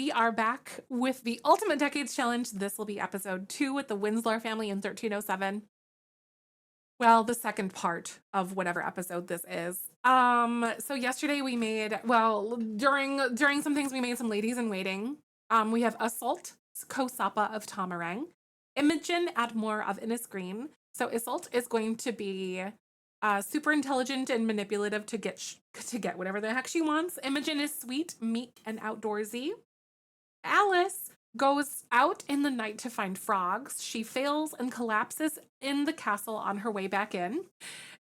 We are back with the Ultimate Decades Challenge. This will be episode 2 with the Windslar family in 1307. Well, the second part of whatever episode this is. So yesterday we made, during some things we made some ladies in waiting. We have Assault, Kosapa of Tamarang, Imogen Admore of Innisgreen. So Assault is going to be super intelligent and manipulative to get whatever the heck she wants. Imogen is sweet, meek, and outdoorsy. Alice goes out in the night to find frogs. She fails and collapses in the castle on her way back in.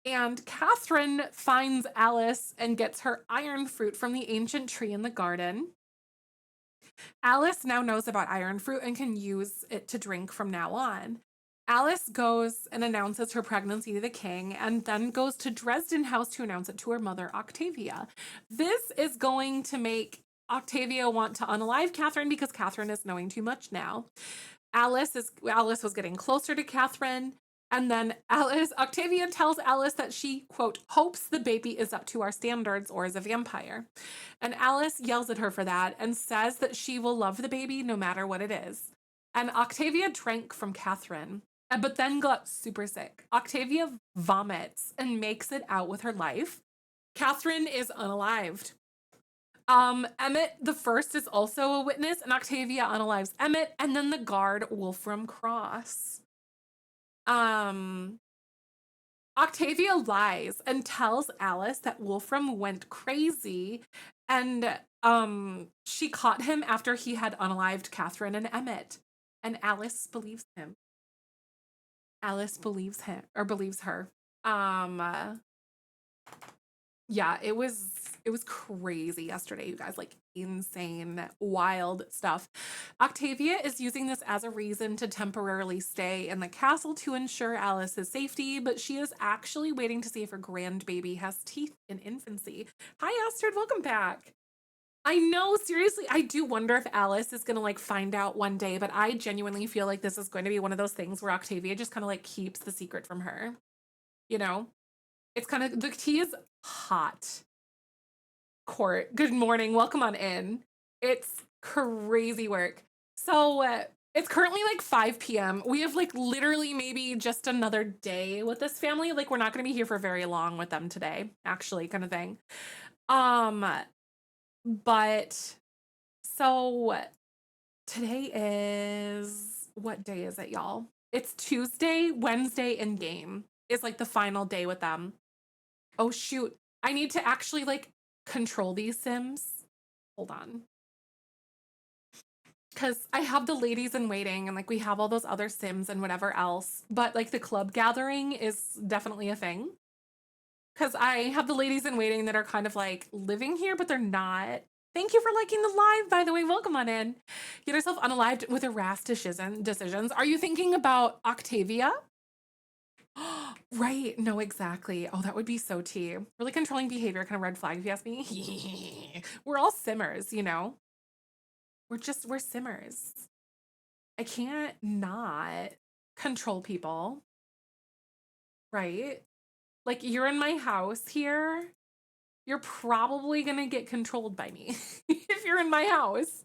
And Catherine finds Alice and gets her iron fruit from the ancient tree in the garden. Alice now knows about iron fruit and can use it to drink from now on. Alice goes and announces her pregnancy to the king and then goes to Dresden House to announce it to her mother, Octavia. This is going to make Octavia want to unalive Catherine because Catherine is knowing too much now. Alice was getting closer to Catherine, and then Octavia tells Alice that she, quote, hopes the baby is up to our standards or is a vampire. And Alice yells at her for that and says that she will love the baby no matter what it is. And Octavia drank from Catherine, but then got super sick. Octavia vomits and makes it out with her life. Catherine is unalived. Emmett the First is also a witness, and Octavia unalives Emmett, and then the guard Wolfram Cross. Octavia lies and tells Alice that Wolfram went crazy, and she caught him after he had unalived Catherine and Emmett, and Alice believes him. Alice believes her. Yeah, it was crazy yesterday, you guys, like insane, wild stuff. Octavia is using this as a reason to temporarily stay in the castle to ensure Alice's safety, but she is actually waiting to see if her grandbaby has teeth in infancy. Hi, Astrid, welcome back. I know, seriously, I do wonder if Alice is gonna like find out one day, but I genuinely feel like this is going to be one of those things where Octavia just kind of like keeps the secret from her, you know? It's kind of, the tea is hot. Court, good morning. Welcome on in. It's crazy work. So it's currently like 5 p.m. We have like literally maybe just another day with this family. Like we're not going to be here for very long with them today, actually, kind of thing. But so today is, what day is it, y'all? It's Tuesday. Wednesday in game is like the final day with them. Oh shoot, I need to actually like control these Sims. Hold on. Because I have the ladies in waiting and like we have all those other Sims and whatever else, but like the club gathering is definitely a thing. Because I have the ladies in waiting that are kind of like living here, but they're not. Thank you for liking the live, by the way. Welcome on in. Get yourself unalived with a rash decisions. Are you thinking about Octavia? Right. No, exactly. Oh, that would be so tea. Really controlling behavior, kind of red flag, if you ask me. We're all simmers, you know? We're simmers. I can't not control people. Right? Like, you're in my house here. You're probably gonna get controlled by me if you're in my house.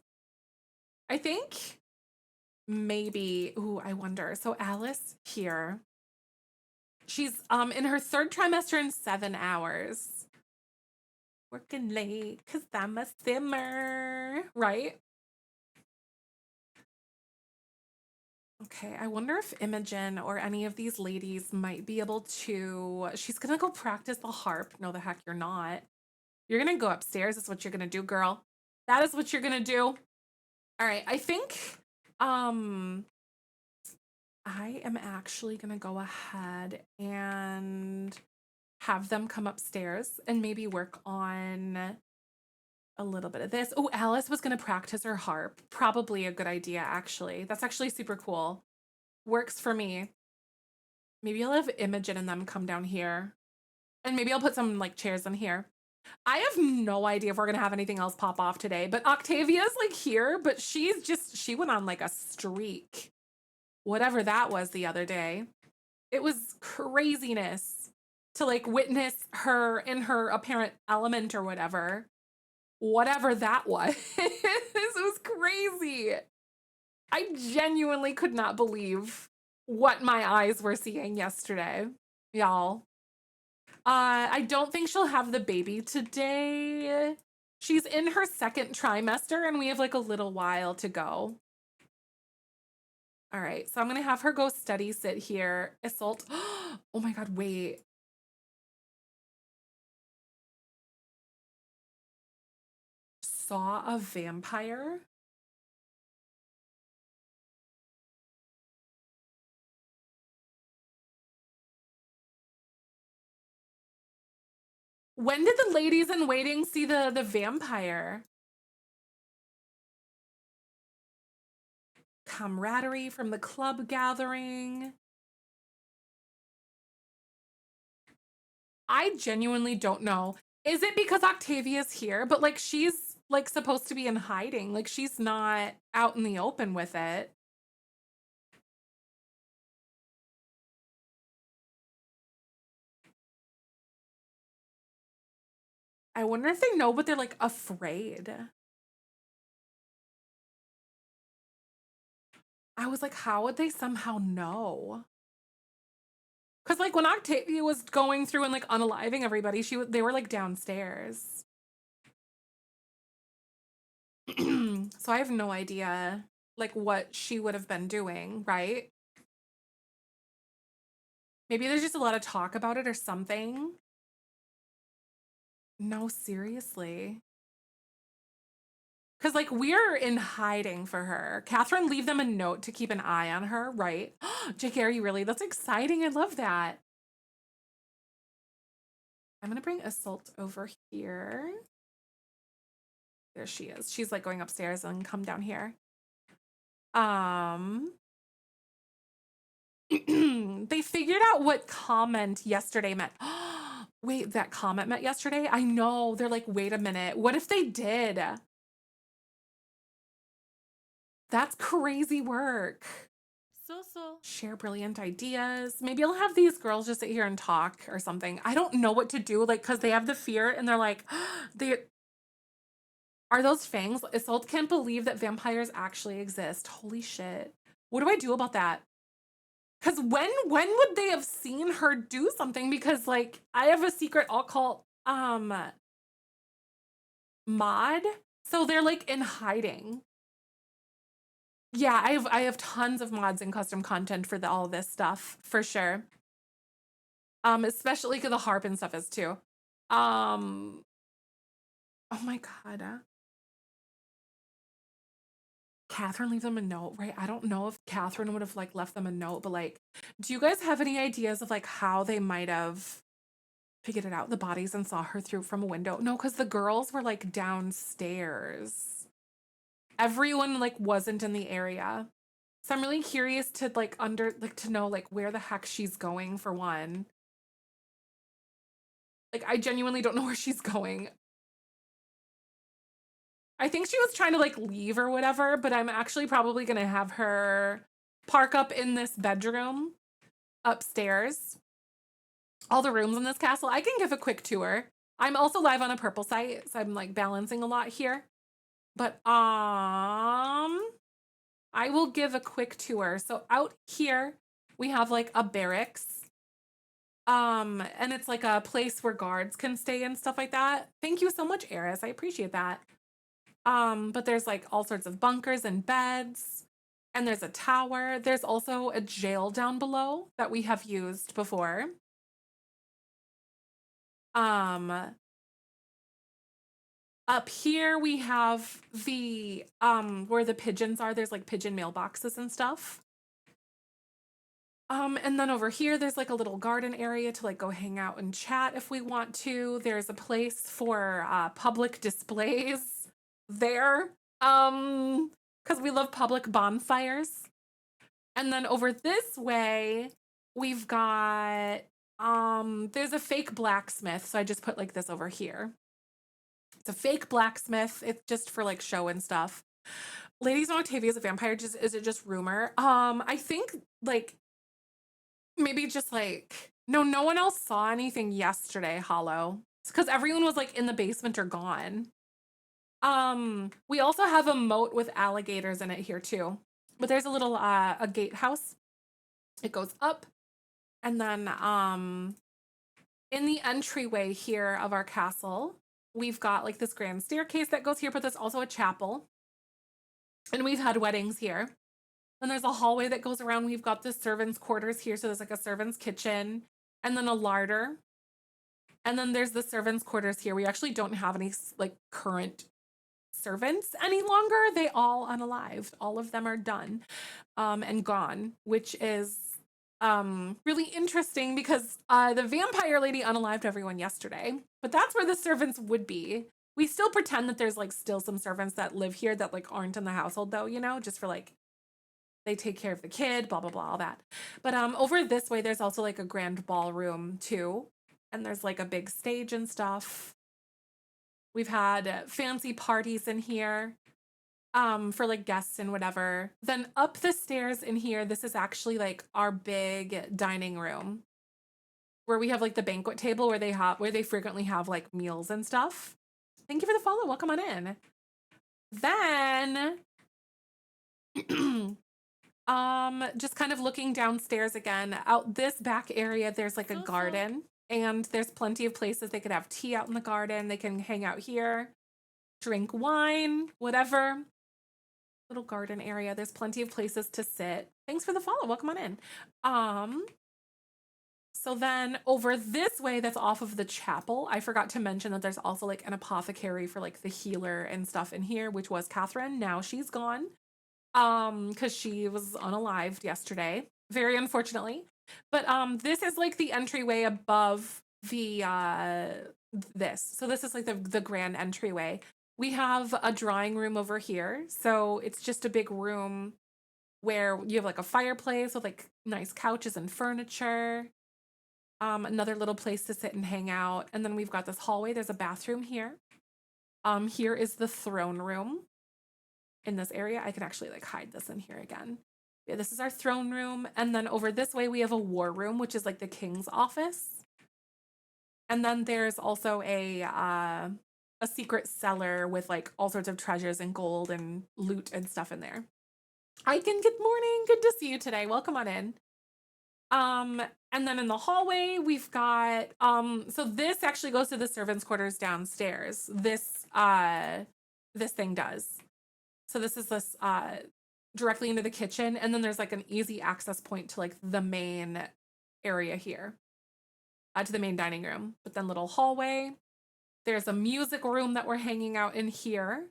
I think maybe, ooh, I wonder. So Alice here, she's in her 3rd trimester in 7 hours. Working late because I'm a simmer, right? Okay, I wonder if Imogen or any of these ladies might be able to, she's gonna go practice the harp. No, the heck you're not. You're gonna go upstairs. That's what you're gonna do, girl. That is what you're gonna do. All right, I think I am actually gonna go ahead and have them come upstairs and maybe work on a little bit of this. Oh, Alice was gonna practice her harp. Probably a good idea, actually. That's actually super cool. Works for me. Maybe I'll have Imogen and them come down here. And maybe I'll put some like chairs in here. I have no idea if we're gonna have anything else pop off today, but Octavia's like here, but she went on like a streak. Whatever that was the other day. It was craziness to like witness her in her apparent element or whatever that was. This was I genuinely could not believe what my eyes were seeing yesterday, y'all. I don't think she'll have the baby today. She's in her second trimester and we have like a little while to go. All right, so I'm gonna have her go steady sit here. Assault. Oh my God, wait. Saw a vampire? When did the ladies in waiting see the vampire? Camaraderie from the club gathering. I genuinely don't know. Is it because Octavia's here? But like she's like supposed to be in hiding. Like she's not out in the open with it. I wonder if they know, but they're like afraid. I was like, how would they somehow know? Because like when Octavia was going through and like unaliving everybody, they were like downstairs. So I have no idea like what she would have been doing, right? Maybe there's just a lot of talk about it or something. No, seriously. Because like we're in hiding for her. Catherine, leave them a note to keep an eye on her, right? JK, are you really? That's exciting. I love that. I'm gonna bring Assault over here. There she is. She's like going upstairs and come down here. They figured out what comment yesterday meant. Wait, that comment meant yesterday? I know. They're like, wait a minute. What if they did? That's crazy work. So. Share brilliant ideas. Maybe I'll have these girls just sit here and talk or something. I don't know what to do, like, because they have the fear and they're like, they are those fangs? Isolde can't believe that vampires actually exist. Holy shit. What do I do about that? Because when would they have seen her do something? Because like I have a secret occult mod, so they're like in hiding. Yeah, I have tons of mods and custom content for all this stuff for sure. Especially because the harp and stuff is too. Oh my god. Catherine leave them a note, right? I don't know if Catherine would have like left them a note, but like, do you guys have any ideas of like how they might have figured it out, the bodies, and saw her through from a window? No, because the girls were like downstairs. Everyone like wasn't in the area. So I'm really curious to like to know like where the heck she's going for one. Like I genuinely don't know where she's going. I think she was trying to like leave or whatever, but I'm actually probably gonna have her park up in this bedroom upstairs. All the rooms in this castle. I can give a quick tour. I'm also live on a purple site, so I'm like balancing a lot here. But I will give a quick tour. So out here we have like a barracks. And it's like a place where guards can stay and stuff like that. Thank you so much, Eris. I appreciate that. But there's like all sorts of bunkers and beds, and there's a tower. There's also a jail down below that we have used before. Up here we have the where the pigeons are. There's like pigeon mailboxes and stuff. And then over here, there's like a little garden area to like go hang out and chat if we want to. There's a place for public displays there. Because we love public bonfires. And then over this way, we've got there's a fake blacksmith. So I just put like this over here. It's a fake blacksmith. It's just for like show and stuff. Ladies and Octavia is a vampire. Just is it just rumor? I think like maybe just like no one else saw anything yesterday, Hollow. It's because everyone was like in the basement or gone. We also have a moat with alligators in it here too. But there's a little a gatehouse. It goes up, and then in the entryway here of our castle, we've got like this grand staircase that goes here, but there's also a chapel. And we've had weddings here. Then there's a hallway that goes around. We've got the servants' quarters here. So there's like a servants' kitchen and then a larder. And then there's the servants' quarters here. We actually don't have any like current servants any longer. They all unalived. All of them are done and gone, which is really interesting because the vampire lady unalived everyone yesterday. But that's where the servants would be. We still pretend that there's like still some servants that live here that like aren't in the household though, you know, just for like they take care of the kid, blah blah blah, all that. But over this way there's also like a grand ballroom too. And there's like a big stage and stuff. We've had fancy parties in here for like guests and whatever. Then up the stairs in here, this is actually like our big dining room where we have like the banquet table where they frequently have like meals and stuff. Thank you for the follow. Welcome on in. Then just kind of looking downstairs again, out this back area, there's like a garden and there's plenty of places they could have tea out in the garden. They can hang out here, drink wine, whatever. Little garden area. There's plenty of places to sit. Thanks for the follow. Welcome on in. So then over this way, that's off of the chapel. I forgot to mention that there's also like an apothecary for like the healer and stuff in here, which was Catherine. Now she's gone. Because she was unalived yesterday, very unfortunately. But this is like the entryway above the this. So this is like the grand entryway. We have a drawing room over here. So it's just a big room where you have like a fireplace with like nice couches and furniture. Another little place to sit and hang out. And then we've got this hallway. There's a bathroom here. Here is the throne room. In this area, I can actually like hide this in here again. Yeah, this is our throne room. And then over this way, we have a war room, which is like the king's office. And then there's also a secret cellar with like all sorts of treasures and gold and loot and stuff in there. Aiken, good morning. Good to see you today. Welcome on in. And then in the hallway, we've got so this actually goes to the servants' quarters downstairs. This thing does. So this is this directly into the kitchen, and then there's like an easy access point to like the main area here, to the main dining room. But then little hallway. There's a music room that we're hanging out in here.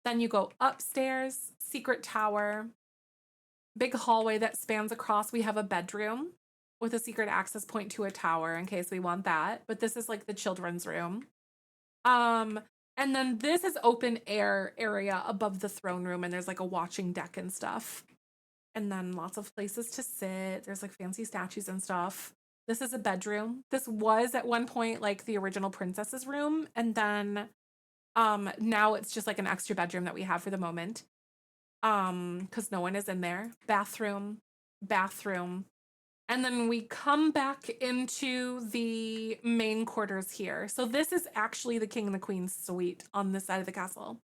Then you go upstairs, secret tower, big hallway that spans across. We have a bedroom with a secret access point to a tower in case we want that. But this is like the children's room. And then this is open air area above the throne room, and there's like a watching deck and stuff. And then lots of places to sit. There's like fancy statues and stuff. This is a bedroom. This was at one point like the original princess's room, and then now it's just like an extra bedroom that we have for the moment. Because no one is in there. Bathroom. And then we come back into the main quarters here. So this is actually the king and the queen's suite on this side of the castle.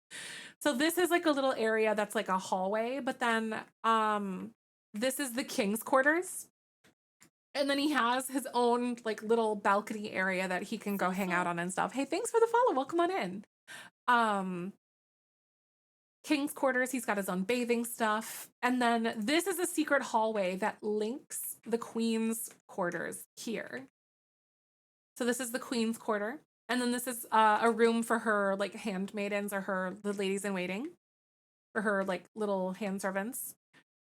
So this is like a little area that's like a hallway, but then this is the king's quarters. And then he has his own like little balcony area that he can go hang out on and stuff. Hey, thanks for the follow. Welcome on in. King's quarters, he's got his own bathing stuff. And then this is a secret hallway that links the queen's quarters here. So this is the queen's quarter. And then this is a room for her like handmaidens or the ladies in waiting, for her like little hand servants.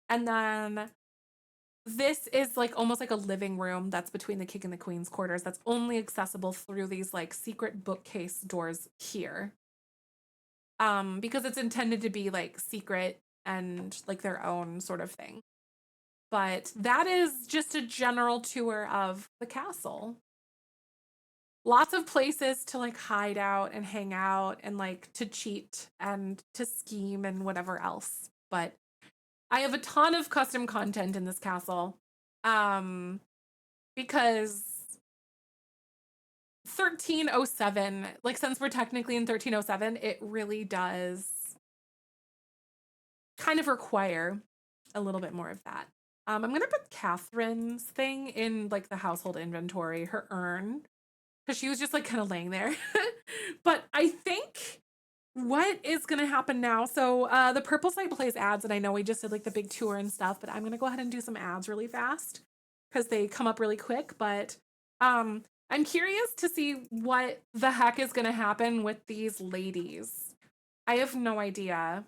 And then this is like almost like a living room that's between the king and the queen's quarters that's only accessible through these like secret bookcase doors here. Because it's intended to be like secret and like their own sort of thing. But that is just a general tour of the castle. Lots of places to like hide out and hang out and like to cheat and to scheme and whatever else. But I have a ton of custom content in this castle. Because 1307, like since we're technically in 1307, it really does kind of require a little bit more of that. I'm gonna put Catherine's thing in like the household inventory, her urn, because she was just like kind of laying there. But I think what is gonna happen now? So the purple site plays ads, and I know we just did like the big tour and stuff, but I'm gonna go ahead and do some ads really fast because they come up really quick. But I'm curious to see what the heck is gonna happen with these ladies. I have no idea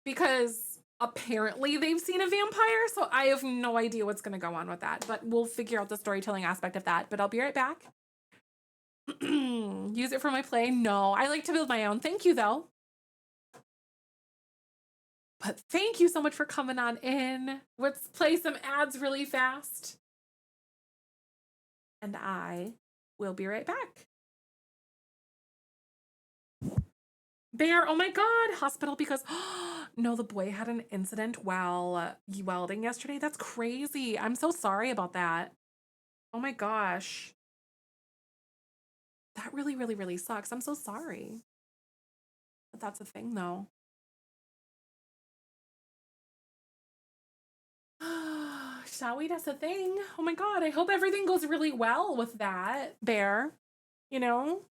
because apparently they've seen a vampire, so I have no idea what's gonna go on with that. But we'll figure out the storytelling aspect of that. But I'll be right back. Use it for my play? No, I like to build my own. Thank you, though. But thank you so much for coming on in. Let's play some ads really fast. And I will be right back. Bear, oh my God, hospital because, no, the boy had an incident while welding yesterday. That's crazy. I'm so sorry about that. Oh my gosh. That really, really, really sucks. I'm so sorry. But that's a thing, though. Shall we? That's a thing. Oh my God. I hope everything goes really well with that, Bear. You know?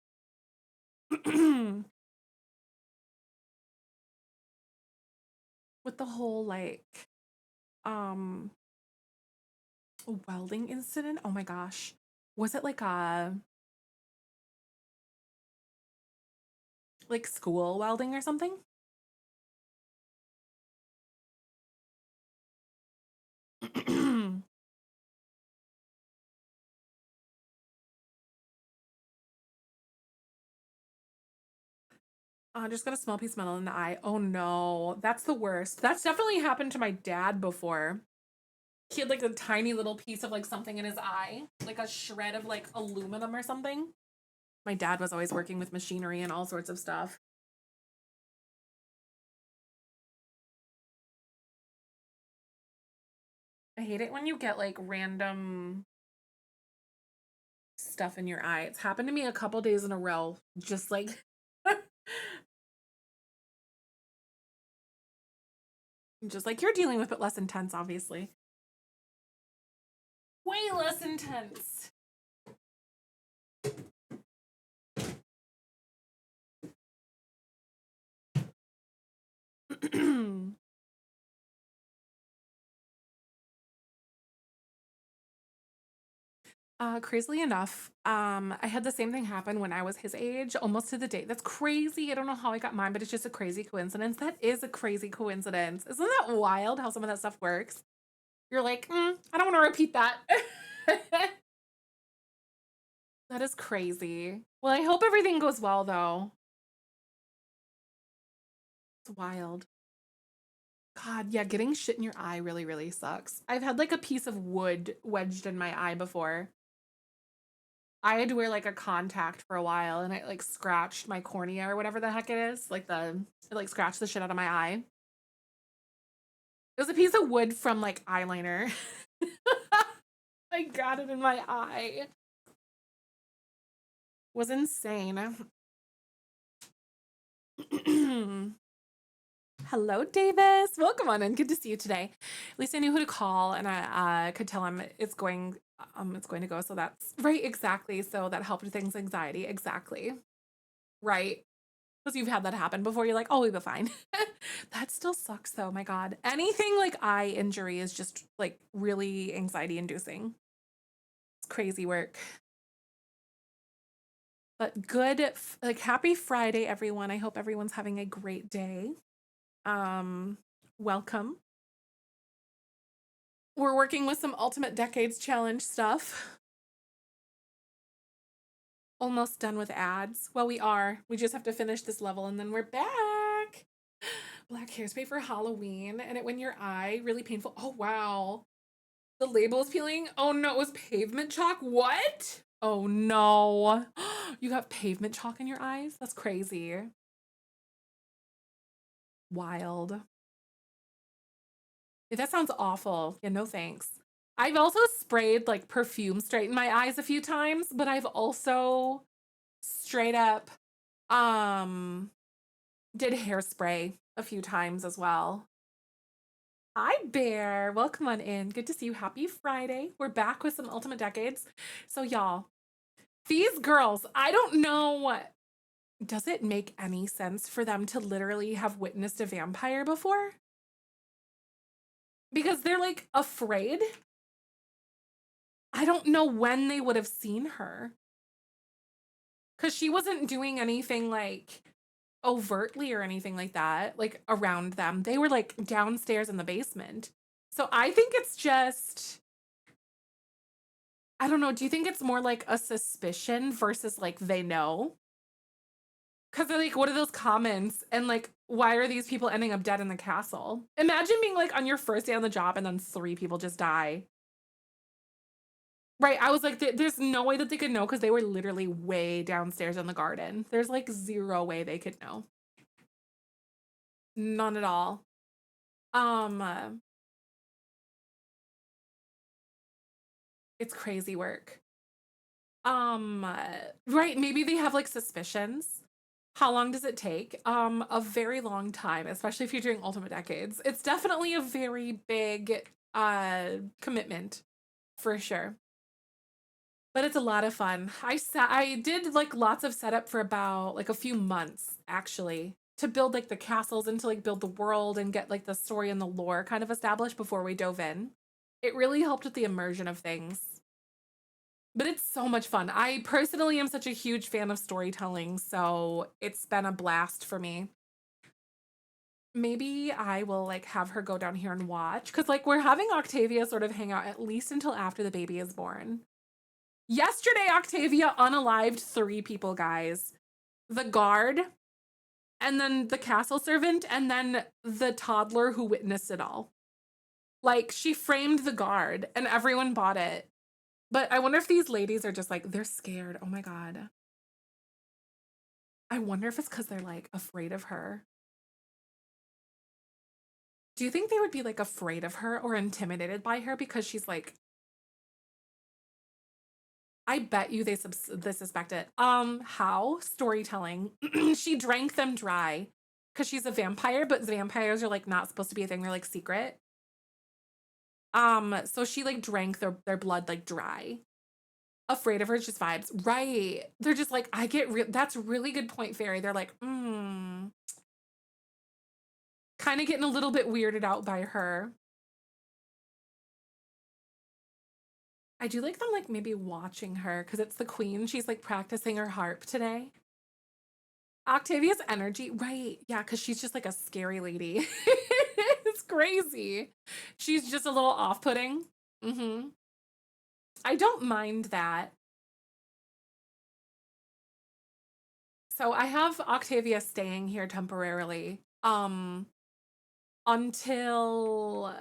With the whole like um welding incident. Oh my gosh. Was it like a like school welding or something? I just got a small piece of metal in the eye. Oh no, that's the worst. That's definitely happened to my dad before. He had like a tiny little piece of like something in his eye, like a shred of like aluminum or something. My dad was always working with machinery and all sorts of stuff. I hate it when you get like random stuff in your eye. It's happened to me a couple days in a row. Just like just like you're dealing with, it less intense, obviously. Way less intense. Crazily enough, I had the same thing happen when I was his age, almost to the date. That's crazy. I don't know how I got mine, but it's just a crazy coincidence. That is a crazy coincidence. Isn't that wild how some of that stuff works? You're like, I don't want to repeat that. That is crazy. Well, I hope everything goes well, though. It's wild. God, yeah, getting shit in your eye really, really sucks. I've had like a piece of wood wedged in my eye before. I had to wear like a contact for a while and it like scratched my cornea or whatever the heck it is. It like scratched the shit out of my eye. It was a piece of wood from like eyeliner. I got it in my eye. It was insane. Hello, Davis. Welcome on in. Good to see you today. At least I knew who to call, and I could tell him it's going to go. So that's right, exactly. So that helped with things anxiety, exactly. Right, because you've had that happen before. You're like, oh, we'll be fine. That still sucks, though. My God, anything like eye injury is just like really anxiety inducing. It's crazy work. But good, like happy Friday, everyone. I hope everyone's having a great day. Um, welcome. We're working with some Ultimate Decades Challenge stuff. Almost done with ads. Well, we are. We just have to finish this level and then we're back. Black hairspray for Halloween and it went in your eye. Really painful. Oh, wow. The label is peeling. Oh, no. It was pavement chalk. What? Oh, no. You got pavement chalk in your eyes? That's crazy. Wild. Yeah, that sounds awful. Yeah, no thanks. I've also sprayed like perfume straight in my eyes a few times, but I've also straight up um did hairspray a few times as well. Hi, Bear. Welcome on in. Good to see you. Happy Friday. We're back with some Ultimate Decades. So, y'all, these girls, I don't know. Does it make any sense for them to literally have witnessed a vampire before? Because they're like afraid. I don't know when they would have seen her. Because she wasn't doing anything like overtly or anything like that, like around them. They were like downstairs in the basement. So I think it's just, I don't know. Do you think it's more like a suspicion versus like they know? Because they're like, what are those comments? And like, why are these people ending up dead in the castle? Imagine being like on your first day on the job and then 3 people just die. Right. I was like, there's no way that they could know because they were literally way downstairs in the garden. There's like zero way they could know. None at all. Uh, it's crazy work. Right, maybe they have like suspicions. How long does it take? A very long time, especially if you're doing Ultimate Decades. It's definitely a very big commitment for sure. But it's a lot of fun. I did like lots of setup for about like a few months actually to build like the castles and to like build the world and get like the story and the lore kind of established before we dove in. It really helped with the immersion of things. But it's so much fun. I personally am such a huge fan of storytelling, so it's been a blast for me. Maybe I will like have her go down here and watch cuz like we're having Octavia sort of hang out at least until after the baby is born. Yesterday Octavia unalived 3 people, guys. The guard and then the castle servant and then the toddler who witnessed it all. Like she framed the guard and everyone bought it. But I wonder if these ladies are just like they're scared. Oh my god. I wonder if it's because 'cause they're, like, afraid of her. Do you think they would be, like, afraid of her or intimidated by her because she's, like I bet you they suspect it. How? Storytelling. She drank them dry because she's a vampire, but vampires are, like, not supposed to be a thing, they're, like, secret. So she, like, drank their blood, like, dry. Afraid of her, just vibes. Right. They're just like, I get real that's a really good point, Fairy. They're like, kinda getting a little bit weirded out by her. I do like them, like, maybe watching her because it's the queen, she's, like, practicing her harp today. Octavia's energy right, yeah, because she's just, like, a scary lady. It's crazy. She's just a little off-putting. Mhm. I don't mind that. So, I have Octavia staying here temporarily, until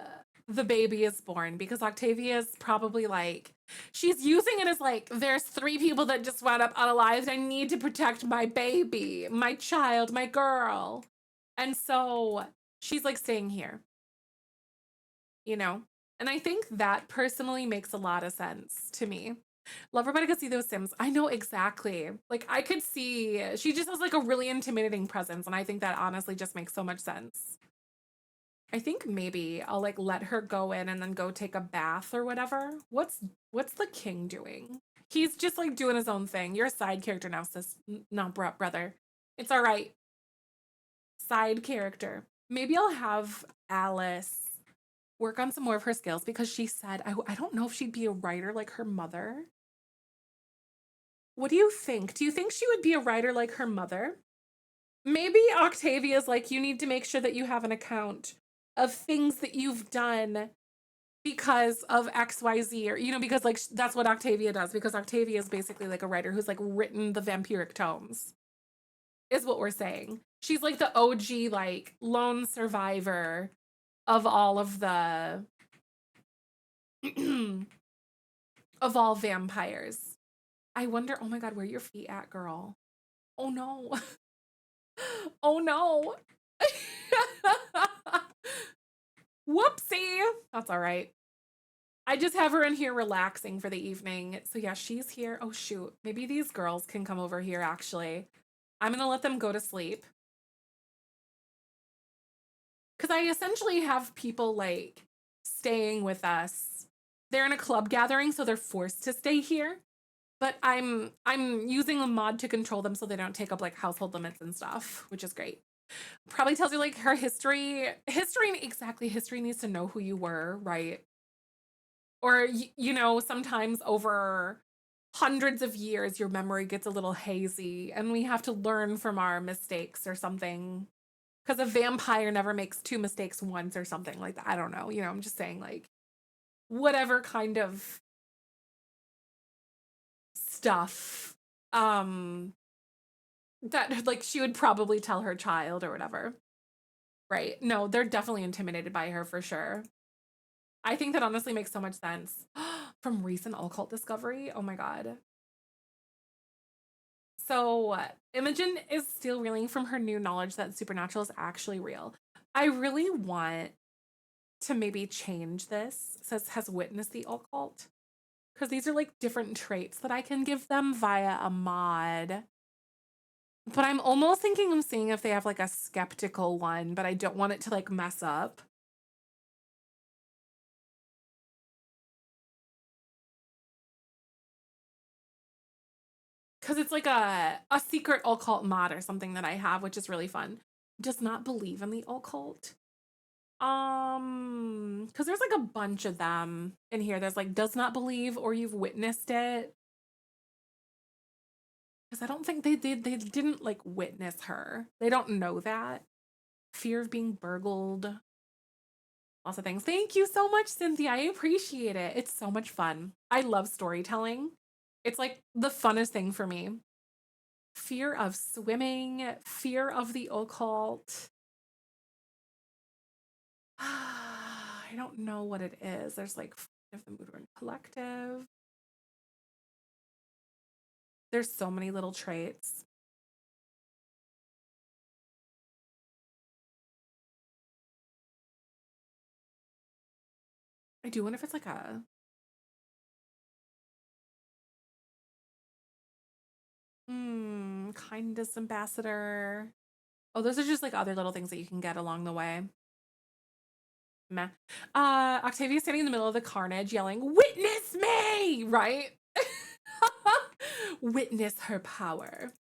the baby is born because Octavia's probably like she's using it as like there's 3 people that just wound up unalived. I need to protect my baby, my child, my girl. And so she's like staying here, you know? And I think that personally makes a lot of sense to me. Love everybody could see those Sims. I know exactly. Like I could see she just has like a really intimidating presence. And I think that honestly just makes so much sense. I think maybe I'll like let her go in and then go take a bath or whatever. What's the king doing? He's just like doing his own thing. You're a side character now, sis. Not brother. It's all right. Side character. Maybe I'll have Alice work on some more of her skills because she said I don't know if she'd be a writer like her mother. What do you think? Do you think she would be a writer like her mother? Maybe Octavia's like you need to make sure that you have an account of things that you've done because of XYZ or because like that's what Octavia does because Octavia is basically like a writer who's like written the vampiric tomes is what we're saying. She's like the OG like lone survivor of all of the of all vampires. I wonder, oh my god, where are your feet at, girl? Oh no. Oh no. Whoopsie. That's all right. I just have her in here relaxing for the evening. So yeah, she's here. Oh shoot. Maybe these girls can come over here actually. I'm gonna let them go to sleep. 'Cause I essentially have people, like, staying with us. They're in a club gathering, so they're forced to stay here, but I'm using a mod to control them so they don't take up, like, household limits and stuff, which is great. Probably tells you, like, her history exactly, history needs to know who you were, right? Or you know, sometimes over hundreds of years, your memory gets a little hazy, and we have to learn from our mistakes or something. Because a vampire never makes 2 mistakes once or something like that. I don't know, you know, I'm just saying, like, whatever kind of stuff, um, that, like, she would probably tell her child or whatever. Right. No, they're definitely intimidated by her for sure. I think that honestly makes so much sense. From recent occult discovery, oh my god. So, Imogen is still reeling from her new knowledge that supernatural is actually real. I really want to maybe change this. It says has witnessed the occult. Because these are like different traits that I can give them via a mod. But I'm almost thinking of seeing if they have like a skeptical one, but I don't want it to like mess up. Because it's like a secret occult mod or something that I have, which is really fun. Does not believe in the occult. Because there's like a bunch of them in here. There's like does not believe or you've witnessed it. Because I don't think they didn't like witness her. They don't know that. Fear of being burgled. Lots of things. Thank you so much, Cynthia. I appreciate it. It's so much fun. I love storytelling. It's like the funnest thing for me. Fear of swimming, fear of the occult. I don't know what it is. There's like of the mood ring collective. There's so many little traits. I do wonder if it's like a kindness ambassador. Oh, those are just like other little things that you can get along the way. Meh. Octavia standing in the middle of the carnage yelling, "Witness me!" Right? Witness her power.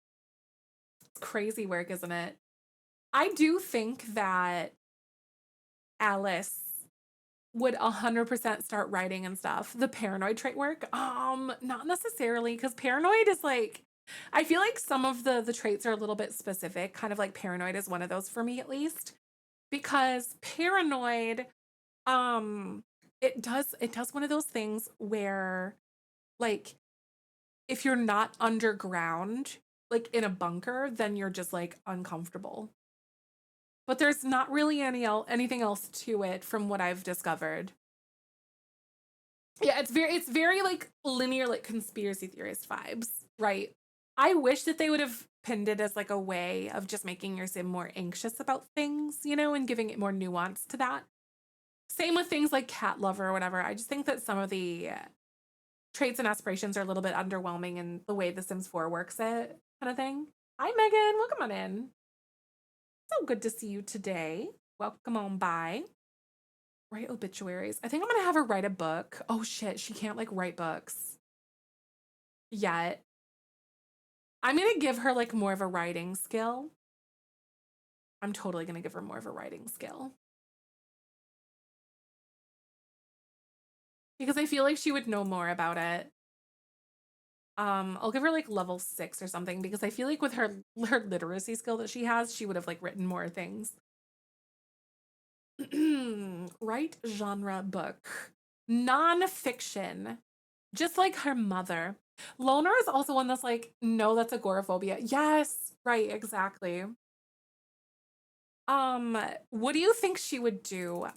It's crazy work, isn't it? I do think that Alice would 100% start writing and stuff. The paranoid trait work? Not necessarily, because paranoid is like I feel like some of the traits are a little bit specific, kind of like paranoid is one of those for me at least. Because paranoid, um, it does one of those things where like if you're not underground, like in a bunker, then you're just like uncomfortable. But there's not really anything else to it from what I've discovered. Yeah, it's very like linear, like conspiracy theorist vibes, right? I wish that they would have pinned it as like a way of just making your sim more anxious about things, you know, and giving it more nuance to that. Same with things like cat lover or whatever. I just think that some of the traits and aspirations are a little bit underwhelming in the way The Sims 4 works it, kind of thing. Hi, Megan. Welcome on in. So good to see you today. Welcome on by. Write obituaries. I think I'm gonna have her write a book. Oh shit, she can't like write books yet. I'm gonna give her like more of a writing skill. I'm totally gonna give her more of a writing skill because I feel like she would know more about it. I'll give her like level 6 or something because I feel like with her literacy skill that she has, she would have like written more things. Write genre book. Non-fiction. Just like her mother. Loner is also one that's like, no, that's agoraphobia. Yes, right, exactly. Um, what do you think she would do?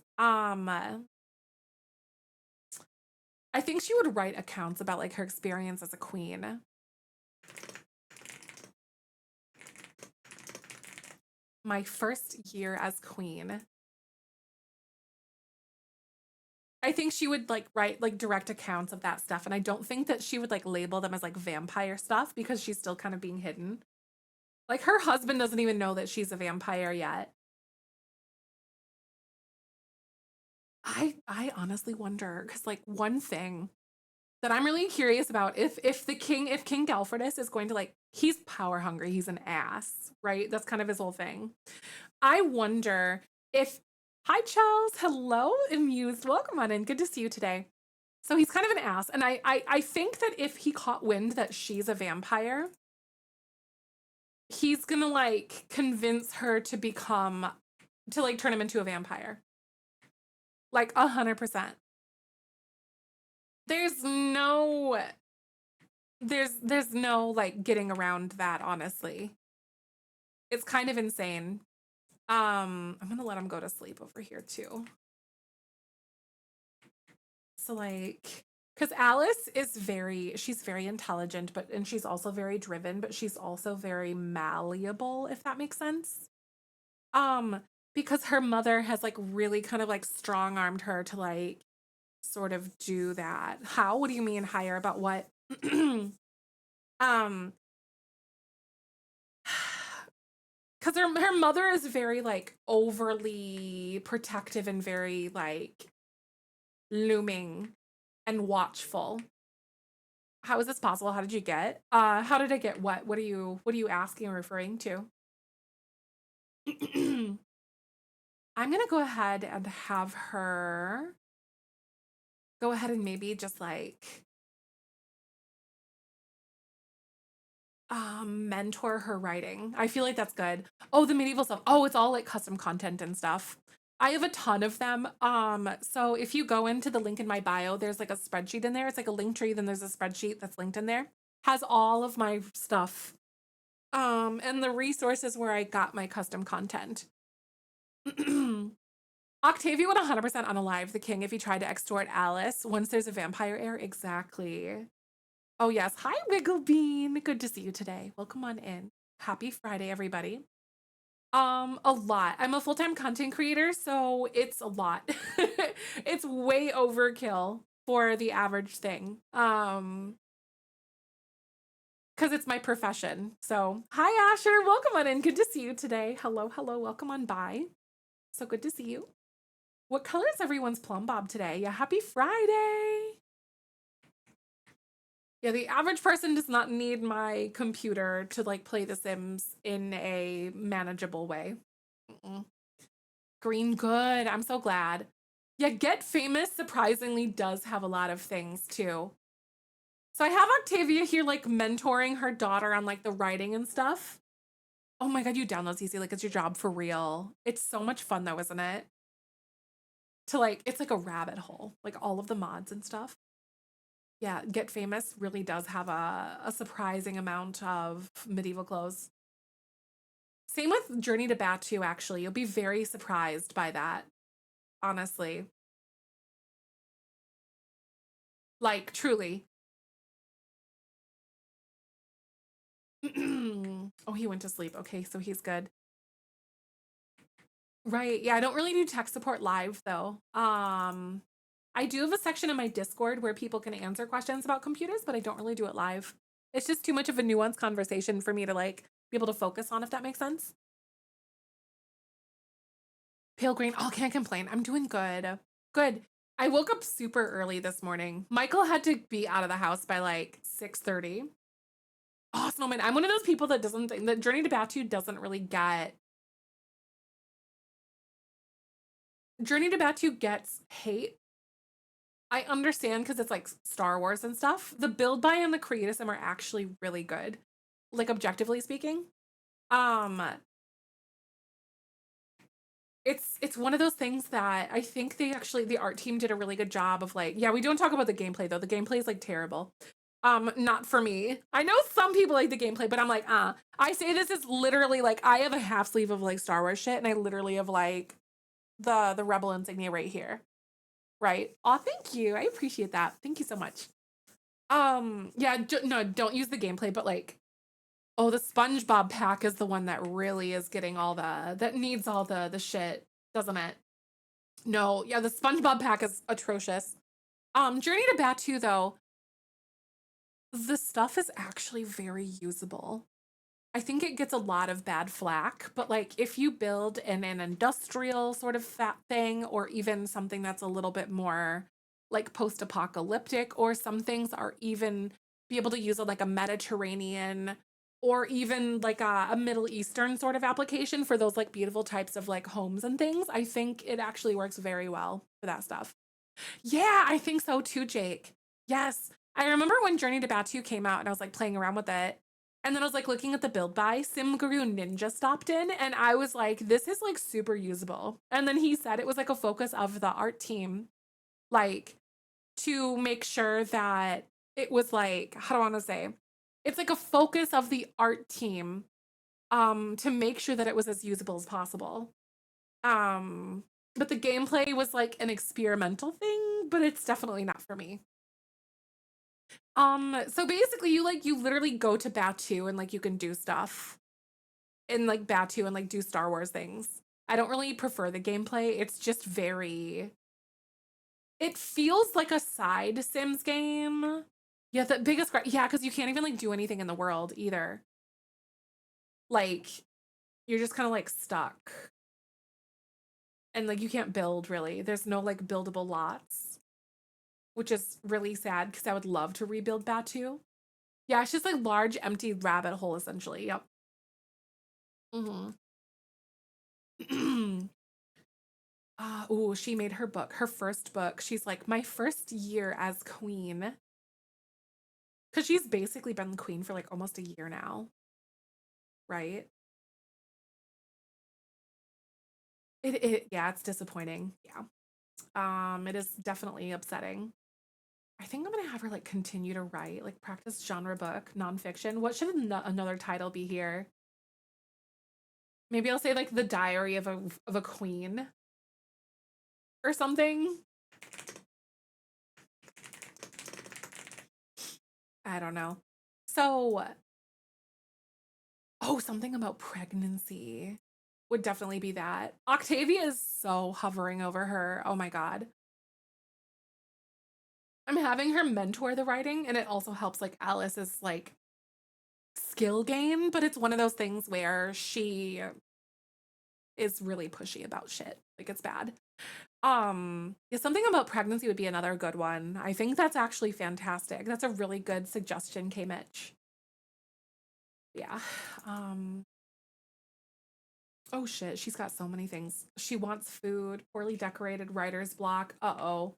I think she would write accounts about like her experience as a queen. My first year as queen. I think she would like write like direct accounts of that stuff. And I don't think that she would like label them as like vampire stuff because she's still kind of being hidden. Like her husband doesn't even know that she's a vampire yet. I honestly wonder because like one thing that I'm really curious about if King Galfredus is going to like he's power hungry, he's an ass, right? That's kind of his whole thing. I wonder if hi Charles, hello, amused. Welcome on in. Good to see you today. So he's kind of an ass, and I think that if he caught wind that she's a vampire, he's gonna like convince her to become to like turn him into a vampire. Like 100%. There's no there's no like getting around that, honestly. It's kind of insane. I'm gonna let him go to sleep over here too. So like because Alice is she's very intelligent, and she's also very driven, but she's also very malleable, if that makes sense. Um, because her mother has like really kind of like strong armed her to like sort of do that. How? What do you mean higher about what? um because her mother is very like overly protective and very like looming and watchful. How is this possible? How did you get? How did I get what? What are you asking or referring to? I'm gonna go ahead and have her go ahead and maybe just like mentor her writing. I feel like that's good. Oh, the medieval stuff. Oh, it's all like custom content and stuff. I have a ton of them. So if you go into the link in my bio, there's like a spreadsheet in there. It's like a link tree, then there's a spreadsheet that's linked in there. Has all of my stuff. And the resources where I got my custom content. Octavia would 100% unalive the king if he tried to extort Alice once there's a vampire heir. Exactly. Oh, yes. Hi, Wigglebean. Good to see you today. Welcome on in. Happy Friday, everybody. A lot. I'm a full-time content creator, so it's a lot. It's way overkill for the average thing. Because it's my profession. So, hi, Asher. Welcome on in. Good to see you today. Hello, hello. Welcome on by. So good to see you. What color is everyone's plum bob today? Yeah, happy Friday. Yeah, the average person does not need my computer to like play The Sims in a manageable way. Mm-mm. Green, good. I'm so glad. Yeah, Get Famous surprisingly does have a lot of things too. So I have Octavia here like mentoring her daughter on like the writing and stuff. Oh my god, you download easy like it's your job for real. It's so much fun though, isn't it? To like it's like a rabbit hole, like all of the mods and stuff. Yeah, Get Famous really does have a surprising amount of medieval clothes. Same with Journey to Batu, actually. You'll be very surprised by that, honestly. Like, truly. Oh, he went to sleep. Okay, so he's good. Right. Yeah, I don't really do tech support live though. I do have a section in my Discord where people can answer questions about computers, but I don't really do it live. It's just too much of a nuanced conversation for me to like be able to focus on, if that makes sense. Pale green. Oh, can't complain. I'm doing good. Good. I woke up super early this morning. Michael had to be out of the house by like 6:30. Oh, Snowman. I'm one of those people that doesn't think that Journey to Batu doesn't really get Journey to Batu gets hate. I understand because it's like Star Wars and stuff. The build buy and the create sim are actually really good. Like objectively speaking. Um it's one of those things that I think the art team did a really good job of like, yeah, we don't talk about the gameplay though. The gameplay is like terrible. Not for me. I know some people like the gameplay, but I'm like, I say this is literally like I have a half sleeve of like Star Wars shit, and I literally have like the rebel insignia right here. Right. Oh, thank you. I appreciate that. Thank you so much. Yeah, no, don't use the gameplay, but like, oh, the SpongeBob pack is the one that really is getting all that needs all the shit, doesn't it? No, yeah, the SpongeBob pack is atrocious. Journey to Batu though, the stuff is actually very usable. I think it gets a lot of bad flack, but like if you build in an industrial sort of fat thing, or even something that's a little bit more like post-apocalyptic, or some things are even be able to use like a Mediterranean or even like a Middle Eastern sort of application for those like beautiful types of like homes and things, I think it actually works very well for that stuff. Yeah, I think so too, Jake. Yes. I remember when Journey to Batu came out and I was like playing around with it. And then I was like looking at the build by, Sim Guru Ninja stopped in and I was like, this is like super usable. And then he said it was like a focus of the art team, like to make sure that it was like, how do I want to say? It's like a focus of the art team to make sure that it was as usable as possible. Um, but the gameplay was like an experimental thing, but it's definitely not for me. So basically you literally go to Batu and like you can do stuff in like Batu and like do Star Wars things. I don't really prefer the gameplay. It's just very it feels like a side Sims game. Yeah, the biggest yeah, because you can't even like do anything in the world either. Like you're just kind of like stuck. And like you can't build really. There's no like buildable lots, which is really sad because I would love to rebuild Batu. Yeah, it's just like large empty rabbit hole essentially. Yep. Mhm. Oh, she made her book, her first book. She's like, my first year as queen. Because she's basically been the queen for like almost a year now, right? Yeah, it's disappointing. Yeah. It is definitely upsetting. I think I'm gonna have her like continue to write, like practice genre book, nonfiction. What should another title be here? Maybe I'll say like the diary of a queen or something. I don't know. So, oh, something about pregnancy would definitely be that. Octavia is so hovering over her. Oh my God. I'm having her mentor the writing, and it also helps like Alice's like skill gain, but it's one of those things where she is really pushy about shit. Like it's bad. Yeah, something about pregnancy would be another good one. I think that's actually fantastic. That's a really good suggestion, K Mitch. Yeah. Um, oh shit, she's got so many things. She wants food, poorly decorated writer's block. Uh-oh.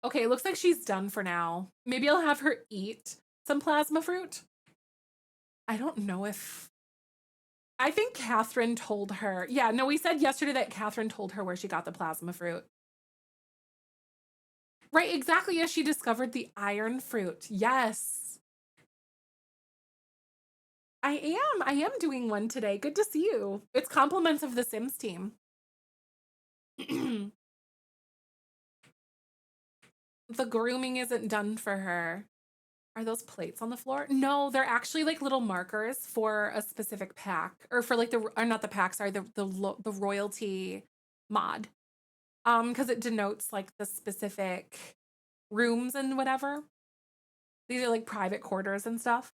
Okay, it looks like she's done for now. Maybe I'll have her eat some plasma fruit. I don't know if I think Catherine told her. Yeah, no, we said yesterday that Catherine told her where she got the plasma fruit. Right, exactly as she discovered the iron fruit. Yes. I am doing one today. Good to see you. It's compliments of the Sims team. The grooming isn't done for her. Are those plates on the floor? No, they're actually like little markers for a specific pack, or for like the or not the pack, sorry, the royalty mod. Because it denotes like the specific rooms and whatever. These are like private quarters and stuff.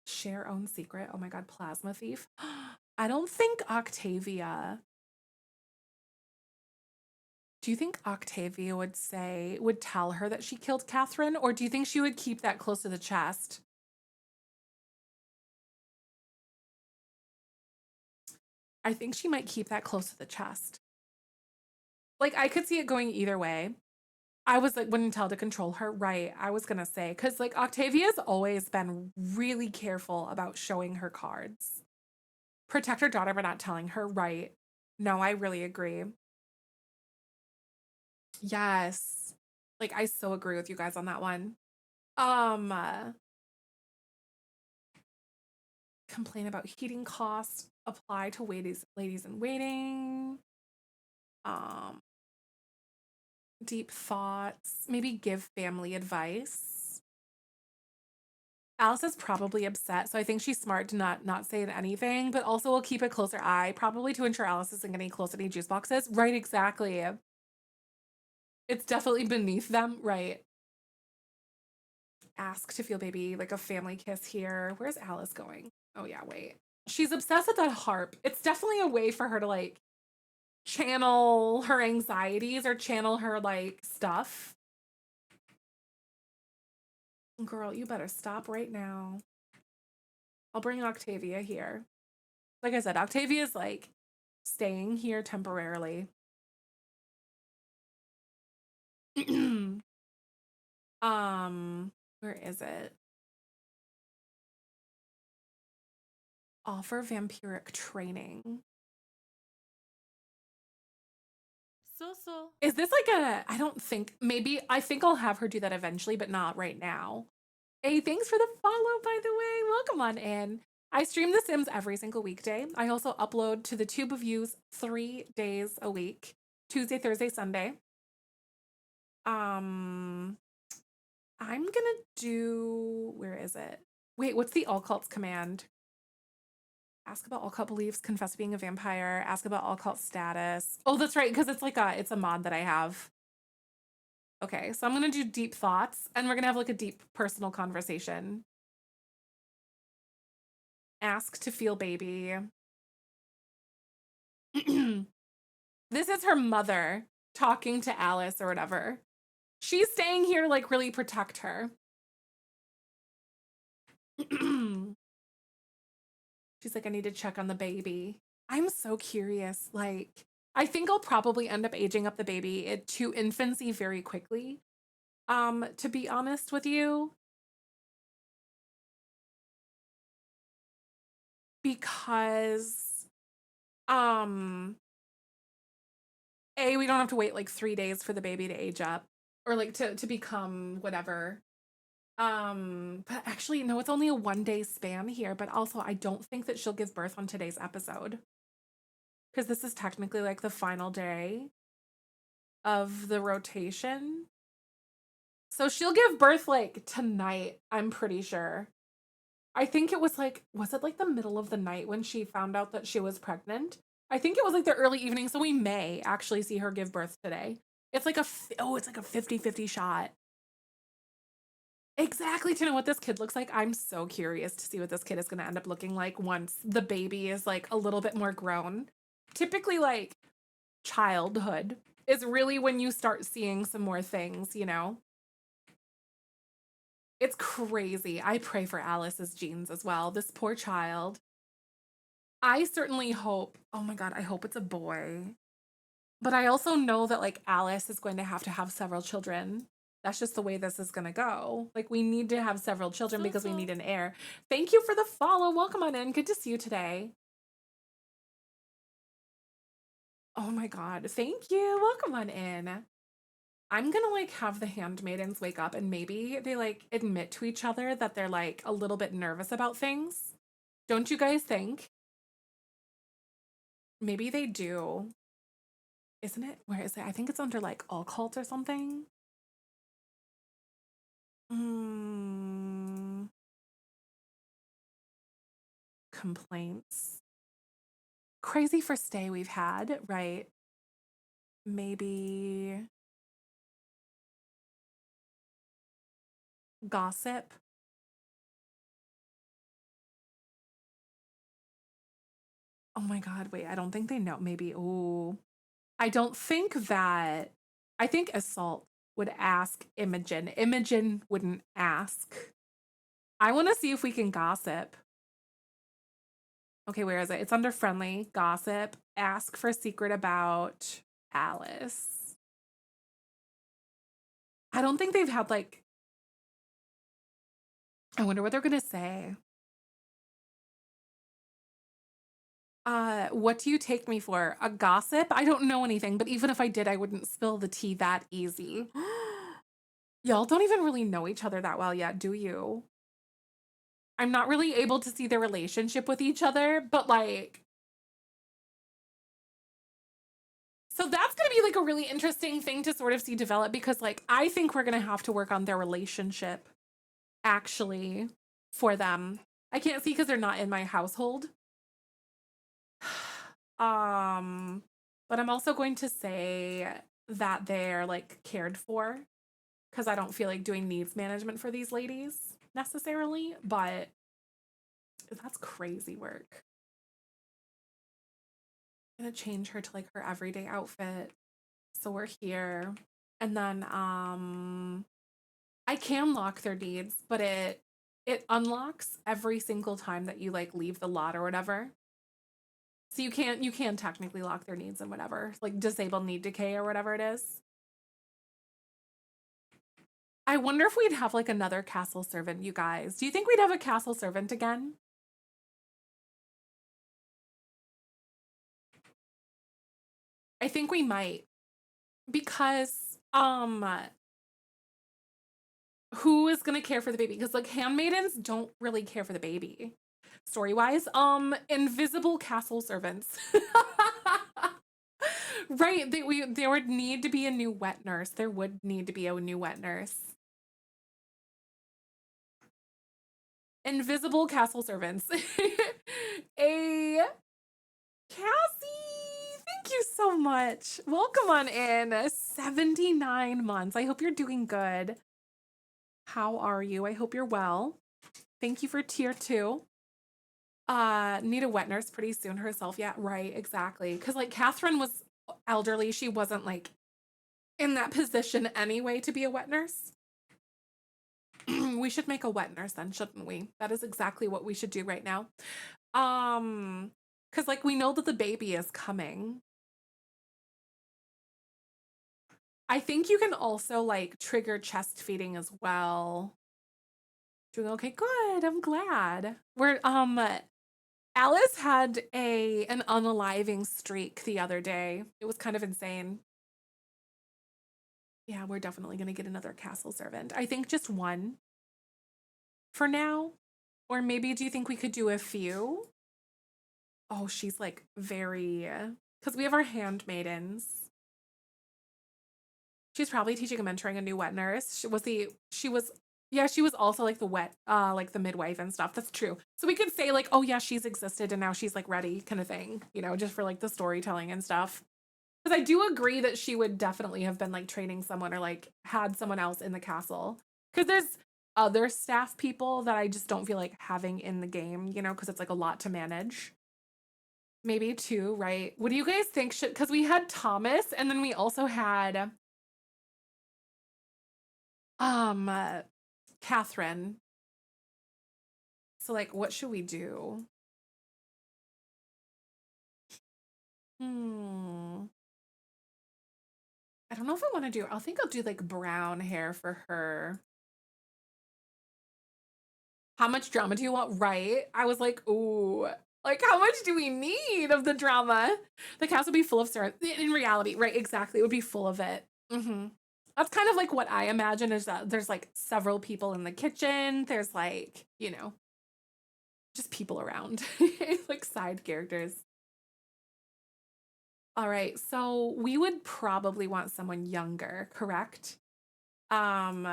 Share own secret. Oh my God, plasma thief. I don't think Octavia. Do you think Octavia would tell her that she killed Catherine, or do you think she would keep that close to the chest? I think she might keep that close to the chest. Like I could see it going either way. I was like, wouldn't tell to control her, right? I was gonna say, because like Octavia's always been really careful about showing her cards. Protect her daughter by not telling her, right? No, I really agree. Yes. Like I so agree with you guys on that one. Um uh, Complain about heating costs, apply to ladies in waiting. Um Deep thoughts, maybe give family advice. Alice is probably upset, so I think she's smart to not say anything, but also will keep a closer eye, probably to ensure Alice isn't getting close to any juice boxes. Right, exactly. It's definitely beneath them, right? Ask to feel baby, like a family kiss here. Where's Alice going? Oh yeah, wait. She's obsessed with that harp. It's definitely a way for her to like channel her anxieties or channel her like stuff. Girl, you better stop right now. I'll bring Octavia here. Like I said, Octavia's like staying here temporarily. Where is it? Offer vampiric training. So. Is this like a, I don't think, maybe, I think I'll have her do that eventually, but not right now. Hey, thanks for the follow, by the way. Welcome on in. I stream The Sims every single weekday. I also upload to the Tube of Views 3 days a week, Tuesday, Thursday, Sunday. I'm gonna do, where is it? Wait, what's the all cults command? Ask about all cult beliefs, confess being a vampire, ask about all cult status. Oh, that's right, because it's like it's a mod that I have. Okay, so I'm gonna do deep thoughts and we're gonna have like a deep personal conversation. Ask to feel baby. This is her mother talking to Alice or whatever. She's staying here to like really protect her. She's like, I need to check on the baby. I'm so curious. Like, I think I'll probably end up aging up the baby to infancy very quickly. To be honest with you, because um we don't have to wait like 3 days for the baby to age up or like to become whatever. But actually, no, it's only a 1 day span here. But also, I don't think that she'll give birth on today's episode because this is technically like the final day of the rotation. So she'll give birth like tonight, I'm pretty sure. I think it was it like the middle of the night when she found out that she was pregnant? I think it was like the early evening, so we may actually see her give birth today. It's like it's like a 50-50 shot. Exactly, to know what this kid looks like. I'm so curious to see what this kid is going to end up looking like once the baby is like a little bit more grown. Typically, like childhood is really when you start seeing some more things, you know? It's crazy. I pray for Alice's genes as well. This poor child. I certainly hope, oh my God, I hope it's a boy. But I also know that like Alice is going to have several children. That's just the way this is going to go. Like we need to have several children because we need an heir. Thank you for the follow. Welcome on in. Good to see you today. Oh my God. Thank you. Welcome on in. I'm gonna like have the handmaidens wake up and maybe they like admit to each other that they're like a little bit nervous about things. Don't you guys think? Maybe they do. Isn't it? Where is it? I think it's under like all cult or something. Mm, complaints. Crazy for stay we've had, right? Maybe gossip. Oh my God, wait, I don't think they know. Maybe, oh, I don't think that, I think Assault would ask Imogen. Imogen wouldn't ask. I want to see if we can gossip. Okay, where is it? It's under friendly. Gossip. Ask for a secret about Alice. I don't think they've had like, I wonder what they're going to say. What do you take me for? A gossip? I don't know anything, but even if I did, I wouldn't spill the tea that easy. Y'all don't even really know each other that well yet, do you? I'm not really able to see their relationship with each other, but like, so that's going to be like a really interesting thing to sort of see develop because like, I think we're going to have to work on their relationship actually for them. I can't see because they're not in my household. But I'm also going to say that they're like cared for. because I don't feel like doing needs management for these ladies necessarily, but that's crazy work. I'm gonna change her to like her everyday outfit. So we're here. And then I can lock their needs, but it unlocks every single time that you like leave the lot or whatever. So you can technically lock their needs and whatever, like disable need decay or whatever it is. I wonder if we'd have like another castle servant, you guys. Do you think we'd have a castle servant again? I think we might because who is going to care for the baby? Because like handmaidens don't really care for the baby. Story-wise, invisible castle servants. Right, there would need to be a new wet nurse. There would need to be a new wet nurse. Invisible castle servants. A Cassie, thank you so much. Welcome on in. 79 months. I hope you're doing good. How are you? I hope you're well. Thank you for tier 2. Need a wet nurse pretty soon herself. Yeah, right, exactly. Because like Catherine was elderly. She wasn't like in that position anyway to be a wet nurse. We should make a wet nurse then, shouldn't we? That is exactly what we should do right now. Because like we know that the baby is coming. I think you can also like trigger chest feeding as well. Doing okay, good. I'm glad. We're Alice had an unaliving streak the other day. It was kind of insane. Yeah, we're definitely gonna get another castle servant. I think just one for now. Or maybe do you think we could do a few? Oh, she's like very because we have our handmaidens. She's probably teaching and mentoring a new wet nurse. She was also like the wet, like the midwife and stuff. That's true. So we could say like, oh yeah, she's existed and now she's like ready kind of thing, just for like the storytelling and stuff. Because I do agree that she would definitely have been like training someone or like had someone else in the castle. Because there's other staff people that I just don't feel like having in the game, because it's like a lot to manage. Maybe two, right? What do you guys think should, because we had Thomas and then we also had um Catherine. So like what should we do? Hmm. I don't know if I want to do. I think I'll do like brown hair for her. How much drama do you want? Right? I was like, ooh, like how much do we need of the drama? The cast would be full of syrup. In reality, right? Exactly. It would be full of it. That's kind of like what I imagine is that there's like several people in the kitchen. There's like, just people around, like side characters. All right, so we would probably want someone younger, correct? Um,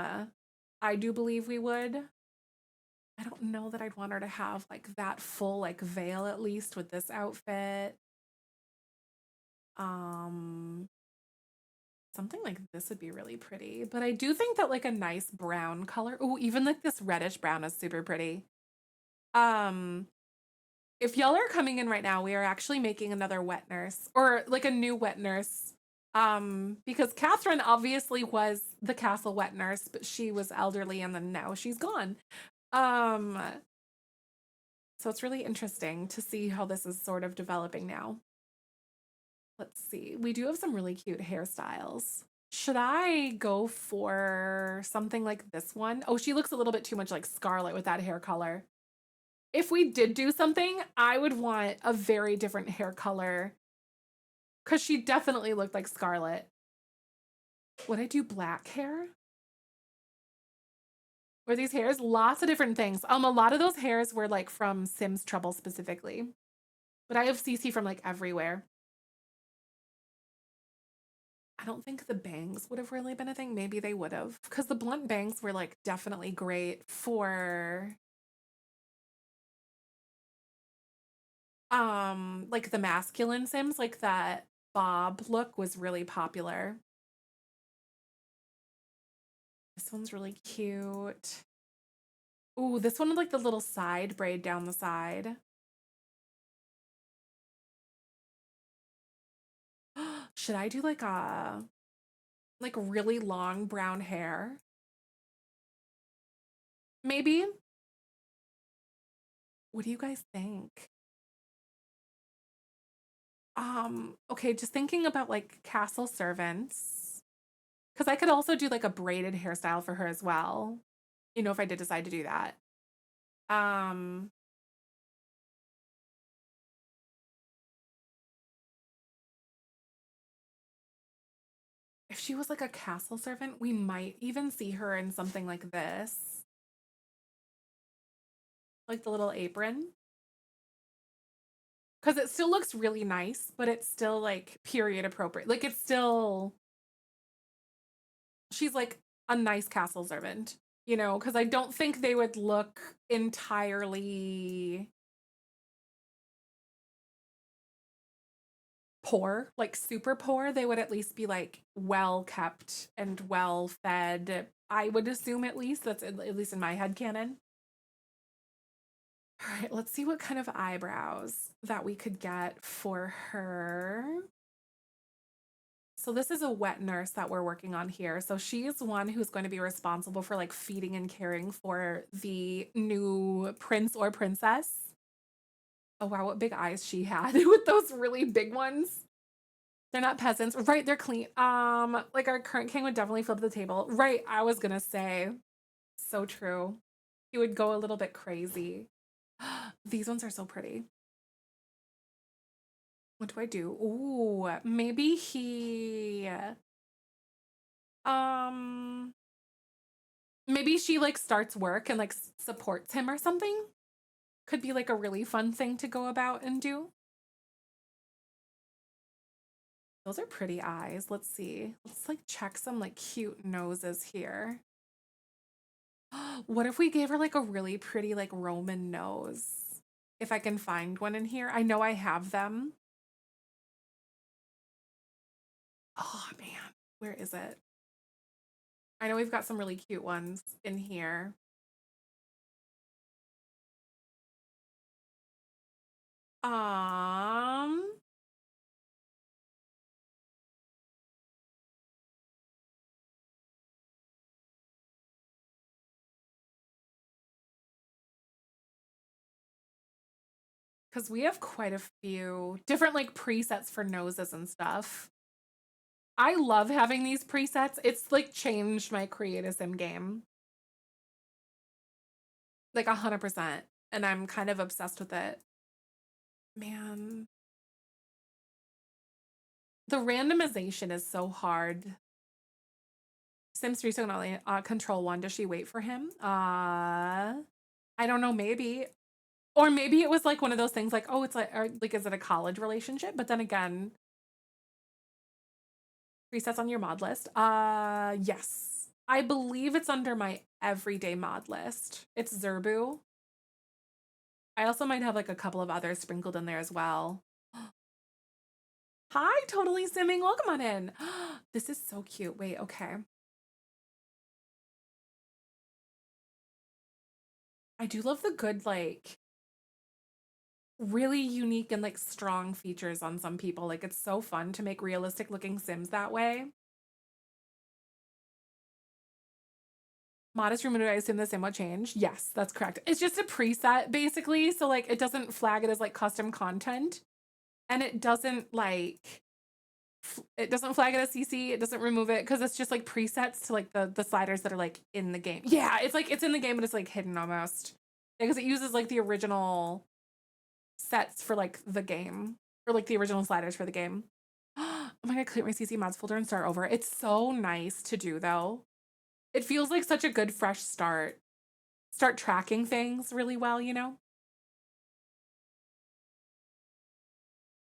I do believe we would. I don't know that I'd want her to have like that full like veil at least with this outfit. Um, Something like this would be really pretty, but I do think that like a nice brown color. Oh, even like this reddish brown is super pretty. Um, if y'all are coming in right now, we are actually making another wet nurse or like a new wet nurse. Because Catherine obviously was the castle wet nurse, but she was elderly and then now she's gone. Um, so it's really interesting to see how this is sort of developing now. Let's see. We do have some really cute hairstyles. Should I go for something like this one? Oh, she looks a little bit too much like Scarlet with that hair color. If we did do something, I would want a very different hair color because she definitely looked like Scarlet. Would I do black hair? Were these hairs? Lots of different things. A lot of those hairs were like from Sims Trouble specifically. But I have CC from like everywhere. I don't think the bangs would have really been a thing. Maybe they would have. Because the blunt bangs were like definitely great for like the masculine Sims, like that bob look was really popular. This one's really cute. Ooh, this one with like the little side braid down the side. Should I do like a like really long brown hair? Maybe? What do you guys think? Okay, just thinking about like castle servants. Because I could also do like a braided hairstyle for her as well. You know, if I did decide to do that. Um, if she was like a castle servant, we might even see her in something like this. Like the little apron. Because it still looks really nice, but it's still like period appropriate. Like it's still she's like a nice castle servant, you know, because I don't think they would look entirely poor, like super poor. They would at least be like well kept and well fed. I would assume at least that's at least in my head canon. All right, let's see what kind of eyebrows that we could get for her. So this is a wet nurse that we're working on here. So she's one who's going to be responsible for like feeding and caring for the new prince or princess. Oh wow, what big eyes she had with those really big ones. They're not peasants. Right, they're clean. Like our current king would definitely flip the table. Right, I was gonna say. So true. He would go a little bit crazy. These ones are so pretty. What do I do? Ooh, maybe he um maybe she like starts work and like supports him or something. Could be like a really fun thing to go about and do. Those are pretty eyes. Let's see. Let's like check some like cute noses here. What if we gave her like a really pretty like Roman nose? If I can find one in here. I know I have them. Oh man, where is it? I know we've got some really cute ones in here. Um, because we have quite a few different like presets for noses and stuff. I love having these presets. It's like changed my Create-a-Sim game. Like 100%. And I'm kind of obsessed with it. Man, the randomization is so hard. Sims 3 second only control one. Does she wait for him? I don't know, maybe. Or maybe it was like one of those things like, oh, it's like, or like, is it a college relationship? But then again, presets on your mod list. Yes. I believe it's under my everyday mod list. It's Zerbu. I also might have like a couple of others sprinkled in there as well. Hi, totally simming. Welcome on in. This is so cute. Wait, okay. I do love the good, like, really unique and like strong features on some people. Like, it's so fun to make realistic looking Sims that way. Modest removed, I assume the sim will change. Yes, that's correct. It's just a preset basically. So, like, it doesn't flag it as like custom content and it doesn't like it doesn't flag it as CC. It doesn't remove it because it's just like presets to like the sliders that are like in the game. Yeah, it's like it's in the game, but it's like hidden almost because it uses like the original sets for like the game or like the original sliders for the game. Oh my god, clear my CC mods folder and start over. It's so nice to do though. It feels like such a good fresh start. Start tracking things really well, you know?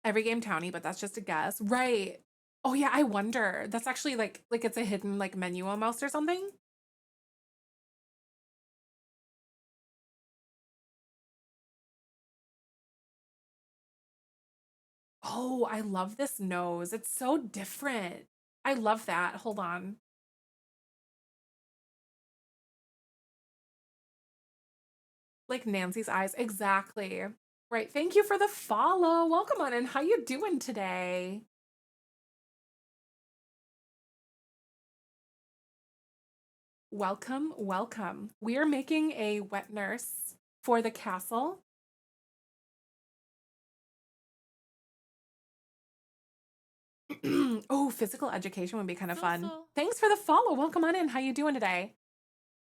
Every game townie, but that's just a guess. Right. Oh yeah, I wonder. That's actually like it's a hidden like menu almost or something. Oh, I love this nose. It's so different. I love that. Hold on. Like Nancy's eyes. Exactly. Right. Thank you for the follow. Welcome on in. How you doing today? Welcome, welcome. We are making a wet nurse for the castle. Oh, physical education would be kind of So fun. so. Thanks for the follow. Welcome on in. How you doing today?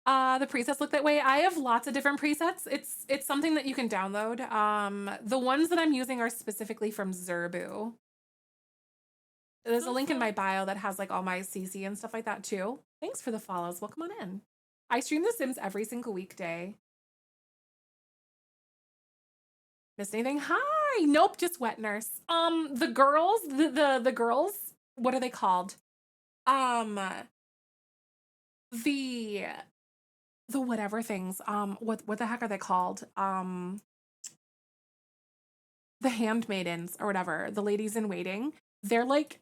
The presets look that way. I have lots of different presets. It's something that you can download. The ones that I'm using are specifically from Zerbu. There's a So link in my so. bio that has like all my CC and stuff like that too. Thanks for the follows. Welcome on in. I stream The Sims every single weekday. Missed anything? Hi. Nope, just wet nurse. The girls, the girls, what are they called? Um, the the whatever things. What the heck are they called? The handmaidens or whatever, the ladies in waiting. They're like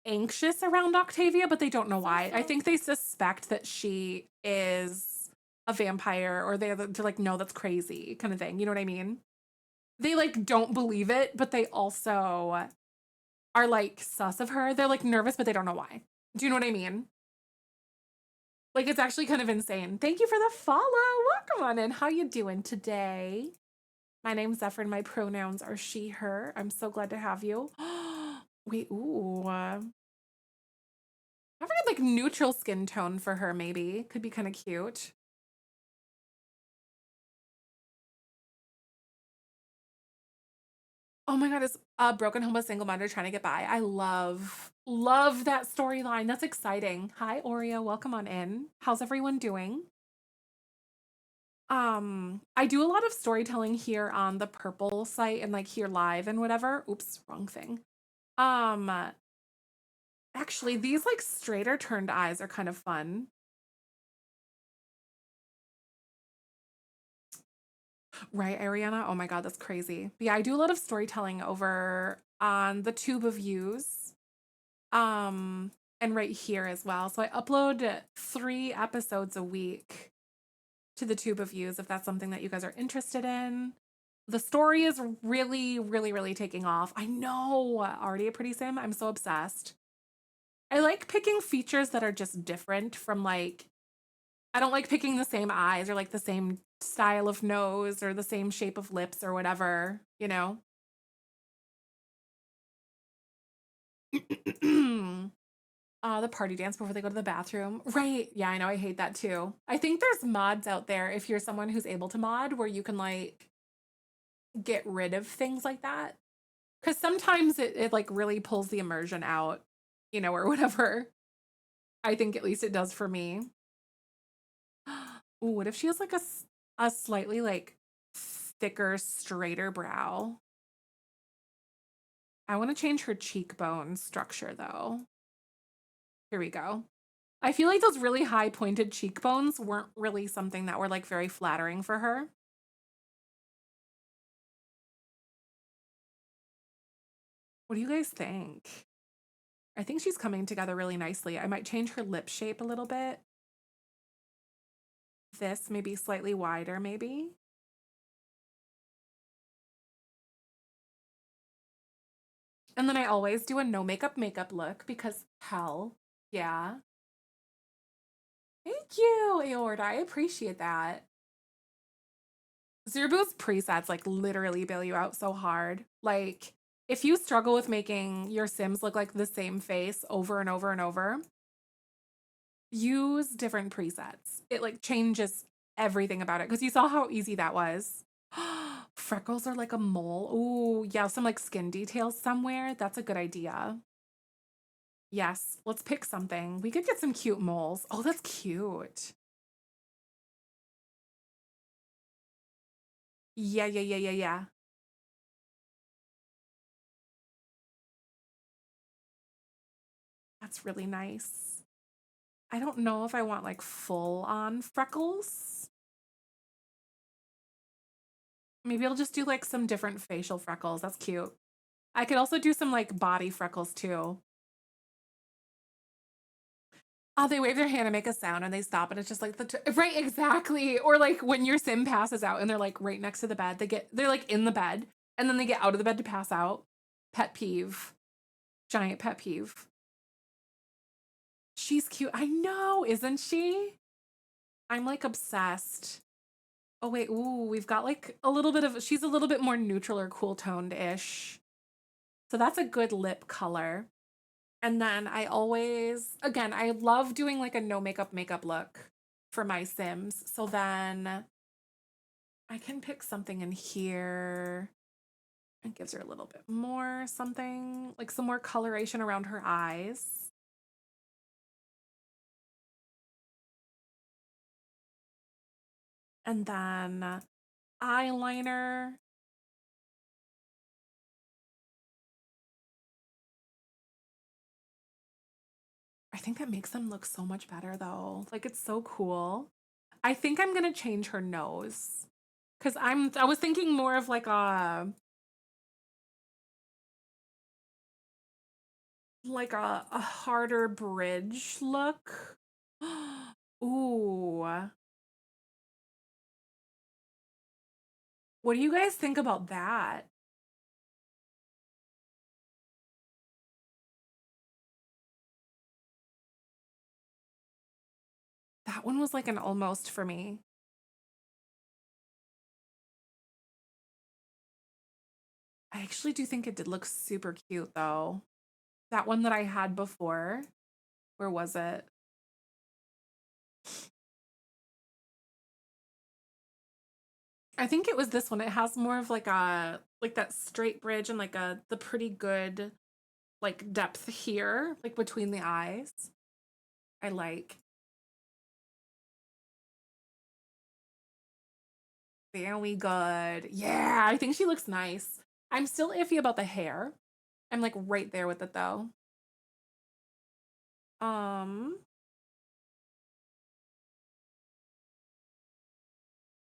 anxious around Octavia, but they don't know So why. I so. think they suspect that she is a vampire, or they're like, no, that's crazy, kind of thing. You know what I mean? They like don't believe it, but they also are like sus of her. They're like nervous, but they don't know why. Do you know what I mean? Like it's actually kind of insane. Thank you for the follow. Welcome on in. How you doing today? My name's Zephyr and my pronouns are she, her. I'm so glad to have you. Wait, ooh. I forget like neutral skin tone for her, maybe. Could be kind of cute. Oh my god, is a broken home a single mother trying to get by? I love that storyline. That's exciting. Hi, Oreo. Welcome on in. How's everyone doing? I do a lot of storytelling here on the Purple site and like here live and whatever. Oops, wrong thing. Um, actually, these like straighter turned eyes are kind of fun. Right, Ariana? Oh my god, that's crazy. But yeah, I do a lot of storytelling over on the Tube of Views. Um, and right here as well. So I upload 3 episodes a week to the Tube of Views if that's something that you guys are interested in. The story is really taking off. I know, already a pretty sim. I'm so obsessed. I like picking features that are just different from like I don't like picking the same eyes or like the same style of nose or the same shape of lips or whatever, you know? The party dance before they go to the bathroom. Right. Yeah, I know. I hate that too. I think there's mods out there if you're someone who's able to mod where you can like get rid of things like that. Because sometimes it like really pulls the immersion out, you know, or whatever. I think at least it does for me. Ooh, what if she has like a slightly like thicker, straighter brow? I want to change her cheekbone structure though. Here we go. I feel like those really high pointed cheekbones weren't really something that were like very flattering for her. What do you guys think? I think she's coming together really nicely. I might change her lip shape a little bit. This maybe slightly wider, maybe. And then I always do a no makeup look because hell, yeah. Thank you, Aorta. I appreciate that. Zerbu's presets like literally bail you out so hard. Like if you struggle with making your Sims look like the same face over and over and over, use different presets. It like changes everything about it because you saw how easy that was. Freckles are like a mole. Ooh, yeah, some like skin details somewhere. That's a good idea. Yes, let's pick something. We could get some cute moles. Oh, that's cute. Yeah. That's really nice. I don't know if I want like full on freckles. Maybe I'll just do like some different facial freckles. That's cute. I could also do some like body freckles too. Oh, they wave their hand and make a sound and they stop and it's just like right, exactly. Or like when your sim passes out and they're like right next to the bed, they're like in the bed and then they get out of the bed to pass out. Pet peeve. Giant pet peeve. She's cute. I know, isn't she? I'm like obsessed. Oh wait, ooh, we've got like a little bit of she's a little bit more neutral or cool toned-ish. So that's a good lip color. And then I always again, I love doing like a no makeup look for my Sims. So then I can pick something in here. It gives her a little bit more something, like some more coloration around her eyes. And then eyeliner. I think that makes them look so much better though. Like it's so cool. I think I'm gonna change her nose. Cause I was thinking more of like a harder bridge look. Ooh. What do you guys think about that? That one was like an almost for me. I actually do think it did look super cute though. That one that I had before, where was it? I think it was this one. It has more of like that straight bridge and like a the pretty good like depth here, like between the eyes. I like. Very good. Yeah, I think she looks nice. I'm still iffy about the hair. I'm like right there with it though. Um,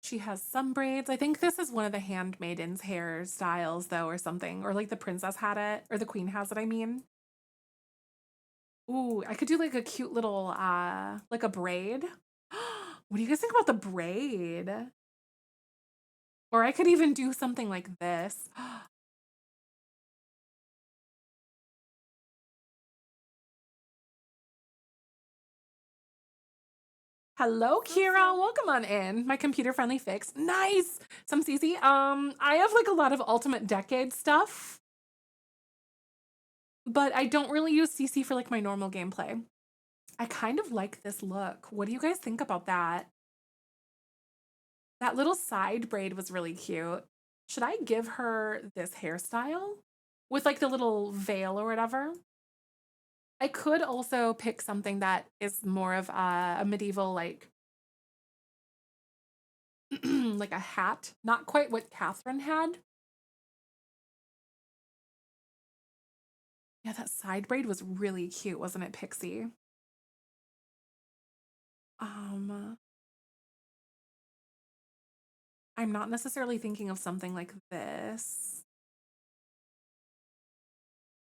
she has some braids. I think this is one of the handmaidens hairstyles though, or something, or like the princess had it, or the queen has it. I mean, ooh, I could do like a cute little, like a braid. What do you guys think about the braid? Or I could even do something like this. Hello, So Kira. so. Welcome on in. My computer friendly fix. Nice. Some CC. I have like a lot of Ultimate Decade stuff, but I don't really use CC for like my normal gameplay. I kind of like this look. What do you guys think about that? That little side braid was really cute. Should I give her this hairstyle with like the little veil or whatever? I could also pick something that is more of a medieval like like a hat, not quite what Catherine had. Yeah, that side braid was really cute, wasn't it, Pixie? Um, I'm not necessarily thinking of something like this.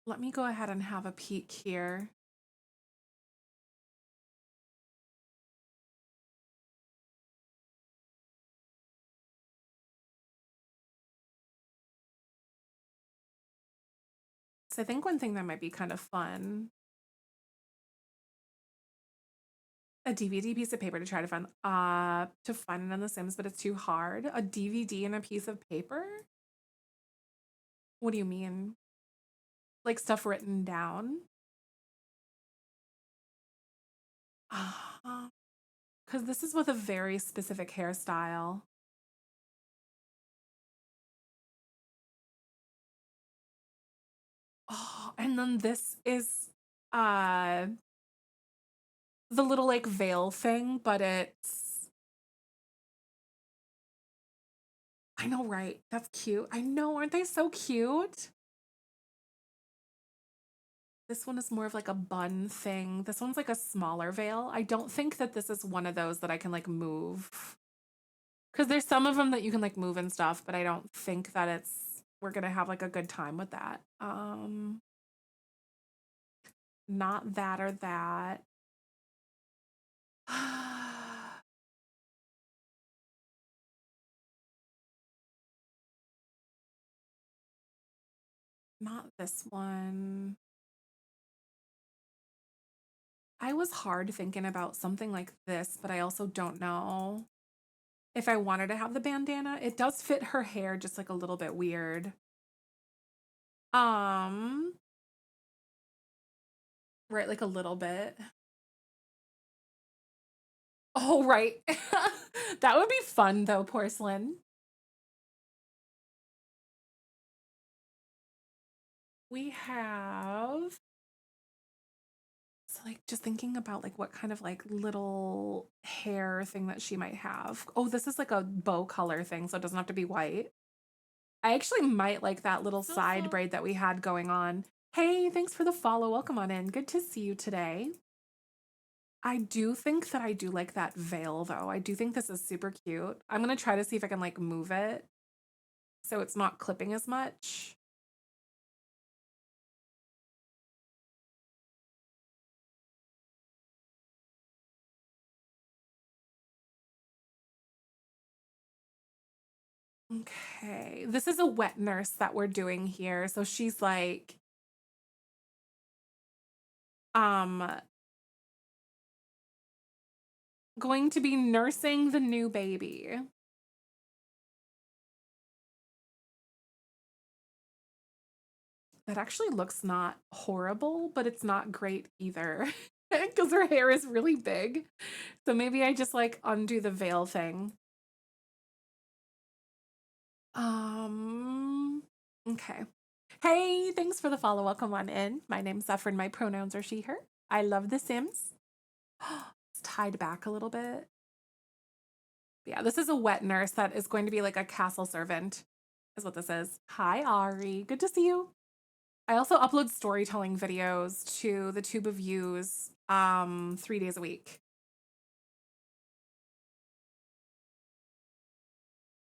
Let me go ahead and have a peek here. So I think one thing that might be kind of fun, a DVD piece of paper to try to find it in The Sims, but it's too hard. A DVD and a piece of paper? What do you mean? Like stuff written down? Because this is with a very specific hairstyle. Oh, and then this is uh the little like veil thing, but it's I know, right? That's cute. I know, aren't they so cute? This one is more of like a bun thing. This one's like a smaller veil. I don't think that this is one of those that I can like move. Because there's some of them that you can like move and stuff, but I don't think that we're gonna have like a good time with that. Not that or that. Not this one. I was hard thinking about something like this, but I also don't know if I wanted to have the bandana. It does fit her hair just like a little bit weird. Um, right, like a little bit. Oh, right. That would be fun though, porcelain. We have so like just thinking about like what kind of like little hair thing that she might have. Oh, this is like a bow color thing, so it doesn't have to be white. I actually might like that little So, side so. braid that we had going on. Hey, thanks for the follow. Welcome on in. Good to see you today. I do think that I do like that veil though. I do think this is super cute. I'm gonna try to see if I can like move it so it's not clipping as much. Okay. This is a wet nurse that we're doing here. So she's like, um, going to be nursing the new baby. That actually looks not horrible, but it's not great either because her hair is really big. So maybe I just like undo the veil thing. Um, okay. Hey, thanks for the follow. Welcome on in. My name's Zephyr. My pronouns are she, her. I love The Sims. It's tied back a little bit. Yeah, this is a wet nurse that is going to be like a castle servant, is what this is. Hi, Ari. Good to see you. I also upload storytelling videos to the Tube of Views 3 days a week.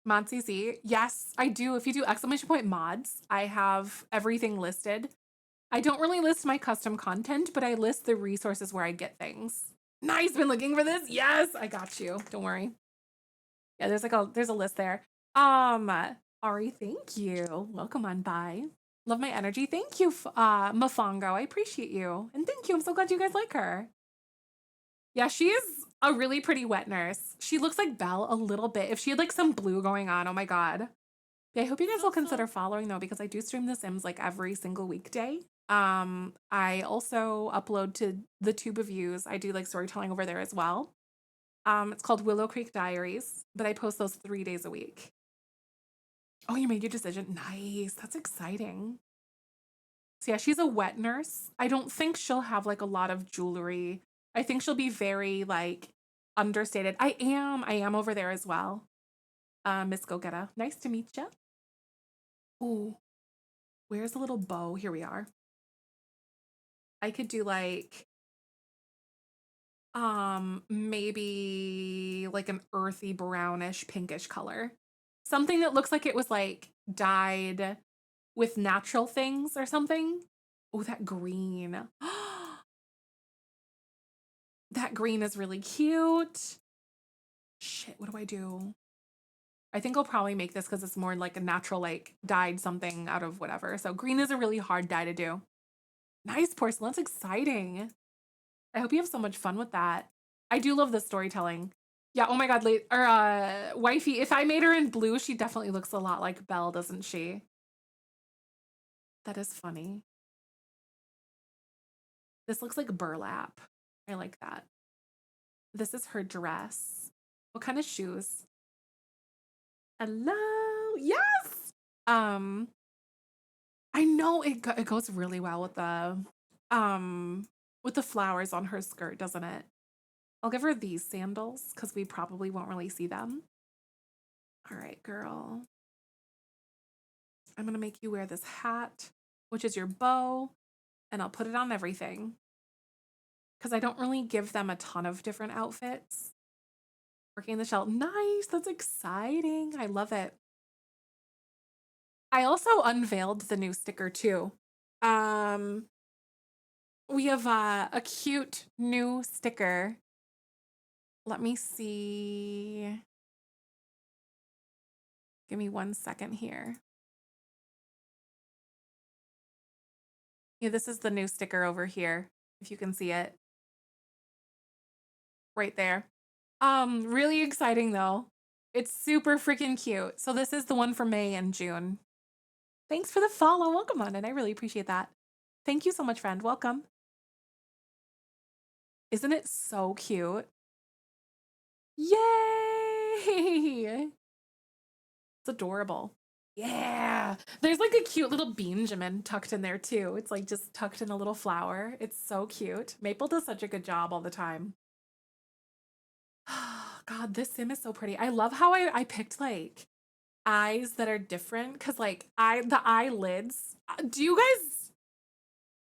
Mod CC. Yes, I do. If you do exclamation point mods, I have everything listed. I don't really list my custom content, but I list the resources where I get things. Nice, been looking for this? Yes, I got you. Don't worry. Yeah, there's a list there. Um, Ari, thank you. Welcome on by. Love my energy. Thank you, Mafongo. I appreciate you. And thank you. I'm so glad you guys like her. Yeah, she is a really pretty wet nurse. She looks like Belle a little bit. If she had like some blue going on, oh my god. Yeah, I hope you guys will So, consider so. following though, because I do stream The Sims like every single weekday. I also upload to the Tube of Views. I do like storytelling over there as well. It's called Willow Creek Diaries, but I post those 3 days a week. Oh, you made your decision. Nice. That's exciting. So yeah, she's a wet nurse. I don't think she'll have like a lot of jewelry. I think she'll be very like understated. I am over there as well. Miss Gogetta. Nice to meet you. Ooh, where's the little bow? Here we are. I could do like maybe like an earthy brownish pinkish color. Something that looks like it was like dyed with natural things or something. Oh, that green. That green is really cute. Shit, what do I do? I think I'll probably make this because it's more like a natural, like dyed something out of whatever. So green is a really hard dye to do. Nice porcelain. That's exciting. I hope you have so much fun with that. I do love the storytelling. Yeah, oh my god, wifey, if I made her in blue, she definitely looks a lot like Belle, doesn't she? That is funny. This looks like burlap. I like that. This is her dress. What kind of shoes? Hello. Yes. Um, I know it goes really well um with the flowers on her skirt, doesn't it? I'll give her these sandals because we probably won't really see them. All right, girl. I'm gonna make you wear this hat, which is your bow, and I'll put it on everything. Because I don't really give them a ton of different outfits. Working the shell. Nice. That's exciting. I love it. I also unveiled the new sticker too. Um, we have a cute new sticker Let me see. Give me 1 second here. Yeah, this is the new sticker over here, if you can see it right there. Really exciting though. It's super freaking cute. So this is the one for May and June. Thanks for the follow. Welcome on, and I really appreciate that. Thank you so much, friend. Welcome. Isn't it so cute? Yay! It's adorable. Yeah. There's like a cute little Benjamin tucked in there too. It's like just tucked in a little flower. It's so cute. Maple does such a good job all the time. God, this sim is so pretty. I love how I picked like eyes that are different because like the eyelids. Do you guys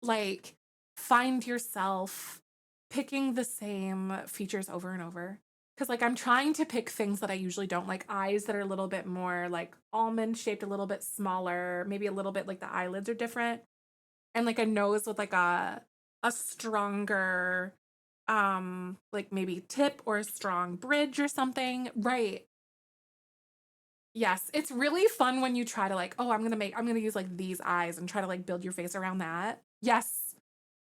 like find yourself picking the same features over and over? Because like I'm trying to pick things that I usually don't like eyes that are a little bit more like almond shaped, a little bit smaller, maybe a little bit like the eyelids are different, and like a nose with like a stronger like maybe tip or a strong bridge or something. Right. Yes, it's really fun when you try to like, oh, I'm gonna use like these eyes and try to like build your face around that. Yes.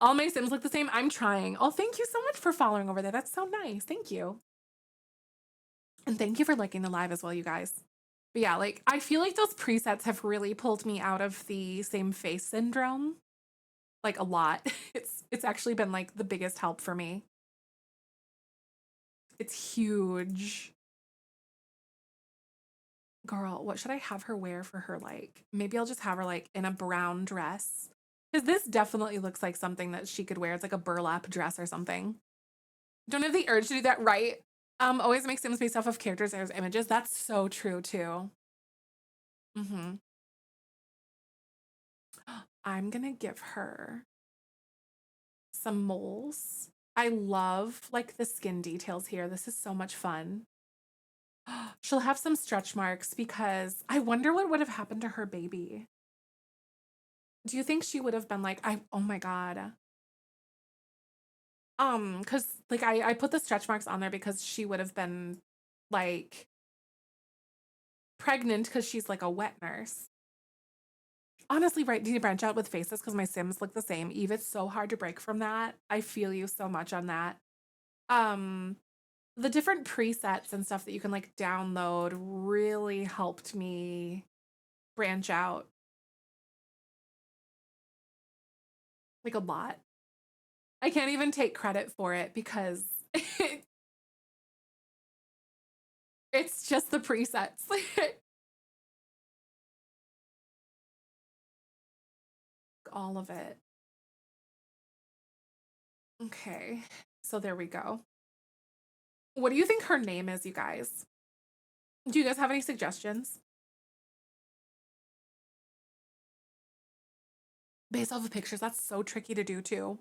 All my Sims look the same. I'm trying. Oh, thank you so much for following over there. That's so nice. Thank you. And thank you for liking the live as well, you guys. But yeah, like I feel like those presets have really pulled me out of the same face syndrome. Like a lot. It's actually been like the biggest help for me. It's huge. Girl, what should I have her wear for her like? Maybe I'll just have her like in a brown dress. Because this definitely looks like something that she could wear. It's like a burlap dress or something. Don't have the urge to do that, right? Always make Sims based off of characters as images. That's so true too. Mm-hmm. I'm gonna give her some moles. I love like the skin details here. This is so much fun. She'll have some stretch marks because I wonder what would have happened to her baby. Do you think she would have been like, oh my God. Because like I put the stretch marks on there because she would have been like pregnant because she's like a wet nurse. Honestly, right, do you branch out with faces because my Sims look the same? Eve, it's so hard to break from that. I feel you so much on that. Um, the different presets and stuff that you can like download really helped me branch out like a lot. I can't even take credit for it because it's just the presets. All of it. Okay, so there we go. What do you think her name is, you guys? Do you guys have any suggestions? Based off of pictures, that's so tricky to do too.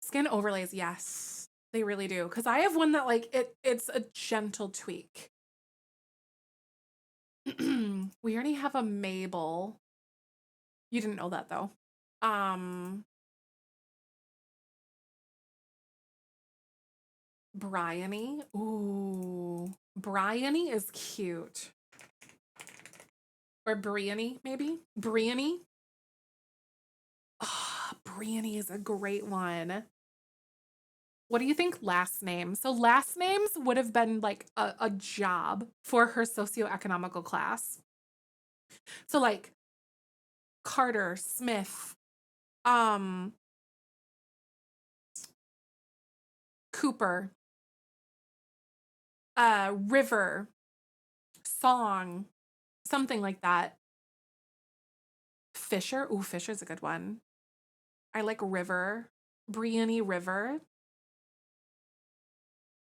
Skin overlays, yes, they really do. Because I have one that like it's a gentle tweak. We already have a Mabel. You didn't know that though. Um, Bryony. Ooh, Bryony is cute. Or Briony, maybe? Briony. Ah, Briony is a great one. What do you think last name? So last names would have been like a job for her socioeconomical class. So like Carter, Smith, um, Cooper, River, Song, something like that. Fisher. Ooh, Fisher's a good one. I like River. Briony River.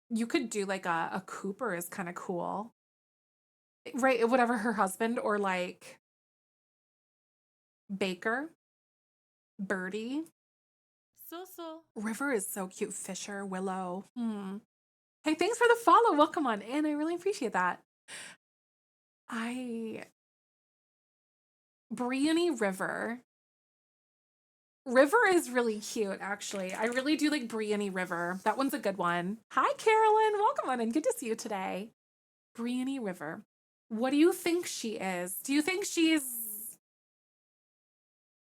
You could do like a Cooper is kind of cool. Right, whatever her husband or like Baker, Birdie. So. River is so cute. Fisher, Willow. Hey, thanks for the follow. Welcome on in. I really appreciate that. Briony River River is really cute, actually. I really do like Brienne River. That one's a good one. Hi, Carolyn. Welcome on and good to see you today. Brienne River. What do you think she is? Do you think she's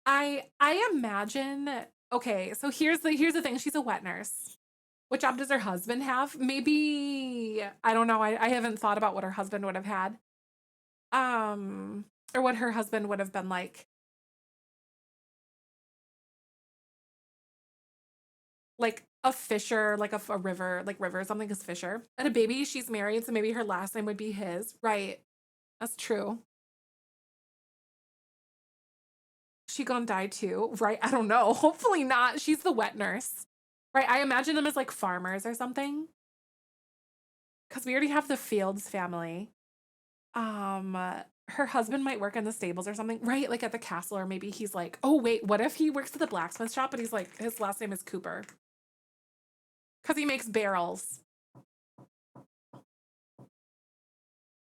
I imagine okay, so here's the thing. She's a wet nurse. What job does her husband have? Maybe I don't know. I haven't thought about what her husband would have had. Um, or what her husband would have been like. Like a Fisher, like a river, like River, something is Fisher. And a baby, she's married, so maybe her last name would be his. Right. That's true. She gonna die too, right? I don't know. Hopefully not. She's the wet nurse. Right. I imagine them as like farmers or something. Because we already have the Fields family. Her husband might work in the stables or something, right? Like at the castle, or maybe he's like, oh wait, what if he works at the blacksmith shop, but he's like his last name is Cooper? Because he makes barrels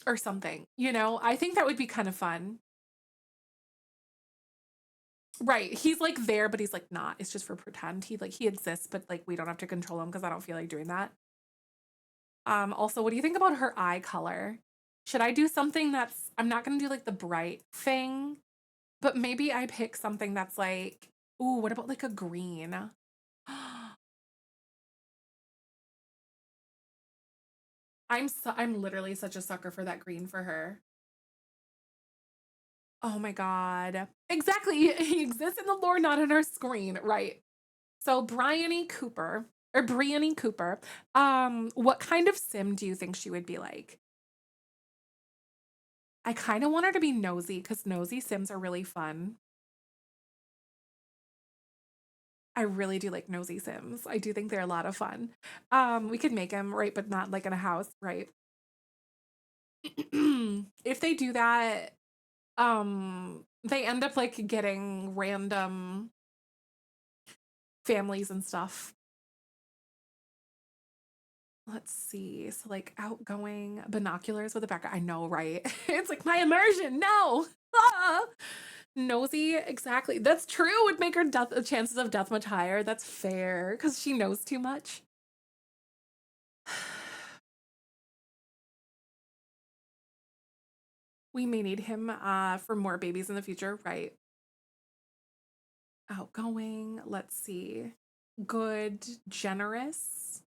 or something, I think that would be kind of fun. Right. He's like there, but he's like not. It's just for pretend. He exists, but like we don't have to control him because I don't feel like doing that. Also, what do you think about her eye color? Should I do something that's I'm not gonna do like the bright thing, but maybe I pick something that's like, ooh, what about like a green? I'm literally such a sucker for that green for her. Oh my god. Exactly. He exists in the lore, not on our screen. Right. So Bryony Cooper or Brienne Cooper, what kind of sim do you think she would be like? I kind of want her to be nosy because nosy sims are really fun. I really do like nosy sims. I do think they're a lot of fun. We could make them, right, but not like in a house, right? If they do that, they end up like getting random families and stuff. Let's see. So like outgoing binoculars with a back. I know, right? It's like my immersion. No. Ah! Nosy, exactly. That's true. Would make her death chances of death much higher. That's fair because she knows too much. We may need him for more babies in the future, right? Outgoing. Let's see. Good, generous.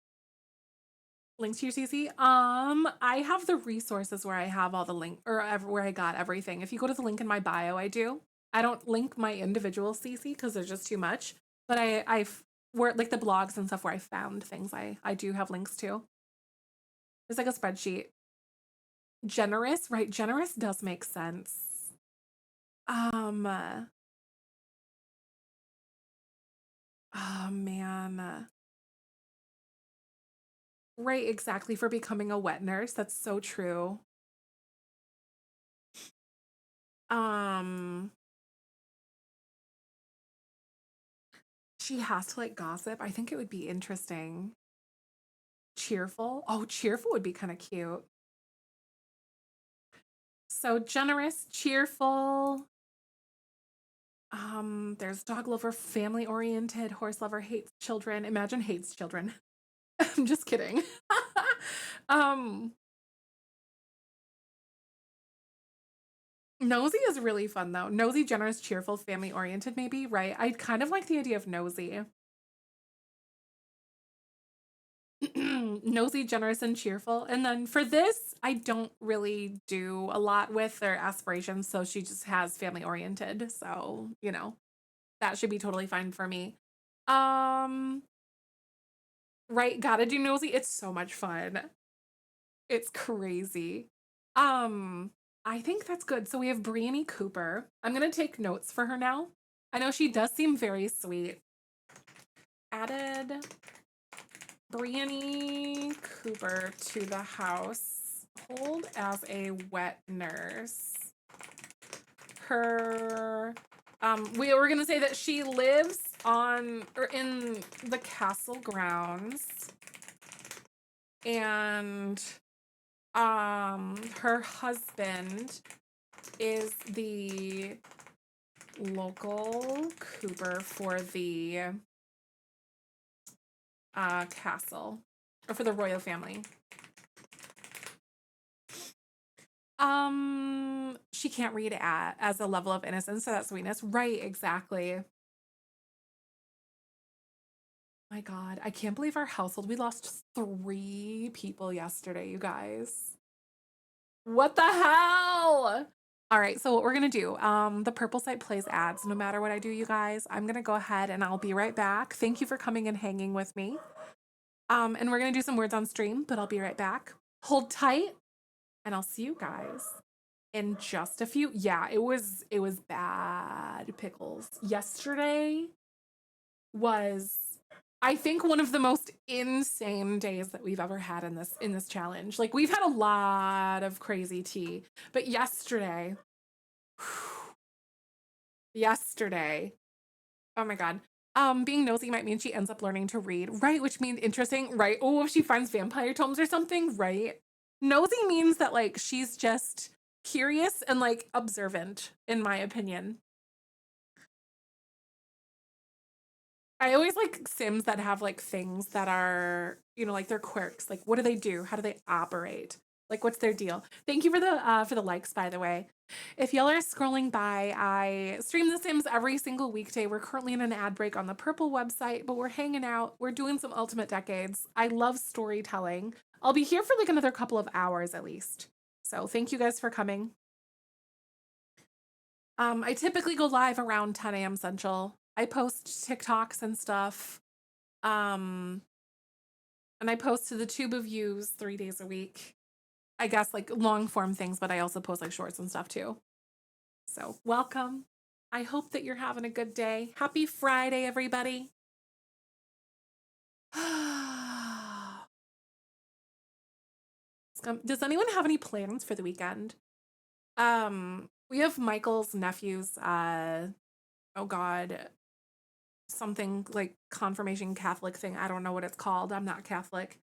Links to your CC. I have the resources where I have all the link or where I got everything. If you go to the link in my bio, I do. I don't link my individual CC because there's just too much. But I've where like the blogs and stuff where I found things I do have links to. There's like a spreadsheet. Generous, right? Generous does make sense. Oh man. Right, exactly for becoming a wet nurse. That's so true. Um She has to like gossip. I think it would be interesting. Cheerful. Oh, cheerful would be kind of cute. So generous, cheerful. There's dog lover, family oriented, horse lover, hates children. Imagine hates children. I'm just kidding. um, Nosy is really fun though. Nosy, generous, cheerful, family oriented, maybe, right? I kind of like the idea of nosy. Nosy, generous, and cheerful. And then for this, I don't really do a lot with their aspirations. So she just has family oriented. So, that should be totally fine for me. Um, right, gotta do nosy. It's so much fun. It's crazy. Um, I think that's good. So we have Brienne Cooper. I'm gonna take notes for her now. I know she does seem very sweet. Added Brienne Cooper to the house. Hold as a wet nurse. Her we were gonna say that she lives on or in the castle grounds. And her husband is the local Cooper for the castle, or for the royal family. She can't read as a level of innocence, so that sweetness. Right, exactly. My God, I can't believe our household, we lost 3 people yesterday, you guys. What the hell? All right, so what we're gonna do, the purple site plays ads no matter what I do, you guys. I'm gonna go ahead and I'll be right back. Thank you for coming and hanging with me. And we're gonna do some words on stream, but I'll be right back. Hold tight, and I'll see you guys in just a few. Yeah, it was bad pickles. Yesterday was, I think, one of the most insane days that we've ever had in this challenge. Like, we've had a lot of crazy tea, but yesterday, oh my God. Being nosy might mean she ends up learning to read, right? Which means interesting, right? Oh, if she finds vampire tomes or something, right? Nosy means that like she's just curious and like observant, in my opinion. I always like Sims that have like things that are, like their quirks. Like, what do they do? How do they operate? Like, what's their deal? Thank you for the likes, by the way. If y'all are scrolling by, I stream The Sims every single weekday. We're currently in an ad break on the Purple website, but we're hanging out. We're doing some Ultimate Decades. I love storytelling. I'll be here for like another couple of hours at least. So thank you guys for coming. I typically go live around 10 a.m. Central. I post TikToks and stuff. Um, and I post to the Tube of Views 3 days a week. I guess like long form things, but I also post like shorts and stuff too. So welcome. I hope that you're having a good day. Happy Friday, everybody. Does anyone have any plans for the weekend? We have Michael's nephew's oh God, something like confirmation Catholic thing. I don't know what it's called. I'm not Catholic.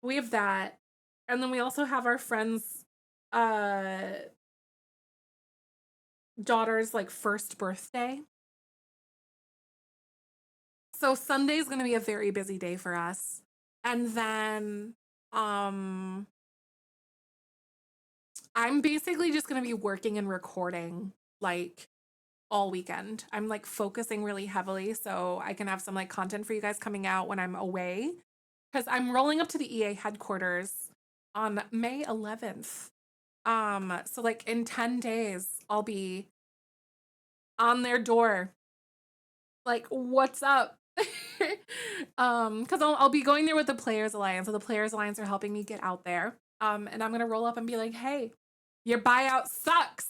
We have that. And then we also have our friend's uh daughter's like first birthday. So Sunday's going to be a very busy day for us. And then um I'm basically just going to be working and recording like all weekend. I'm like focusing really heavily so I can have some like content for you guys coming out when I'm away, cuz I'm rolling up to the EA headquarters on May 11th. So like in 10 days I'll be on their door. Like, what's up? Because I'll be going there with the Players Alliance. So the Players Alliance are helping me get out there. And I'm gonna roll up and be like, hey, your buyout sucks.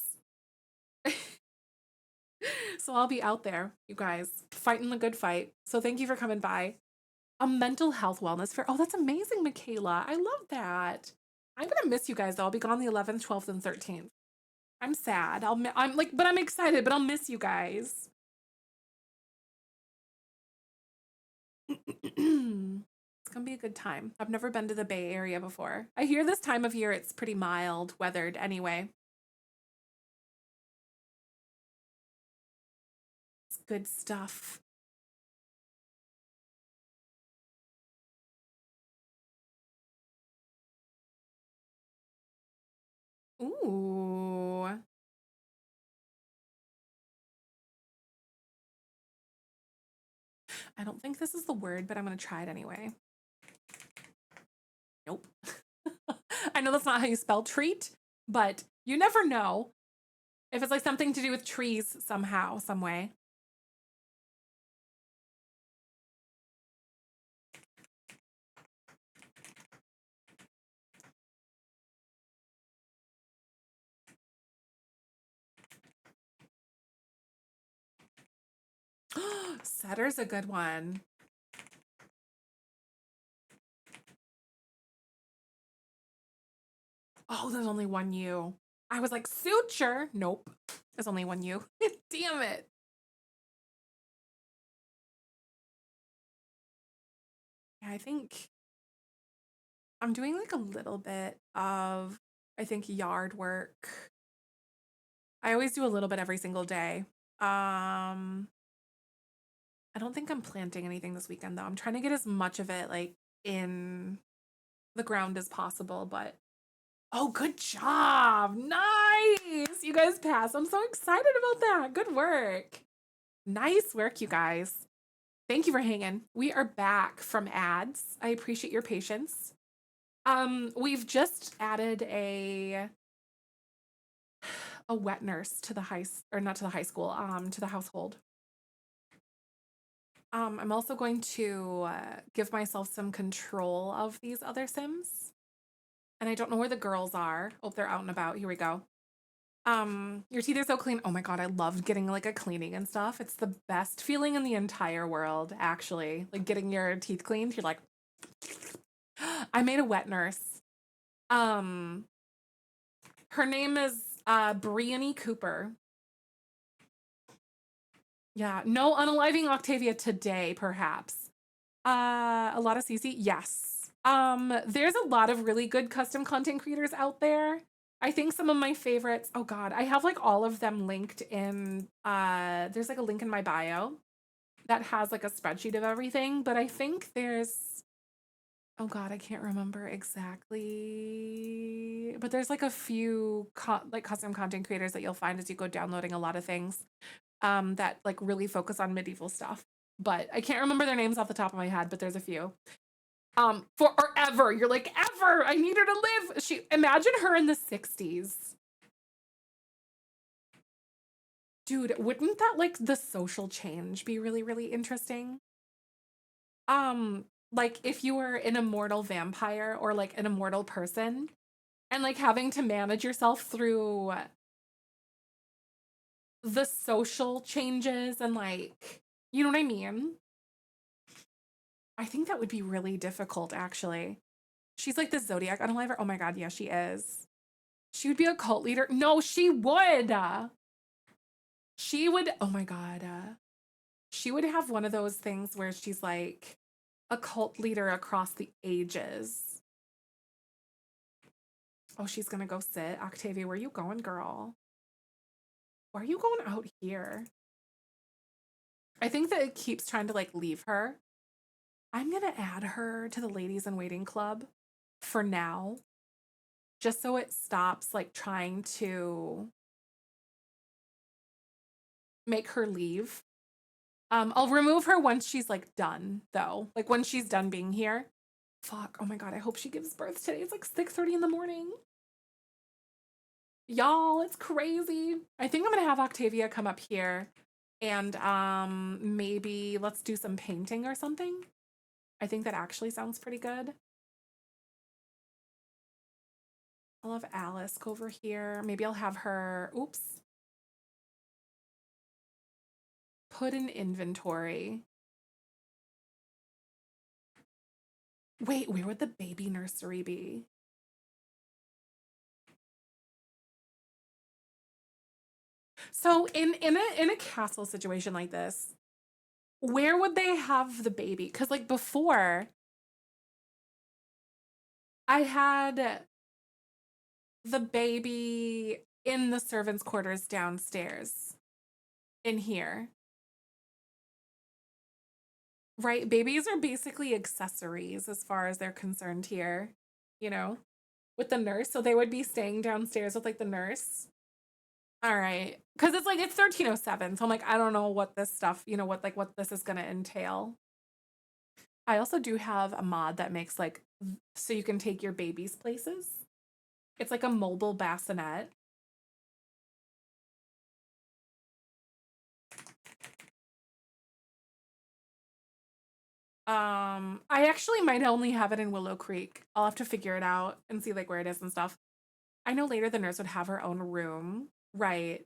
So I'll be out there, you guys, fighting the good fight. So thank you for coming by. A mental health wellness fair. Oh, that's amazing, Michaela. I love that. I'm gonna miss you guys though. I'll be gone the 11th, 12th, and 13th. I'm sad. I'm like, but I'm excited. But I'll miss you guys. It's gonna be a good time. I've never been to the Bay Area before. I hear this time of year it's pretty mild weathered anyway. It's good stuff. Ooh. I don't think this is the word, but I'm gonna try it anyway. Nope. I know that's not how you spell treat, but you never know if it's like something to do with trees somehow, some way. Setter's a good one. Oh, there's only one U. I was like, suture. Nope. There's only one U. Damn it. Yeah, I think I'm doing like a little bit of, I think, yard work. I always do a little bit every single day. Um, I don't think I'm planting anything this weekend though. I'm trying to get as much of it like in the ground as possible, but oh, good job. Nice. You guys passed. I'm so excited about that. Good work. Nice work, you guys. Thank you for hanging. We are back from ads. I appreciate your patience. We've just added a wet nurse to the or not to the high school, to the household. I'm also going to give myself some control of these other Sims. And I don't know where the girls are. Oh, they're out and about. Here we go. Your teeth are so clean. Oh my God, I loved getting like a cleaning and stuff. It's the best feeling in the entire world, actually. Like getting your teeth cleaned. You're like, I made a wet nurse. Her name is Brianny Cooper. Yeah, no unaliving Octavia today, perhaps. A lot of CC, yes. There's a lot of really good custom content creators out there. I think some of my favorites, oh God, I have like all of them linked in, there's like a link in my bio that has like a spreadsheet of everything, but I think there's, oh God, I can't remember exactly, but there's like a few like custom content creators that you'll find as you go downloading a lot of things that like really focus on medieval stuff. But I can't remember their names off the top of my head, but there's a few. Forever. You're like, ever. I need her to live. Imagine her in the 60s. Dude, wouldn't that like the social change be really, really interesting? Like if you were an immortal vampire or like an immortal person and like having to manage yourself through the social changes and like, you know what I mean? I think that would be really difficult, actually. She's like the Zodiac unaliver. Oh my God, yeah, she is. She would be a cult leader. No, she would. She would, oh my God. She would have one of those things where she's like a cult leader across the ages. Oh, she's gonna go sit. Octavia, where you going, girl? Why are you going out here? I think that it keeps trying to like leave her. I'm gonna add her to the ladies in waiting club for now, just so it stops like trying to make her leave. I'll remove her once she's like done though. Like when she's done being here. Fuck. Oh my God. I hope she gives birth today. It's like 6:30 in the morning. Y'all, it's crazy. I think I'm gonna have Octavia come up here and maybe let's do some painting or something. I think that actually sounds pretty good. I'll have Alice go over here. Maybe I'll have her, oops, put in inventory. Wait, where would the baby nursery be? So in a castle situation like this, where would they have the baby? Because like before, I had the baby in the servants' quarters downstairs in here. Right? Babies are basically accessories as far as they're concerned here, you know, with the nurse. So they would be staying downstairs with like the nurse. All right. Cause it's like it's 1307. So I'm like, I don't know what this stuff, you know, what this is gonna entail. I also do have a mod that makes like so you can take your babies places. It's like a mobile bassinet. I actually might only have it in Willow Creek. I'll have to figure it out and see like where it is and stuff. I know later the nurse would have her own room. Right.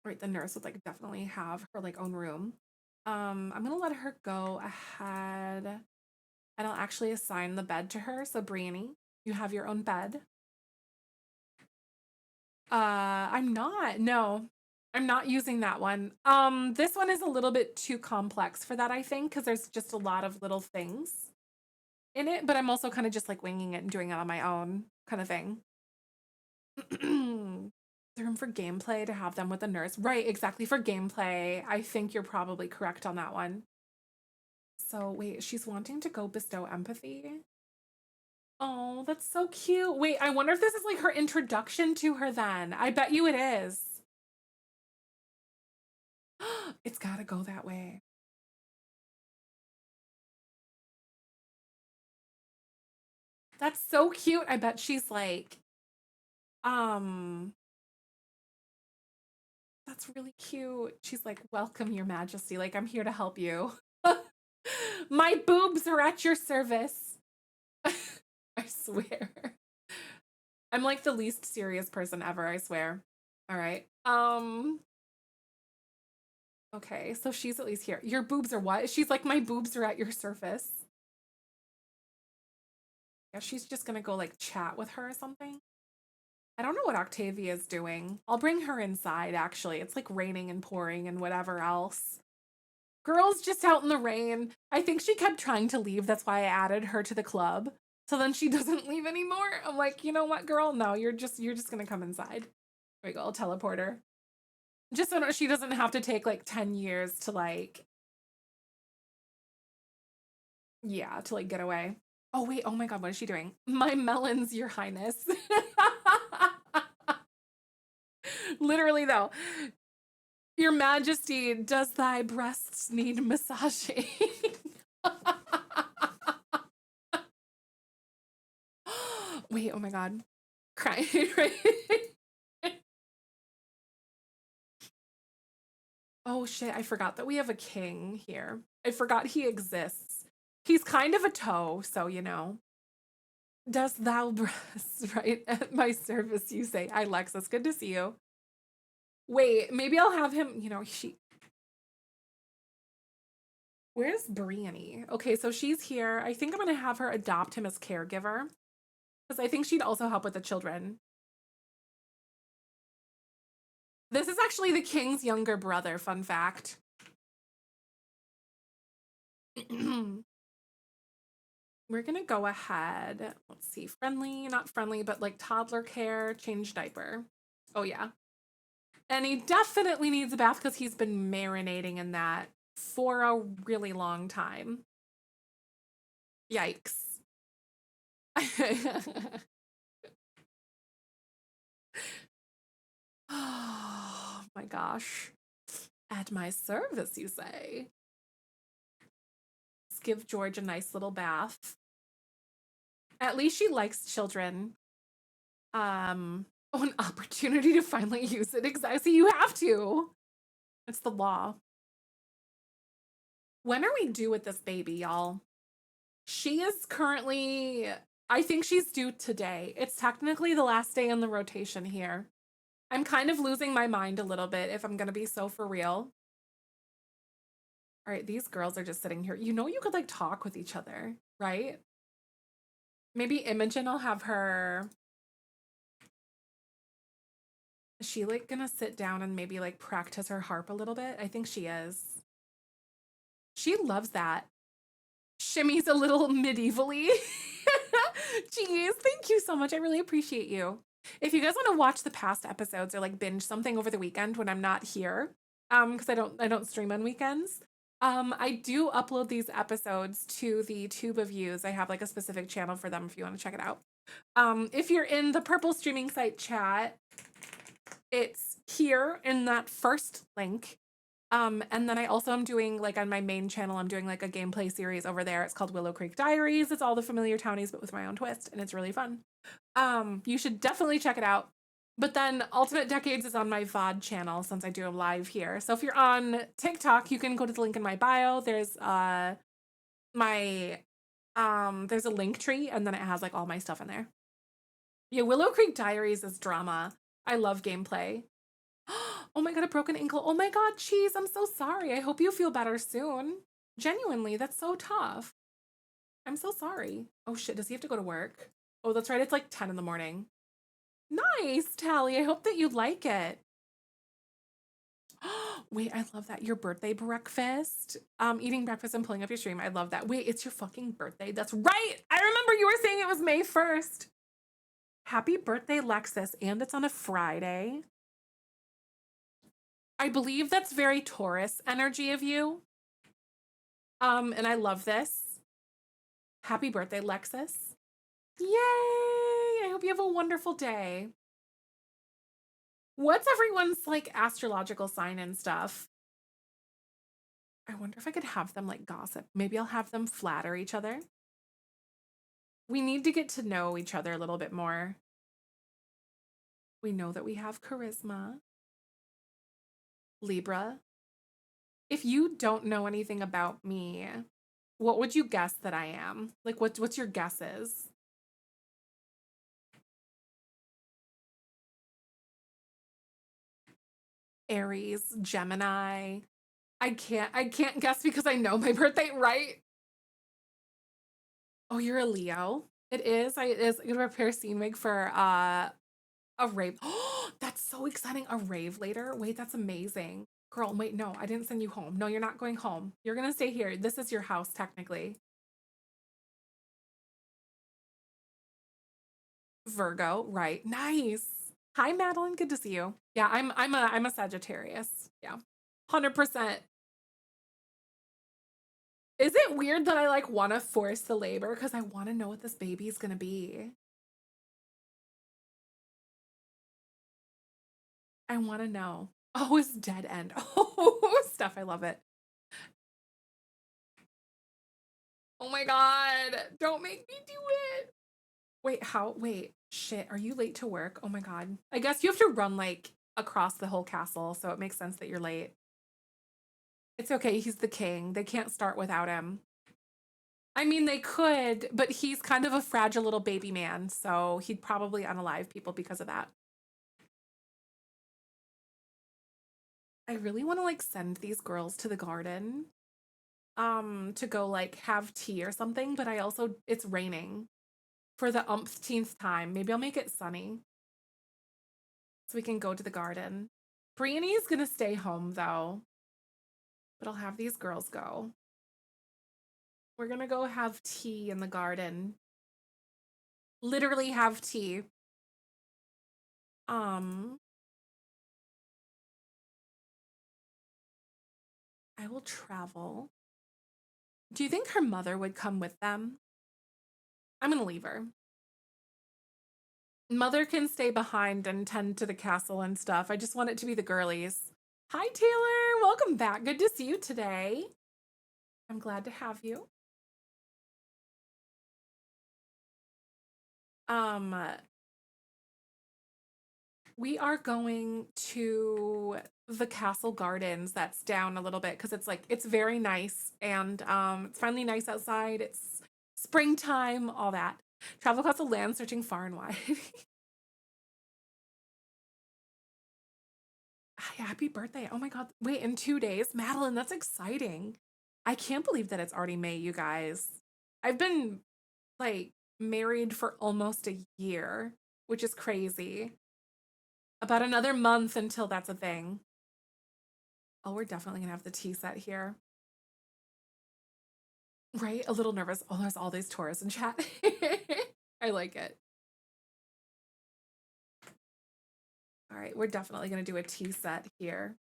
Right, the nurse would like definitely have her like own room. I'm gonna let her go ahead and I'll actually assign the bed to her. So Brianny, you have your own bed. I'm not. No. I'm not using that one. This one is a little bit too complex for that, I think, because there's just a lot of little things in it, but I'm also kind of just like winging it and doing it on my own kind of thing. the room for gameplay to have them with the nurse. Right, exactly, for gameplay. I think you're probably correct on that one. So wait, she's wanting to go bestow empathy. Oh, that's so cute. Wait, I wonder if this is like her introduction to her then. I bet you it is. It's gotta go that way. That's so cute. I bet she's like, um, that's really cute. She's like, welcome, Your Majesty. Like, I'm here to help you. My boobs are at your service. I swear. I'm like the least serious person ever, I swear. All right. Okay, so she's at least here. Your boobs are what? She's like, my boobs are at your surface. Yeah, she's just gonna go like chat with her or something. I don't know what Octavia's doing. I'll bring her inside, actually. It's like raining and pouring and whatever else. Girl's just out in the rain. I think she kept trying to leave. That's why I added her to the club. So then she doesn't leave anymore. I'm like, you know what, girl? No, you're just gonna come inside. There we go, I'll teleport her. Just so she doesn't have to take like 10 years to like, yeah, to like get away. Oh wait, oh my god, what is she doing? My melons, Your Highness. Literally though. Your Majesty, does thy breasts need massaging? Wait, oh my god. Crying, right? Oh shit, I forgot that we have a king here. I forgot he exists. He's kind of a toe, so you know. Does thou breast right at my service, you say. Hi, Lexus. Good to see you. Wait, maybe I'll have him, you know, where's Brianny? Okay, so she's here. I think I'm gonna have her adopt him as caregiver. Because I think she'd also help with the children. This is actually the king's younger brother, fun fact. We're gonna go ahead. Let's see, friendly, not friendly, but like toddler care, change diaper. Oh yeah. And he definitely needs a bath because he's been marinating in that for a really long time. Yikes. Oh my gosh. At my service, you say? Let's give George a nice little bath. At least she likes children. Oh, an opportunity to finally use it. Exactly. You have to. It's the law. When are we due with this baby, y'all? She is currently, I think she's due today. It's technically the last day in the rotation here. I'm kind of losing my mind a little bit if I'm going to be so for real. All right, these girls are just sitting here. You know, you could like talk with each other, right? Maybe Imogen, I'll have her. Is she like gonna sit down and maybe like practice her harp a little bit? I think she is. She loves that. Shimmy's a little medievally. Jeez, thank you so much. I really appreciate you. If you guys want to watch the past episodes or like binge something over the weekend when I'm not here, because I don't stream on weekends. I do upload these episodes to the Tube of Views. I have like a specific channel for them if you want to check it out. If you're in the purple streaming site chat, it's here in that first link. And then I also am doing like on my main channel, I'm doing like a gameplay series over there. It's called Willow Creek Diaries. It's all the familiar townies, but with my own twist, and it's really fun. You should definitely check it out. But then Ultimate Decades is on my VOD channel since I do a live here. So if you're on TikTok, you can go to the link in my bio. There's my there's a link tree and then it has like all my stuff in there. Yeah, Willow Creek Diaries is drama. I love gameplay. Oh my god, a broken ankle. Oh my god, Cheese, I'm so sorry. I hope you feel better soon. Genuinely, that's so tough. I'm so sorry. Oh shit, does he have to go to work? Oh, that's right, it's like 10 in the morning. Nice, Tally. I hope that you like it. Wait, I love that. Your birthday breakfast. Eating breakfast and pulling up your stream. I love that. Wait, it's your fucking birthday. That's right. I remember you were saying it was May 1st. Happy birthday, Lexus. And it's on a Friday. I believe that's very Taurus energy of you. And I love this. Happy birthday, Lexus. Yay! I hope you have a wonderful day. What's everyone's like astrological sign and stuff? I wonder if I could have them like gossip. Maybe I'll have them flatter each other. We need to get to know each other a little bit more. We know that we have charisma. Libra. If you don't know anything about me, what would you guess that I am? Like what's your guesses? Aries, Gemini. I can't guess because I know my birthday, right? Oh, you're a Leo. It is. It is gonna prepare scene wig for a rave. Oh, that's so exciting. A rave later. Wait, that's amazing. Girl, wait, no, I didn't send you home. No, you're not going home. You're gonna stay here. This is your house, technically. Virgo, right. Nice. Hi, Madeline. Good to see you. Yeah, I'm a Sagittarius. Yeah. 100%. Is it weird that I like want to force the labor because I want to know what this baby is gonna be? I want to know. Oh, it's dead end. Oh, stuff. I love it. Oh my god. Don't make me do it. Wait, how? Wait, shit. Are you late to work? Oh my god. I guess you have to run like across the whole castle, so it makes sense that you're late. It's okay. He's the king. They can't start without him. I mean, they could, but he's kind of a fragile little baby man, so he'd probably unalive people because of that. I really want to like send these girls to the garden to go like have tea or something, but I also it's raining for the umpteenth time. Maybe I'll make it sunny so we can go to the garden. Brianny's gonna stay home though, but I'll have these girls go. We're gonna go have tea in the garden. Literally have tea. Um, I will travel. Do you think her mother would come with them? I'm gonna leave her. Mother can stay behind and tend to the castle and stuff. I just want it to be the girlies. Hi, Taylor. Welcome back. Good to see you today. I'm glad to have you. Um, we are going to the castle gardens that's down a little bit because it's like it's very nice and it's finally nice outside. It's springtime, all that. Travel across the land searching far and wide. Happy birthday. Oh my god. Wait, in 2 days? Madeline, that's exciting. I can't believe that it's already May, you guys. I've been like married for almost a year, which is crazy. About another month until that's a thing. Oh, we're definitely gonna have the tea set here. Right? A little nervous. Oh, there's all these tourists in chat. I like it. All right, we're definitely gonna do a tea set here.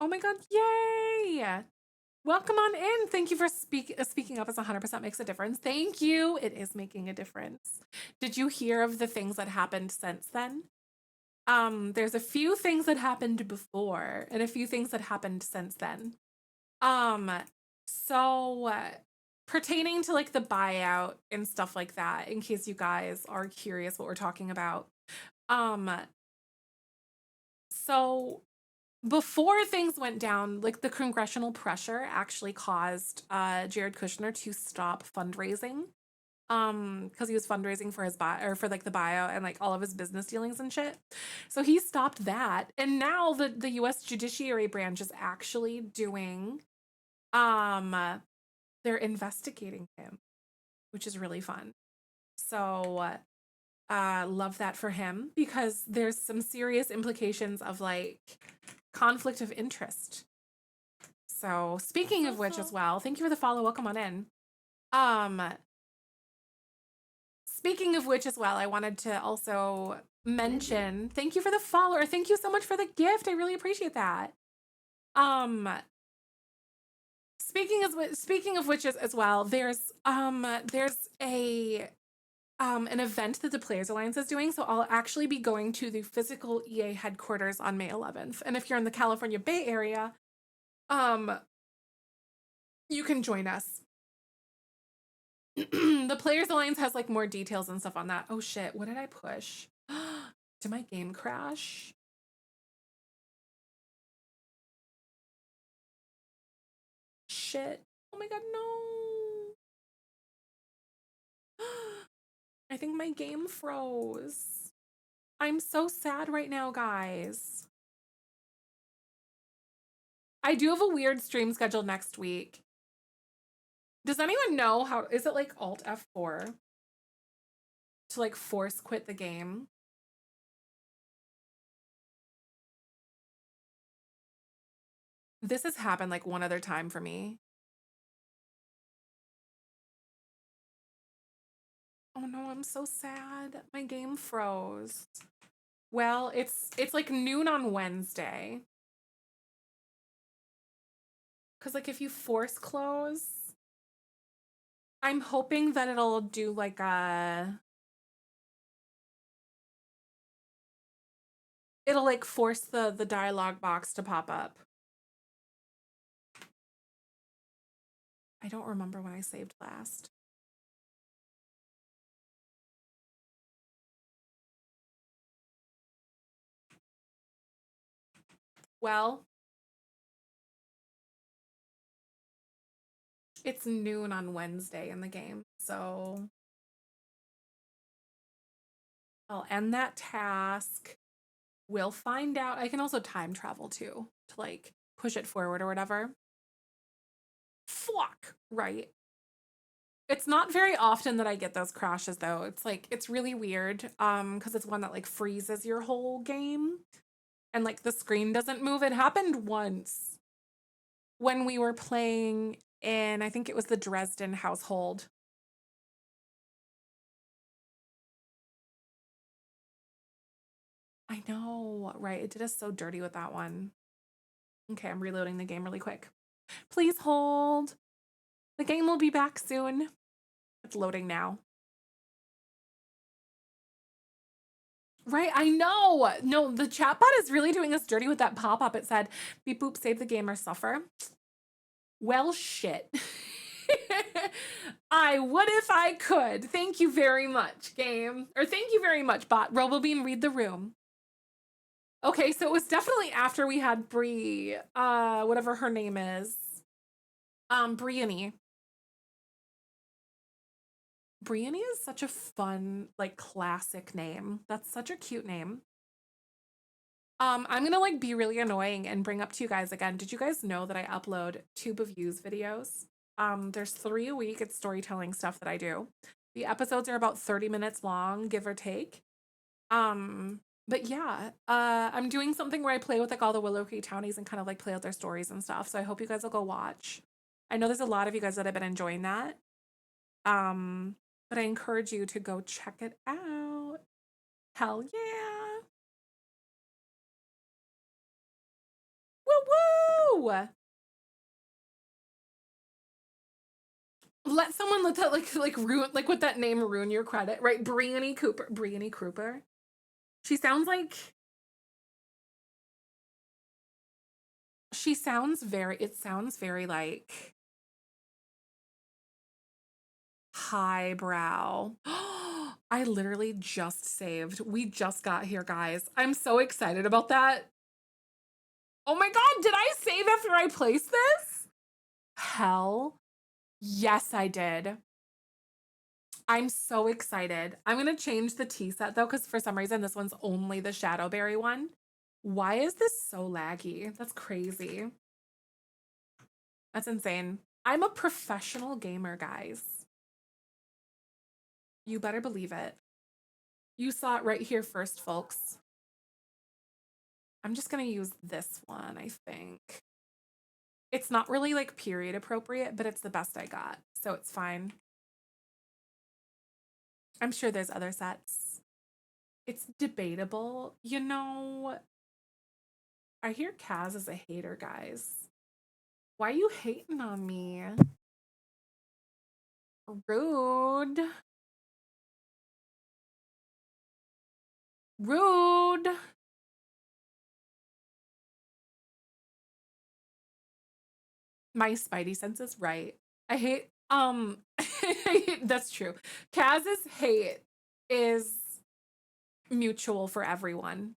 Oh my god, yay! Welcome on in. Thank you for speaking up as 100% makes a difference. Thank you. It is making a difference. Did you hear of the things that happened since then? There's a few things that happened before and a few things that happened since then. Um, so pertaining to like the buyout and stuff like that, in case you guys are curious what we're talking about. Um, so before things went down, like the congressional pressure actually caused Jared Kushner to stop fundraising. Because he was fundraising for his buy or for like the buyout and like all of his business dealings and shit. So he stopped that. And now the US Judiciary branch is actually doing they're investigating him, which is really fun. So love that for him because there's some serious implications of like conflict of interest. So speaking of which as well, thank you for the follow. Welcome on in. Um, speaking of which as well, I wanted to also mention, thank you for the follower. Thank you so much for the gift. I really appreciate that. Um, speaking of which as well, there's a an event that the Players Alliance is doing. So I'll actually be going to the physical EA headquarters on May 11th. And if you're in the California Bay Area, you can join us. The Players Alliance has like more details and stuff on that. Oh shit, what did I push? Did my game crash? Shit. Oh my god, no. I think my game froze. I'm so sad right now, guys. I do have a weird stream scheduled next week. Does anyone know how, is it like Alt F4 to like force quit the game? This has happened like one other time for me. Oh no, I'm so sad. My game froze. Well, it's like noon on Wednesday. Cause like if you force close, I'm hoping that it'll do like it'll like force the dialogue box to pop up. I don't remember when I saved last. Well, it's noon on Wednesday in the game, so I'll end that task. We'll find out. I can also time travel too to like push it forward or whatever. Fuck, right? It's not very often that I get those crashes though. It's like it's really weird because it's one that like freezes your whole game and like the screen doesn't move. It happened once when we were playing in, I think it was the Dresden household. I know, right? It did us so dirty with that one. Okay, I'm reloading the game really quick. Please hold. The game will be back soon. It's loading now. Right, I know. No, the chatbot is really doing us dirty with that pop-up. It said, beep boop, save the game or suffer. Well, shit. I would if I could. Thank you very much, game. Or thank you very much, bot. Robobeam, read the room. Okay, so it was definitely after we had Bree, whatever her name is. Briony. Briony is such a fun, like, classic name. That's such a cute name. I'm gonna like be really annoying and bring up to you guys again. Did you guys know that I upload Tube of Views videos? There's 3 a week. It's storytelling stuff that I do. The episodes are about 30 minutes long, give or take. But yeah, I'm doing something where I play with like all the Willow Creek townies and kind of like play out their stories and stuff. So I hope you guys will go watch. I know there's a lot of you guys that have been enjoying that. But I encourage you to go check it out. Hell yeah. Woo woo! Let someone let that like ruin like with that name ruin your credit, right? Briony Cooper. Briony Cooper. She sounds like she sounds very it sounds very like highbrow. I literally just saved. We just got here, guys. I'm so excited about that. Oh my god, did I save after I placed this? Hell yes, I did. I'm so excited. I'm gonna change the tea set though, because for some reason this one's only the Shadowberry one. Why is this so laggy? That's crazy. That's insane. I'm a professional gamer, guys. You better believe it. You saw it right here first, folks. I'm just gonna use this one, I think. It's not really like period appropriate, but it's the best I got, so it's fine. I'm sure there's other sets. It's debatable. I hear Kaz is a hater, guys. Why are you hating on me? Rude. Rude. My spidey sense is right. I hate that's true. Kaz's hate is mutual for everyone,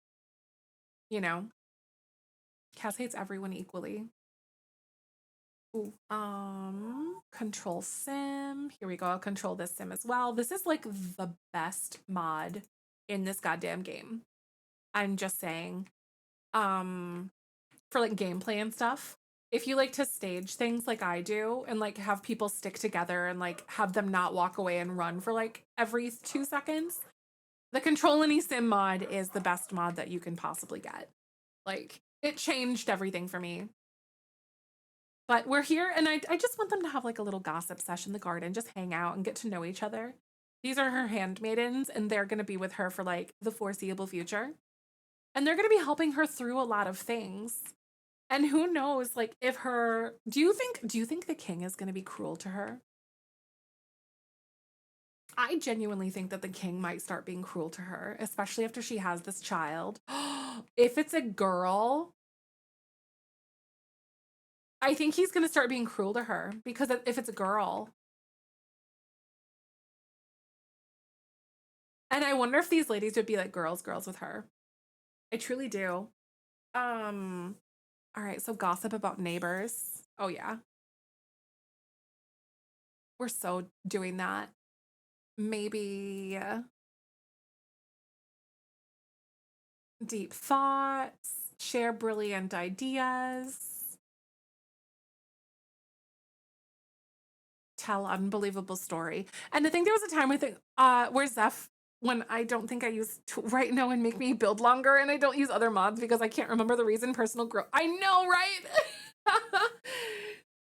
you know. Kaz hates everyone equally. Ooh, control sim. Here we go. I'll control this sim as well. This is like the best mod in this goddamn game. I'm just saying. For like gameplay and stuff. If you like to stage things like I do and like have people stick together and like have them not walk away and run for like every 2 seconds, the Control Any Sim mod is the best mod that you can possibly get. Like, it changed everything for me. But we're here, and I just want them to have like a little gossip session in the garden, just hang out and get to know each other. These are her handmaidens, and they're going to be with her for like the foreseeable future. And they're going to be helping her through a lot of things. And who knows, like, if her do you think the king is going to be cruel to her? I genuinely think that the king might start being cruel to her, especially after she has this child. If it's a girl, I think he's going to start being cruel to her because if it's a girl, and I wonder if these ladies would be like girls with her. I truly do. Um, all right, so gossip about neighbors. Oh yeah. We're so doing that. Maybe deep thoughts, share brilliant ideas, tell unbelievable story. And I think there was a time where Zeph, when I don't think I use right now and make me build longer and I don't use other mods because I can't remember the reason, personal growth. I know, right?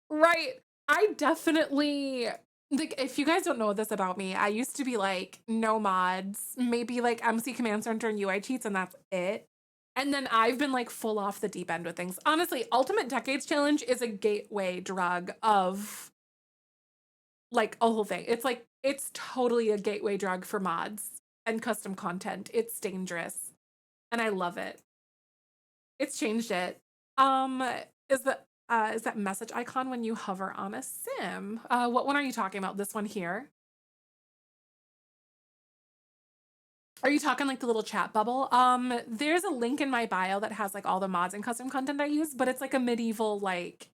Right. I definitely like if you guys don't know this about me, I used to be like no mods, maybe like MC Command Center and UI cheats and that's it. And then I've been like full off the deep end with things. Honestly, Ultimate Decades Challenge is a gateway drug of like a whole thing. It's like it's totally a gateway drug for mods and custom content. It's dangerous and I love it. It's changed it. Um, is that message icon when you hover on a sim? What one are you talking about? This one here? Are you talking like the little chat bubble? There's a link in my bio that has like all the mods and custom content I use, but it's like a medieval like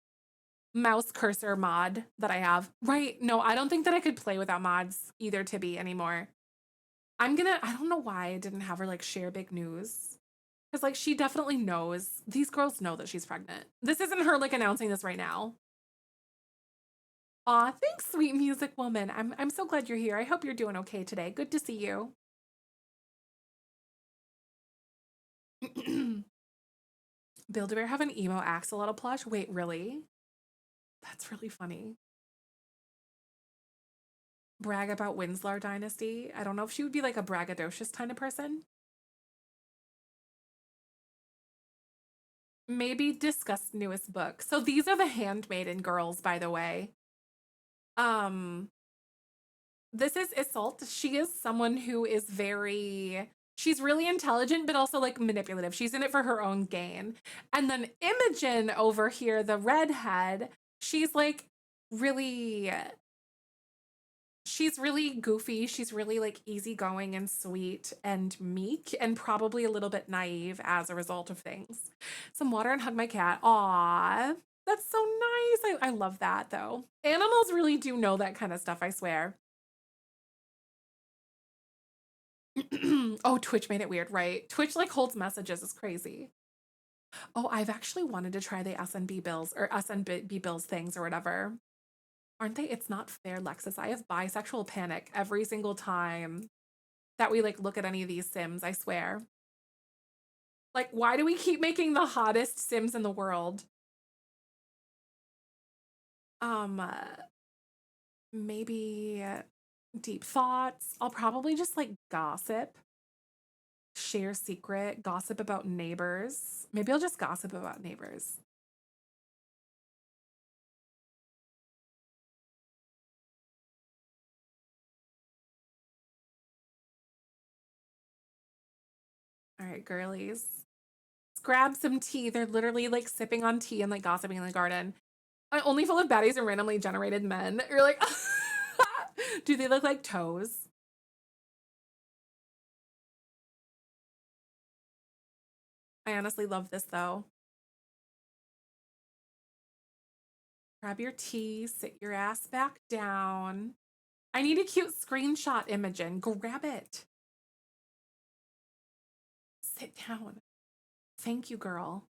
mouse cursor mod that I have. Right? No, I don't think that I could play without mods either to be anymore. I don't know why I didn't have her like share big news. Because like she definitely knows. These girls know that she's pregnant. This isn't her like announcing this right now. Aw, thanks, sweet music woman. I'm so glad you're here. I hope you're doing okay today. Good to see you. Build-A-Bear have an emo axolotl plush? Wait, really? That's really funny. Brag about Windslar Dynasty. I don't know if she would be like a braggadocious kind of person. Maybe discuss newest book. So these are the handmaiden girls, by the way. Um, this is Iseult. She is someone who is she's really intelligent, but also like manipulative. She's in it for her own gain. And then Imogen over here, the redhead, she's like really she's really goofy. She's really like easygoing and sweet and meek and probably a little bit naive as a result of things. Some water and hug my cat. Aw, that's so nice. I love that though. Animals really do know that kind of stuff, I swear. Oh, Twitch made it weird, right? Twitch like holds messages. It's crazy. Oh, I've actually wanted to try the SNB bills or SNB bills things or whatever. Aren't they? It's not fair, Lexus. I have bisexual panic every single time that we like look at any of these sims, I swear. Like, why do we keep making the hottest sims in the world? Um, uh, maybe deep thoughts. I'll probably just like gossip. Share secret, gossip about neighbors. Maybe I'll just gossip about neighbors. All right, girlies. Let's grab some tea. They're literally like sipping on tea and like gossiping in the garden. Only full of baddies and randomly generated men. You're like, do they look like toes? I honestly love this though. Grab your tea, sit your ass back down. I need a cute screenshot, Imogen. Grab it. Sit down. Thank you, girl.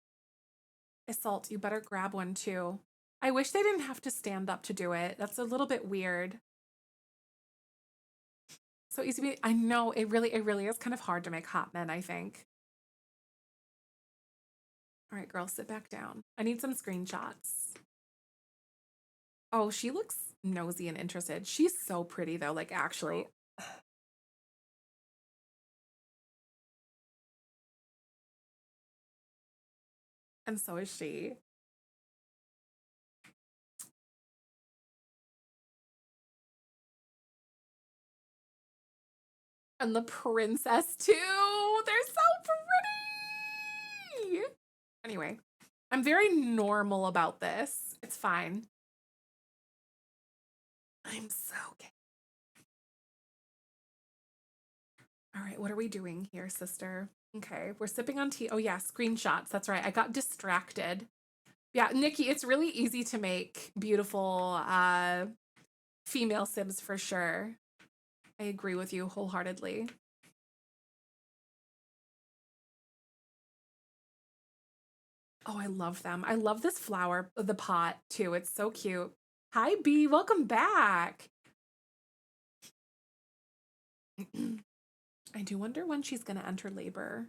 Assault, you better grab one too. I wish they didn't have to stand up to do it. That's a little bit weird. So easy to be, I know it really is kind of hard to make hot men, I think. All right, girl, sit back down. I need some screenshots. Oh, she looks nosy and interested. She's so pretty though, like actually. And so is she. And the princess too. They're so pretty. Anyway, I'm very normal about this. It's fine. I'm so okay. All right, what are we doing here, sister? Okay, we're sipping on tea. Oh yeah, screenshots. That's right. I got distracted. Yeah, Nikki, it's really easy to make beautiful female Sims for sure. I agree with you wholeheartedly. Oh, I love them. I love this flower, the pot too. It's so cute. Hi, B. Welcome back. I do wonder when she's going to enter labor.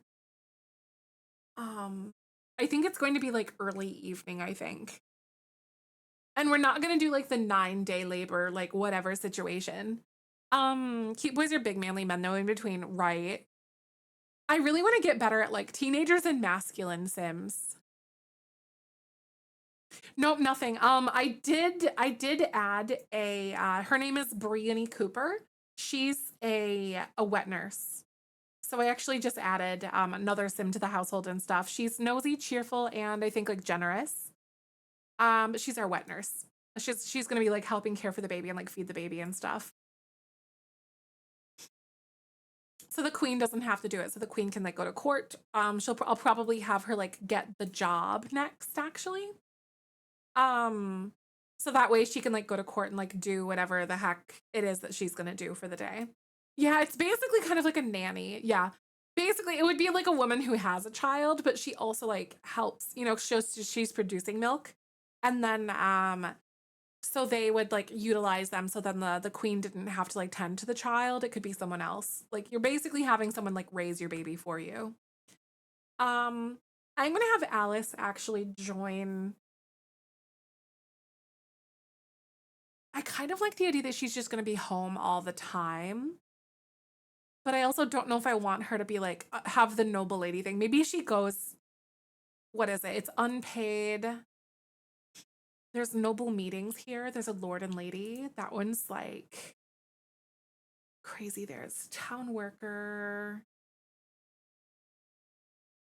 Um, I think it's going to be like early evening, I think. And we're not going to do like the 9-day labor, like whatever situation. Cute boys are big manly men though in between, right? I really want to get better at like teenagers and masculine Sims. Nope, nothing. I did add a her name is Brianny Cooper. She's a wet nurse. So I actually just added another sim to the household and stuff. She's nosy, cheerful, and I think like generous. But she's our wet nurse. She's gonna be like helping care for the baby and like feed the baby and stuff. So the queen doesn't have to do it. So the queen can like go to court. I'll probably have her like get the job next actually. Um, so that way she can like go to court and like do whatever the heck it is that she's gonna do for the day. Yeah, it's basically kind of like a nanny. Yeah. Basically, it would be like a woman who has a child, but she also like helps, she's producing milk. And then so they would like utilize them so then the queen didn't have to like tend to the child. It could be someone else. Like you're basically having someone like raise your baby for you. Um I'm going to have Alice actually join. I kind of like the idea that she's just going to be home all the time. But I also don't know if I want her to be like, have the noble lady thing. Maybe she goes, what is it? It's unpaid. There's noble meetings here. There's a lord and lady. That one's like crazy. There's town worker.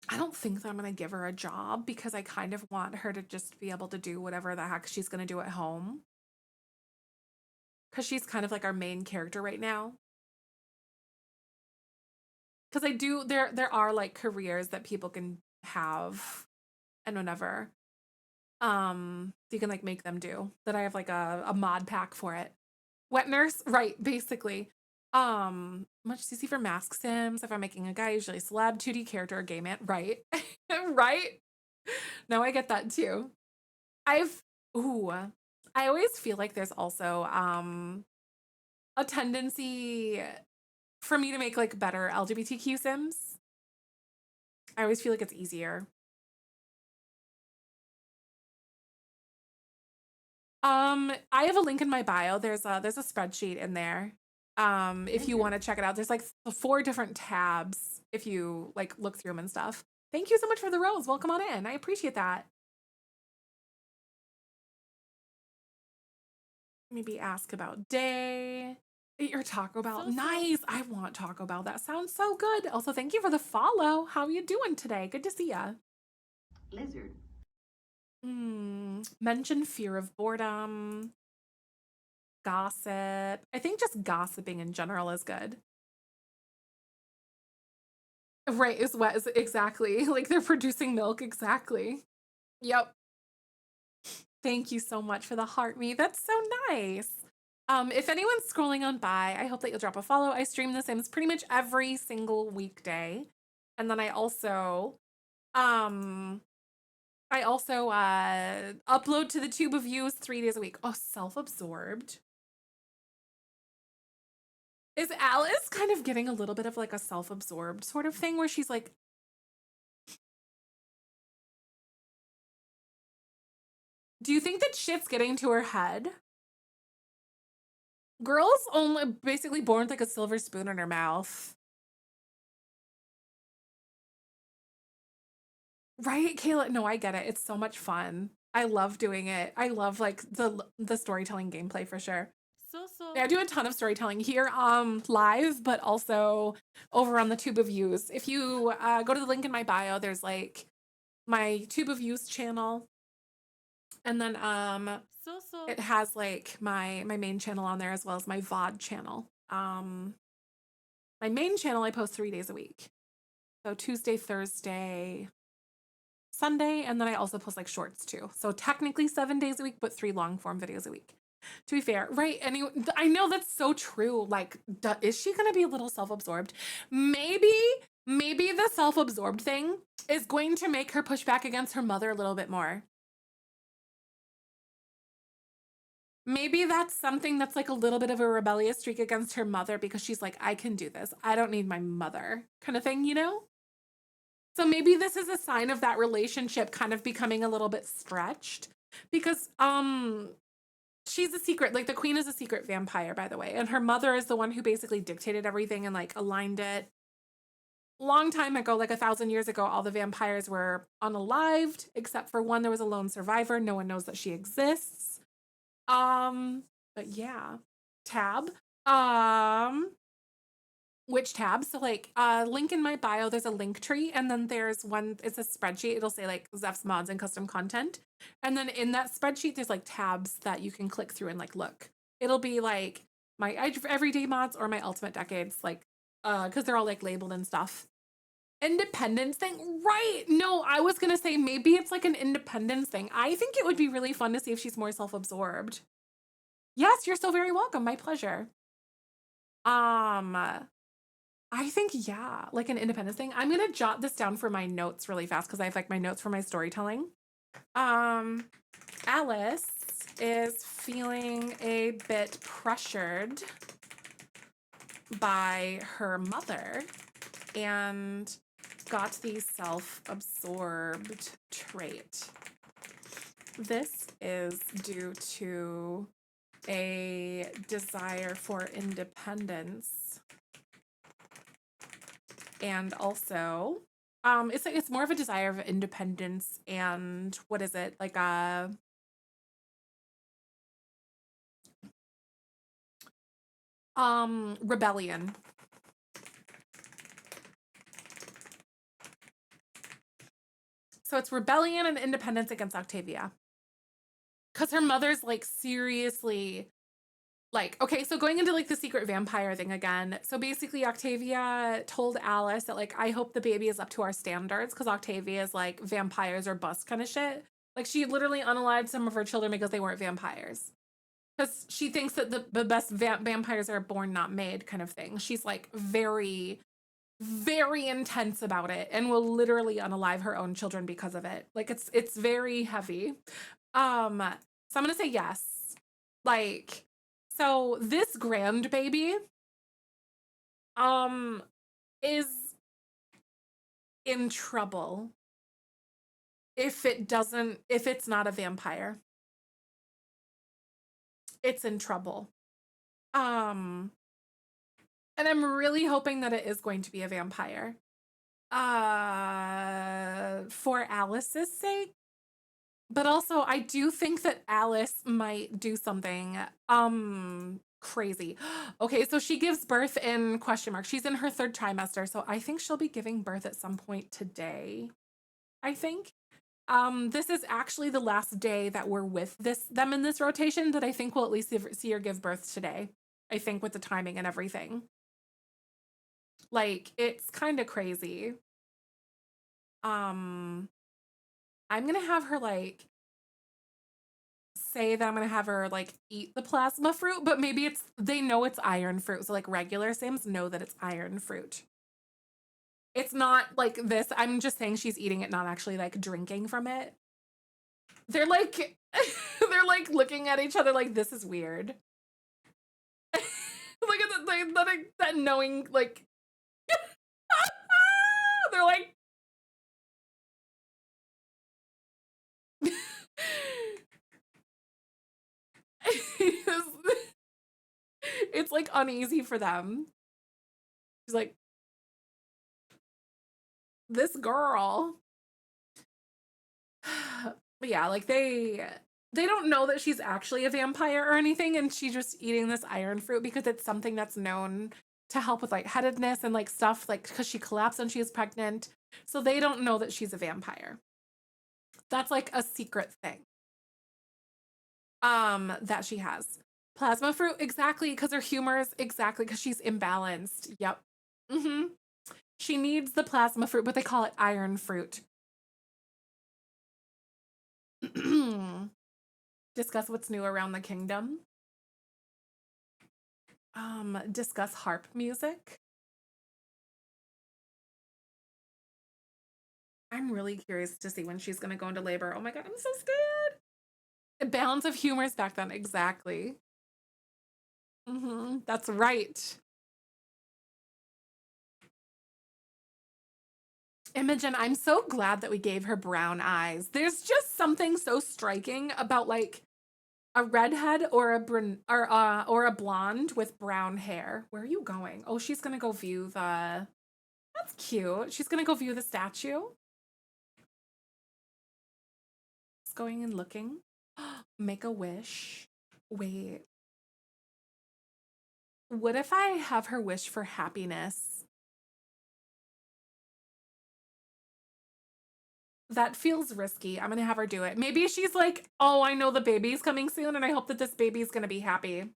I don't think that I'm going to give her a job because I kind of want her to just be able to do whatever the heck she's going to do at home. Because she's kind of like our main character right now. Because there are like careers that people can have and whenever. You can like make them do that. I have like a mod pack for it. Wet nurse, right, basically. Much easy for mask sims. If I'm making a guy, usually celeb, 2D character, or gay man, right? Right? No, I get that too. I've ooh, I always feel like there's also a tendency for me to make like better LGBTQ sims. I always feel like it's easier. I have a link in my bio. There's a spreadsheet in there. If you want to check it out. There's like 4 different tabs if you like look through them and stuff. Thank you so much for the rose. Welcome on in. I appreciate that. Maybe ask about day. Eat your Taco Bell. So Nice. I want Taco Bell. That sounds so good. Also, thank you for the follow. How are you doing today? Good to see ya. Lizard. Mention fear of boredom, gossip. I think just gossiping in general is good. Right, is wet is exactly. Like they're producing milk exactly. Yep. Thank you so much for the heart me. That's so nice. If anyone's scrolling on by, I hope that you'll drop a follow. I stream The Sims pretty much every single weekday. And then um I also upload to the Tube of Views 3 days a week. Oh, self-absorbed. Is Alice kind of getting a little bit of like a self-absorbed sort of thing where she's like, do you think that shit's getting to her head? Girl's only basically born with like a silver spoon in her mouth. Right, Kayla? No, I get it. It's so much fun. I love doing it. I love like the storytelling gameplay for sure. So. Yeah, I do a ton of storytelling here live, but also over on the Tube of Views. If you go to the link in my bio, there's like my Tube of Views channel. And then So. it has like my main channel on there as well as my VOD channel. My main channel I post 3 days a week. So Tuesday, Thursday, Sunday, and then I also post like shorts too. So technically 7 days a week, but 3 long form videos a week. To be fair, right? Anyway, I know that's so true. Like, is she gonna be a little self-absorbed? Maybe the self-absorbed thing is going to make her push back against her mother a little bit more. Maybe that's something that's like a little bit of a rebellious streak against her mother because she's like, I can do this. I don't need my mother, kind of thing, you know? So maybe this is a sign of that relationship kind of becoming a little bit stretched because she's a secret, like the queen is a secret vampire, by the way, and her mother is the one who basically dictated everything and like aligned it. Long time ago, like 1,000 years ago, all the vampires were unalived except for one. There was a lone survivor. No one knows that she exists. But yeah, tab. Which tab? So like link in my bio, there's a link tree, and then there's one, it's a spreadsheet. It'll say like Zeph's mods and custom content. And then in that spreadsheet, there's like tabs that you can click through and like look. It'll be like my everyday mods or my ultimate decades, like because they're all like labeled and stuff. Independence thing, right? No, I was gonna say maybe it's like an independence thing. I think it would be really fun to see if she's more self-absorbed. Yes, you're so very welcome. My pleasure. I think, yeah, like an independence thing. I'm gonna jot this down for my notes really fast because I have like my notes for my storytelling. Alice is feeling a bit pressured by her mother and got the self-absorbed trait. This is due to a desire for independence and also it's more of a desire of independence and what is it, like a rebellion. So it's rebellion and independence against Octavia because her mother's like seriously like, okay, so going into like the secret vampire thing again. So basically Octavia told Alice that like, I hope the baby is up to our standards because Octavia is like vampires or bust kind of shit. Like she literally unalived some of her children because they weren't vampires. Because she thinks that the best vampires are born, not made kind of thing. She's like very, very intense about it and will literally unalive her own children because of it. Like it's very heavy. So I'm gonna say yes. Like, so this grand baby is in trouble if it's not a vampire. It's in trouble. And I'm really hoping that it is going to be a vampire. For Alice's sake. But also, I do think that Alice might do something crazy. Okay, so she gives birth in question mark. She's in her third trimester, so I think she'll be giving birth at some point today. I think. This is actually the last day that we're with them in this rotation that I think we'll at least see her give birth today. I think with the timing and everything. Like, it's kind of crazy. Um, I'm gonna have her like say that I'm gonna have her like eat the plasma fruit, but maybe they know it's iron fruit. So like regular Sims know that it's iron fruit. It's not like this. I'm just saying she's eating it, not actually like drinking from it. They're like they're like looking at each other like this is weird. Look at that knowing like they're like it's like uneasy for them. She's like, this girl. But yeah, like they don't know that she's actually a vampire or anything, and she's just eating this iron fruit because it's something that's known to help with like headedness and like stuff, like because she collapsed when she was pregnant. So they don't know that she's a vampire. That's like a secret thing. That she has. Plasma fruit, exactly, because her humor is exactly because she's imbalanced. Yep. Mm-hmm. She needs the plasma fruit, but they call it iron fruit. Discuss what's new around the kingdom. Discuss harp music. I'm really curious to see when she's gonna go into labor. Oh my god, I'm so scared. A balance of humors back then, exactly. That's right. Imogen, I'm so glad that we gave her brown eyes. There's just something so striking about like a redhead or a blonde with brown hair. Where are you going? Oh, she's gonna go view the. That's cute. She's gonna go view the statue. It's going and looking. Make a wish. Wait. What if I have her wish for happiness? That feels risky. I'm gonna have her do it. Maybe she's like, oh, I know the baby's coming soon, and I hope that this baby's gonna be happy.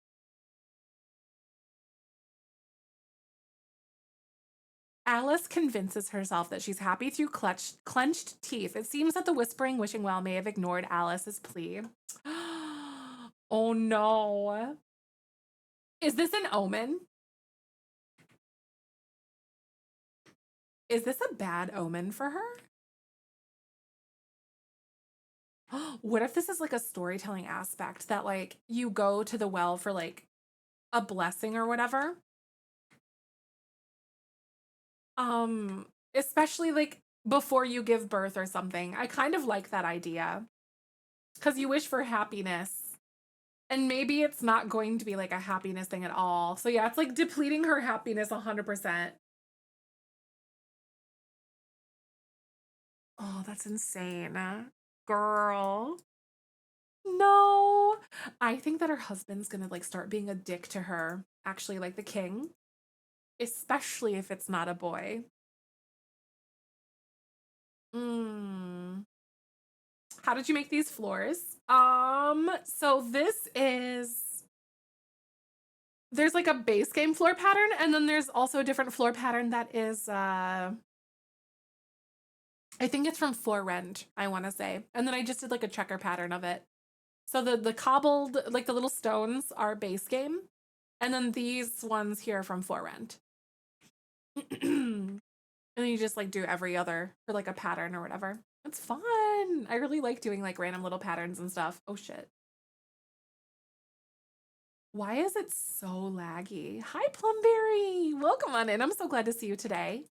Alice convinces herself that she's happy through clenched teeth. It seems that the whispering wishing well may have ignored Alice's plea. Oh no. Is this an omen? Is this a bad omen for her? What if this is like a storytelling aspect that like you go to the well for like a blessing or whatever? Especially like before you give birth or something. I kind of like that idea. Cuz you wish for happiness. And maybe it's not going to be like a happiness thing at all. So yeah, it's like depleting her happiness 100%. Oh, that's insane. Girl. No. I think that her husband's gonna like start being a dick to her. Actually, like the king. Especially if it's not a boy. Mm. How did you make these floors? So this is there's like a base game floor pattern, and then there's also a different floor pattern that is I think it's from For Rent, I want to say. And then I just did like a checker pattern of it. So the cobbled, like the little stones are base game. And then these ones here are from For Rent. And then you just like do every other for like a pattern or whatever. It's fun. I really like doing like random little patterns and stuff. Oh shit. Why is it so laggy? Hi, Plumberry. Welcome on in. I'm so glad to see you today.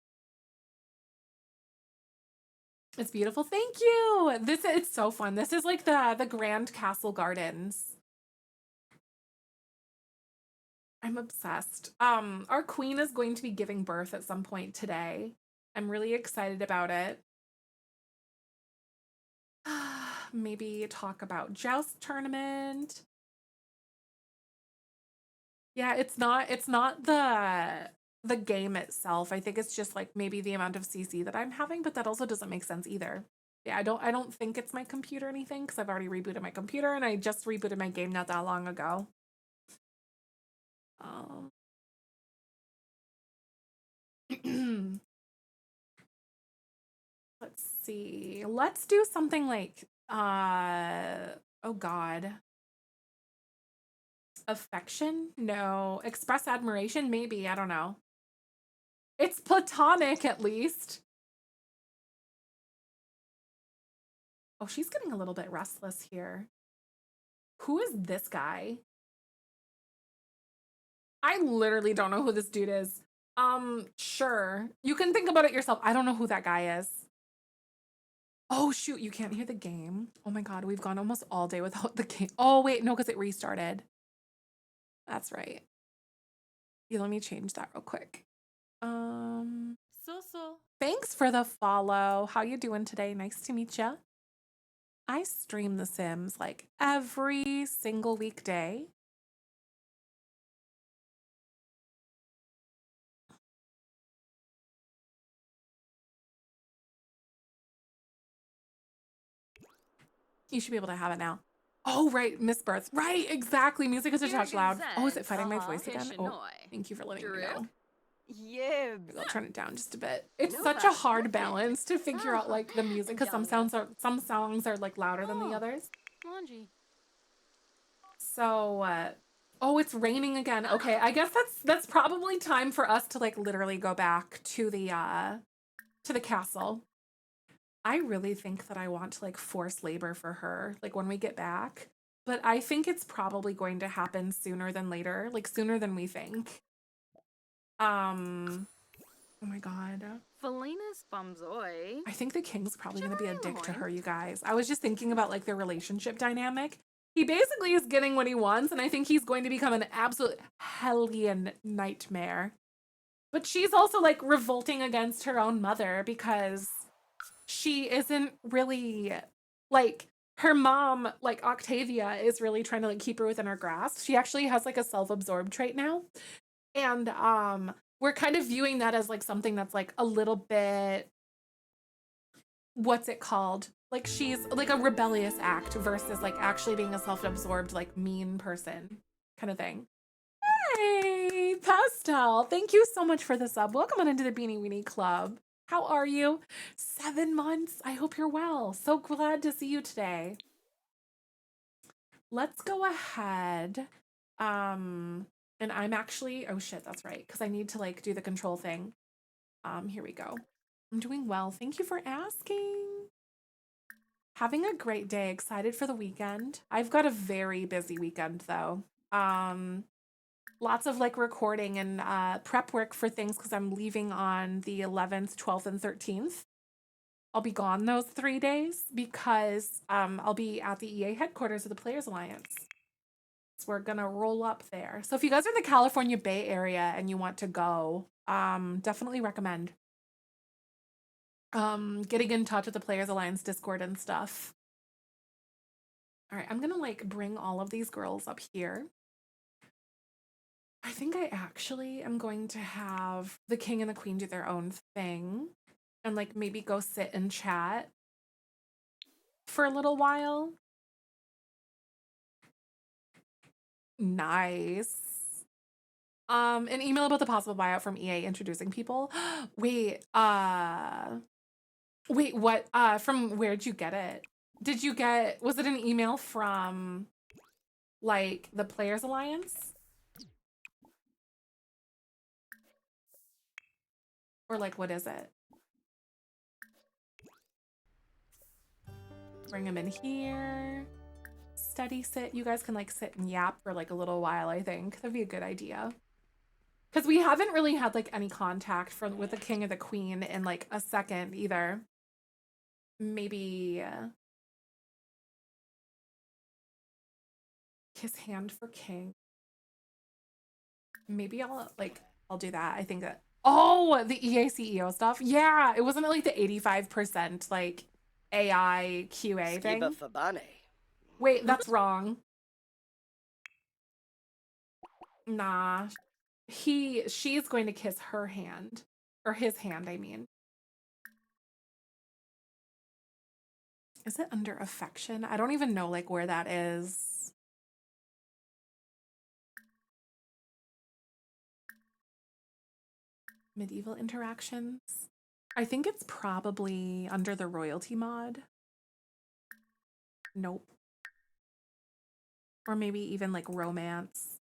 It's beautiful. Thank you. It's so fun. This is like the Grand Castle Gardens. I'm obsessed. Our queen is going to be giving birth at some point today. I'm really excited about it. Maybe talk about joust tournament. Yeah, it's not the game itself. I think it's just like maybe the amount of CC that I'm having, but that also doesn't make sense either. Yeah, I don't think it's my computer or anything because I've already rebooted my computer and I just rebooted my game not that long ago. Um let's see. Let's do something like oh god. Affection? No. Express admiration? Maybe. I don't know. It's platonic at least. Oh, she's getting a little bit restless here. Who is this guy? I literally don't know who this dude is. Sure. You can think about it yourself. I don't know who that guy is. Oh, shoot. You can't hear the game. Oh my God. We've gone almost all day without the game. Oh, wait. No, because it restarted. That's right. Yeah, let me change that real quick. So. Thanks for the follow. How you doing today? Nice to meet you. I stream The Sims like every single weekday. You should be able to have it now. Oh, right, Miss Birth. Right, exactly. Music is a touch loud. Oh, is it fighting my voice again? Oh, thank you for letting me know. Yibs. I'll turn it down just a bit. It's such a hard balance to figure out like the music because some songs are like louder than the others. Laundry. So, oh, it's raining again. Okay, I guess that's probably time for us to like literally go back to the castle. I really think that I want to like force labor for her, like when we get back. But I think it's probably going to happen sooner than later, like sooner than we think. Oh my god. Felina's Bumzoy. I think the king's probably going to be a dick to her, you guys. I was just thinking about like their relationship dynamic. He basically is getting what he wants, and I think he's going to become an absolute hellion nightmare. But she's also like revolting against her own mother because she isn't really like her mom, like Octavia, is really trying to like keep her within her grasp. She actually has like a self-absorbed trait now. And we're kind of viewing that as like something that's like a little bit, what's it called? Like she's like a rebellious act versus like actually being a self-absorbed, like mean person kind of thing. Hey, Pastel. Thank you so much for the sub. Welcome on into the Beanie Weenie Club. How are you? 7 months. I hope you're well. So glad to see you today. Let's go ahead. And I'm actually, oh shit, that's right. Because I need to like do the control thing. Here we go. I'm doing well. Thank you for asking. Having a great day. Excited for the weekend. I've got a very busy weekend though. Lots of like recording and prep work for things because I'm leaving on the 11th, 12th, and 13th. I'll be gone those 3 days because I'll be at the EA headquarters of the Players Alliance. So we're gonna roll up there. So if you guys are in the California Bay Area and you want to go, definitely recommend getting in touch with the Players Alliance Discord and stuff. All right, I'm gonna like bring all of these girls up here. I think I actually am going to have the king and the queen do their own thing and like maybe go sit and chat for a little while. Nice. An email about the possible buyout from EA introducing people. Wait, what? From where'd you get it? Was it an email from like the Players Alliance? Or like, what is it? Bring him in here. Steady sit. You guys can like sit and yap for like a little while, I think. That'd be a good idea. Because we haven't really had like any contact with the king or the queen in like a second either. Maybe kiss hand for king. Maybe I'll do that. I think that oh, the EA CEO stuff. Yeah, it wasn't like the 85% like AI QA Skiba thing. Fabane. Wait, that's wrong. Nah. She's going to kiss her hand. Or his hand, I mean. Is it under affection? I don't even know like where that is. Medieval interactions. I think it's probably under the royalty mod. Nope. Or maybe even like romance.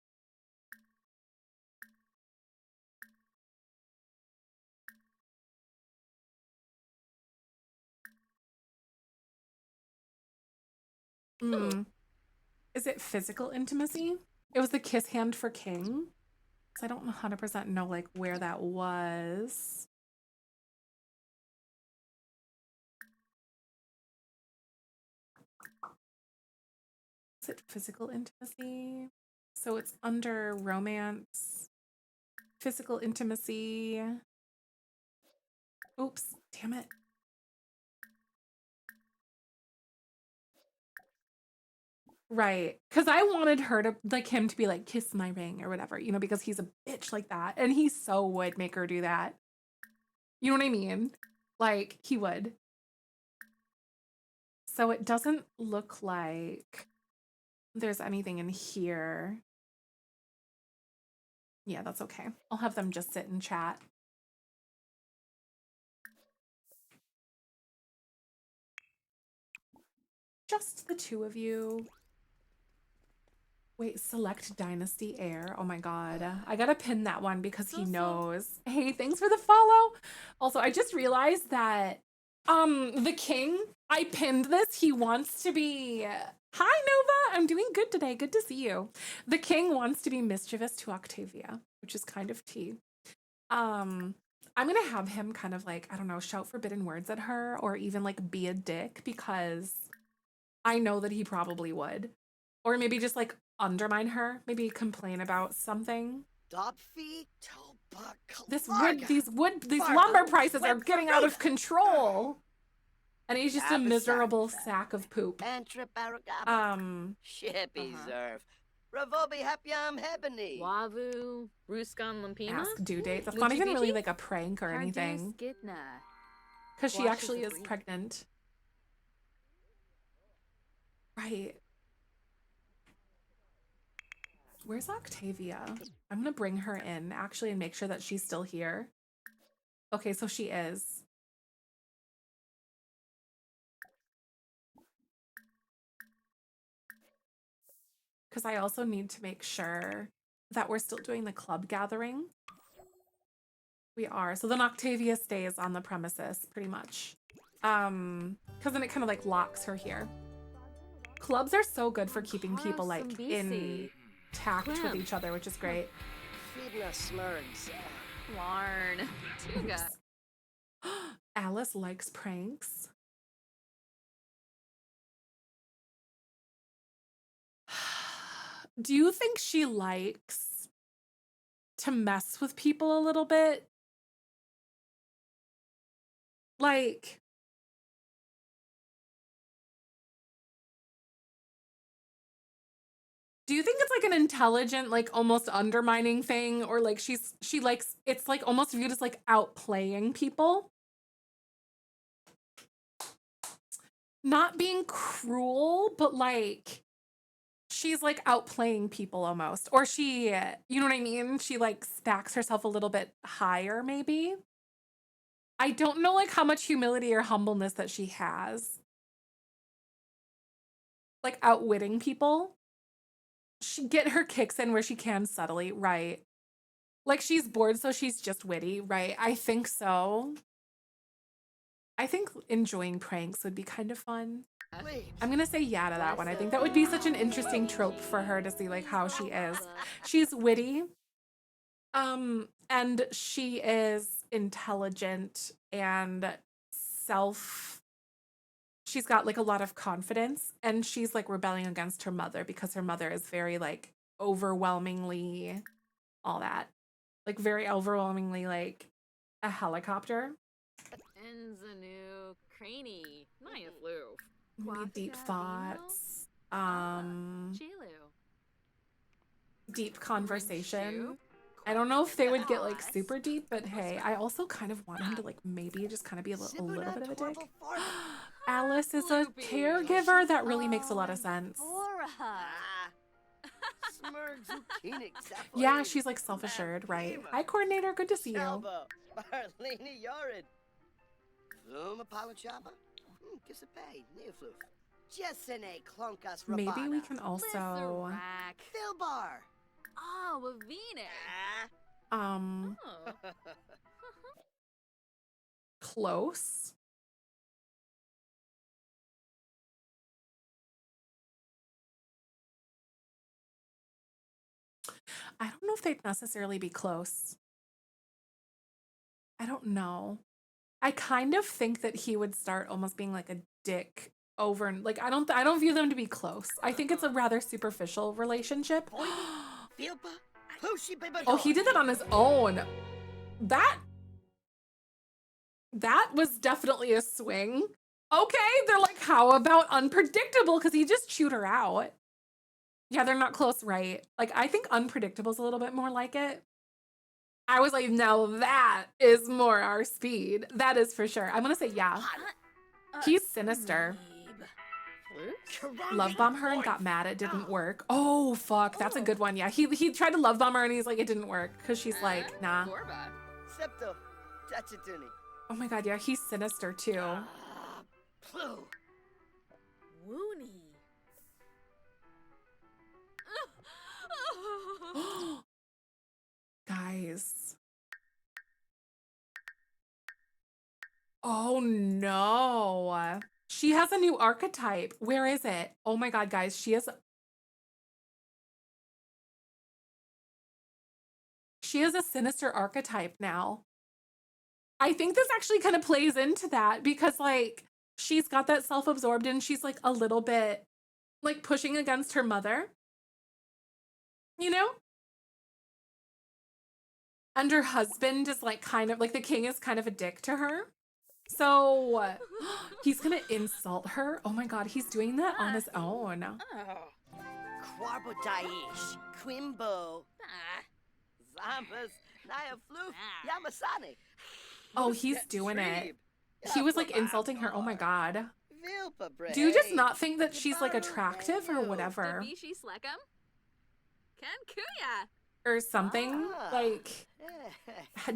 Is it physical intimacy? It was the kiss hand for king. So I don't 100% know like where that was. Is it physical intimacy? So it's under romance, physical intimacy. Oops, damn it. Right. Because I wanted her to, like, him to be like, kiss my ring or whatever, you know, because he's a bitch like that. And he so would make her do that. You know what I mean? Like, he would. So it doesn't look like there's anything in here. Yeah, that's okay. I'll have them just sit and chat. Just the two of you. Wait, select dynasty heir. Oh my god. I gotta pin that one because he knows. Hey, thanks for the follow. Also, I just realized that the king, I pinned this. He wants to be Hi Nova, I'm doing good today. Good to see you. The king wants to be mischievous to Octavia, which is kind of tea. I'm gonna have him kind of like, I don't know, shout forbidden words at her or even like be a dick because I know that he probably would. Or maybe just like undermine her, maybe complain about something. These lumber prices are getting out of control. And he's just a miserable sack of poop. Shippy Zerv. Ravobi Hapiam Hebony. Wavu, Ruskan Lampima. Ask due date. That's not even really like a prank or anything. Because she actually is pregnant. Right. Where's Octavia? I'm gonna bring her in actually and make sure that she's still here. Okay, so she is. Because I also need to make sure that we're still doing the club gathering. We are. So then Octavia stays on the premises pretty much. Because then it kind of like locks her here. Clubs are so good for keeping people like intact with each other, which is great. Larn. Tuga. Alice likes pranks. Do you think she likes to mess with people a little bit? Like, do you think it's like an intelligent, like almost undermining thing? Or like she likes, it's like almost viewed as like outplaying people? Not being cruel, but like she's like outplaying people almost. Or she, you know what I mean? She like stacks herself a little bit higher, maybe. I don't know like how much humility or humbleness that she has. Like outwitting people. She get her kicks in where she can subtly, right? Like she's bored, so she's just witty, right? I think so. I think enjoying pranks would be kind of fun. I'm gonna say yeah to that one. I think that would be such an interesting trope for her to see like how she is. She's witty. And she is intelligent and she's got like a lot of confidence and she's like rebelling against her mother because her mother is very like overwhelmingly all that. Like very overwhelmingly like a helicopter. Enzanu Craney. Naya flu. Maybe deep Quaxavino? thoughts. Chilu. Deep conversation. I don't know if they would get like super deep, but hey, I also kind of want him to like maybe just kind of be a little bit of a dick. Alice is a caregiver. That really makes a lot of sense. Yeah, she's like self-assured, right? Hi, coordinator. Good to see you. Maybe we can also Philbar. Oh, Wavina. um Oh. close. I don't know if they'd necessarily be close. I don't know. I kind of think that he would start almost being like a dick over and like I don't view them to be close. I think it's a rather superficial relationship. Oh, he did that on his own. That was definitely a swing. Okay, they're like, how about unpredictable? Because he just chewed her out. Yeah, they're not close, right? Like, I think unpredictable is a little bit more like it. I was like, now that is more our speed. That is for sure. I'm gonna say yeah. He's sinister. Love bomb her and got mad it didn't work. Oh fuck, that's a good one. Yeah, he tried to love bomb her and he's like, it didn't work because she's like, nah. Oh my god, yeah, he's sinister too. Woony. Guys. Oh no. She has a new archetype. Where is it? Oh my god, guys, she has a sinister archetype now. I think this actually kind of plays into that because like she's got that self-absorbed and she's like a little bit like pushing against her mother. You know? And her husband is like kind of like the king is kind of a dick to her. So he's gonna insult her. Oh my god, he's doing that on his own. Oh. Quarbodaish, Quimbo, Zambas, Naya Flu, Yamasani. Oh, he's doing it. He was like insulting her. Oh my god. Do you just not think that she's like attractive or whatever? Dabishi Slekam? Ken Kuya. Or something? Like,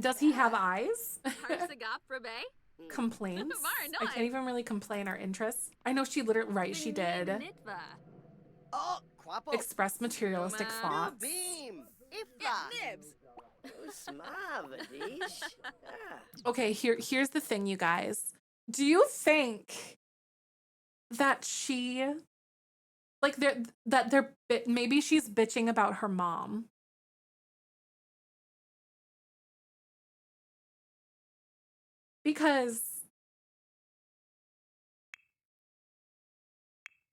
does he have eyes? Harsagap Rabe? Complaints? Var, I can't even really complain our interests. I know she literally, right, she did. Nitva. Oh, Quapo. Express materialistic Uma. thoughts. Beam. Yeah, Ifla. Nibs. Smavadish. Okay, here's the thing, you guys. Do you think that she, like, maybe she's bitching about her mom? Because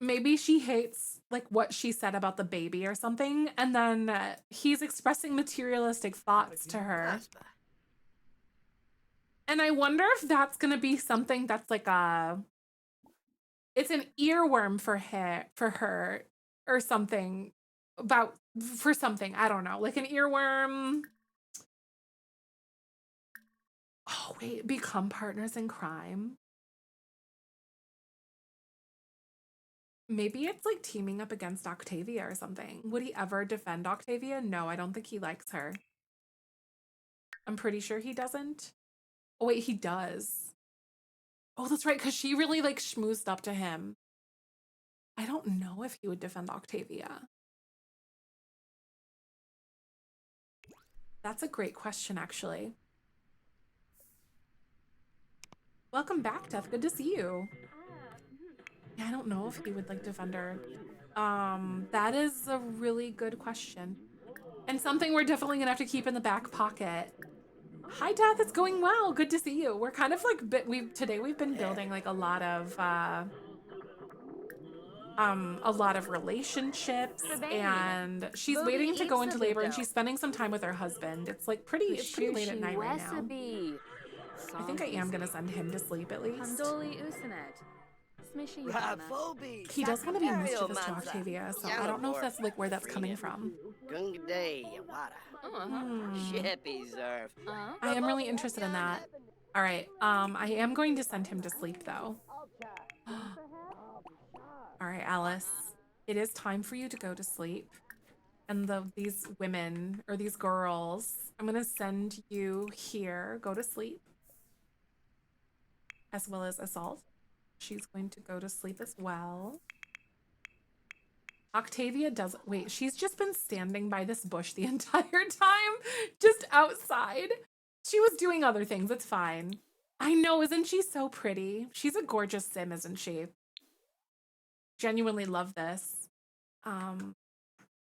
maybe she hates like what she said about the baby or something, and then he's expressing materialistic thoughts to her. And I wonder if that's gonna be something that's like it's an earworm for her or something for something. I don't know, like an earworm. Oh wait, become partners in crime. Maybe it's like teaming up against Octavia or something. Would he ever defend Octavia? No, I don't think he likes her. I'm pretty sure he doesn't. Oh wait, he does. Oh, that's right, because she really like schmoozed up to him. I don't know if he would defend Octavia. That's a great question, actually. Welcome back, Death. Good to see you. Yeah, I don't know if he would like defend her. That is a really good question. And something we're definitely gonna have to keep in the back pocket. Hi, Death. It's going well. Good to see you. We're kind of like today we've been building like a lot of a lot of relationships, and she's Booby waiting to go eats into a labor, and bito. she's spending some time with her husband. It's like it's pretty late at night right now. I think I am gonna send him to sleep at least. Pandoli usinet. Smishy Ravobi. He does want to be Sacretario mischievous to manza. Octavia, so I don't know if that's like where that's coming from. Gungaday, Yawada. Shippy Zerf. I am really interested in that. All right, I am going to send him to sleep though. All right, Alice, it is time for you to go to sleep. And these women or these girls, I'm gonna send you here. Go to sleep, as well as Assault. She's going to go to sleep as well. Octavia does wait. She's just been standing by this bush the entire time, just outside. She was doing other things. It's fine. I know, isn't she so pretty? She's a gorgeous sim, isn't she? Genuinely love this. Yeah, I'm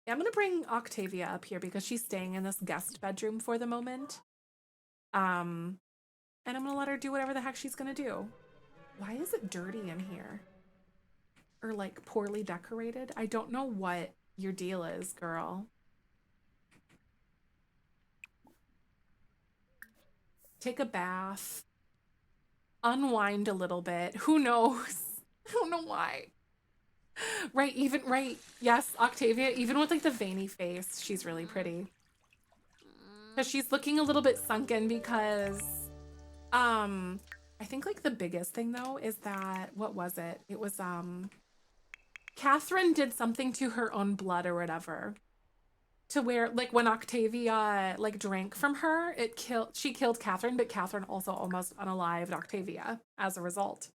gonna bring Octavia up here because she's staying in this guest bedroom for the moment. And I'm gonna let her do whatever the heck she's gonna do. Why is it dirty in here? Or like poorly decorated? I don't know what your deal is, girl. Take a bath. Unwind a little bit. Who knows? I don't know why. Right. Yes, Octavia, even with like the veiny face, she's really pretty. Because she's looking a little bit sunken because, I think like the biggest thing though is that, what was it? It was, Catherine did something to her own blood or whatever. To where, like, when Octavia, like, drank from her, she killed Catherine, but Catherine also almost unalived Octavia as a result.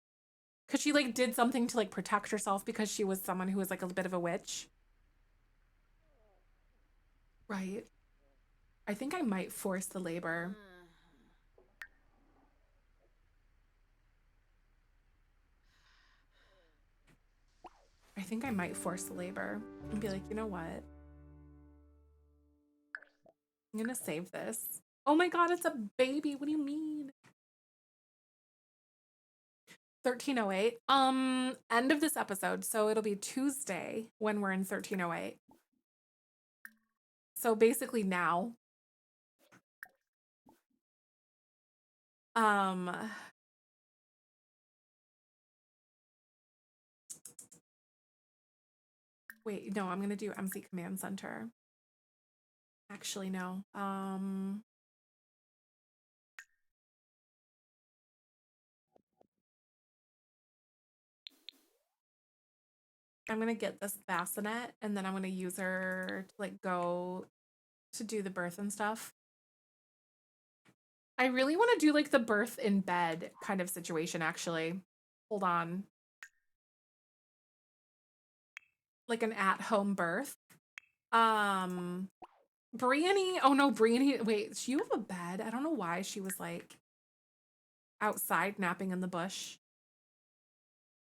Because she, like, did something to, like, protect herself because she was someone who was, like, a bit of a witch. Right. I think I might force the labor. I think I might force the labor and be like, you know what? I'm gonna save this. Oh my god, it's a baby. What do you mean? 1308. End of this episode. So it'll be Tuesday when we're in 1308. So basically now. Um Wait, no, I'm gonna do MC Command Center. Actually, no. I'm gonna get this bassinet and then I'm gonna use her to like go to do the birth and stuff. I really want to do like the birth in bed kind of situation, actually. Hold on. Like an at-home birth. Brianny. Oh no, Brianny. Wait, you have a bed? I don't know why she was like outside napping in the bush.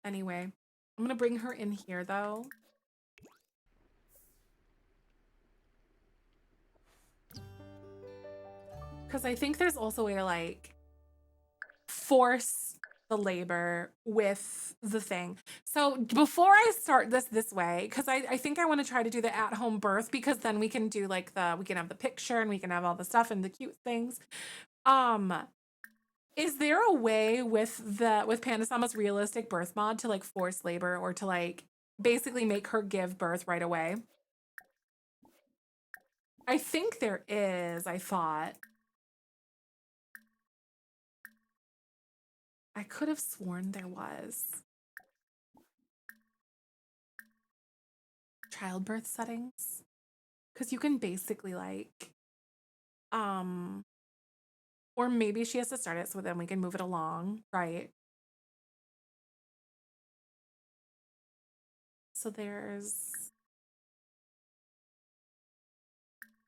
Anyway, I'm gonna bring her in here though. Because I think there's also a way to like force the labor with the thing. So before I start this way, because I think I want to try to do the at-home birth because then we can do like we can have the picture and we can have all the stuff and the cute things. Is there a way with Pandasama's realistic birth mod to like force labor or to like basically make her give birth right away? I think there is, I thought. I could have sworn there was. Childbirth settings. Because you can basically like, or maybe she has to start it so then we can move it along, right? So there's,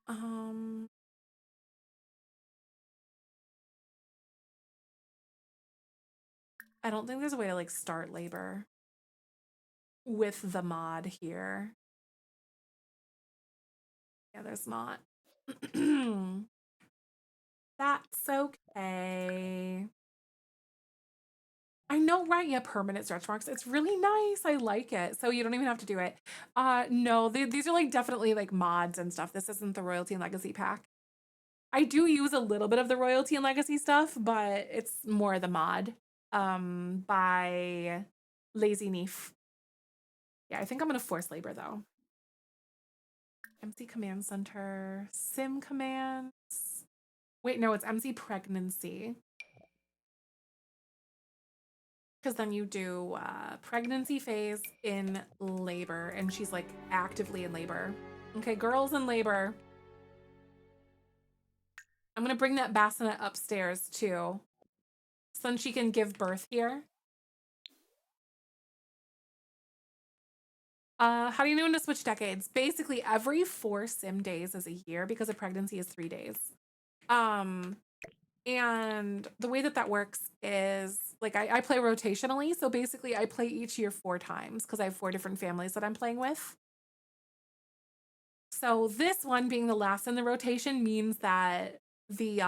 I don't think there's a way to like start labor with the mod here. Yeah, there's not. That's okay. I know, right? Yeah, permanent stretch marks. It's really nice. I like it. So you don't even have to do it. No, these are like definitely like mods and stuff. This isn't the Royalty and Legacy pack. I do use a little bit of the Royalty and Legacy stuff, but it's more the mod by Lazy Neef. Yeah, I think I'm gonna force labor though. MC Command Center, Sim commands. Wait, no, it's MC Pregnancy. Because then you do pregnancy phase in labor, and she's like actively in labor. Okay, girls in labor. I'm gonna bring that bassinet upstairs too, so then she can give birth here. How do you know when to switch decades? Basically, every 4 sim days is a year because a pregnancy is 3 days. And the way that works is like I play rotationally. So basically, I play each year 4 times because I have 4 different families that I'm playing with. So this one being the last in the rotation means that the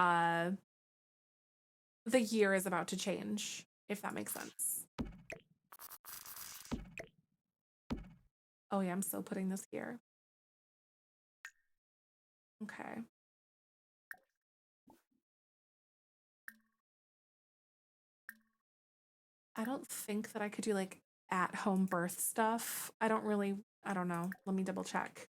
year is about to change, if that makes sense. Oh yeah, I'm still putting this here. Okay. I don't think that I could do like at-home birth stuff. I don't know. Let me double check.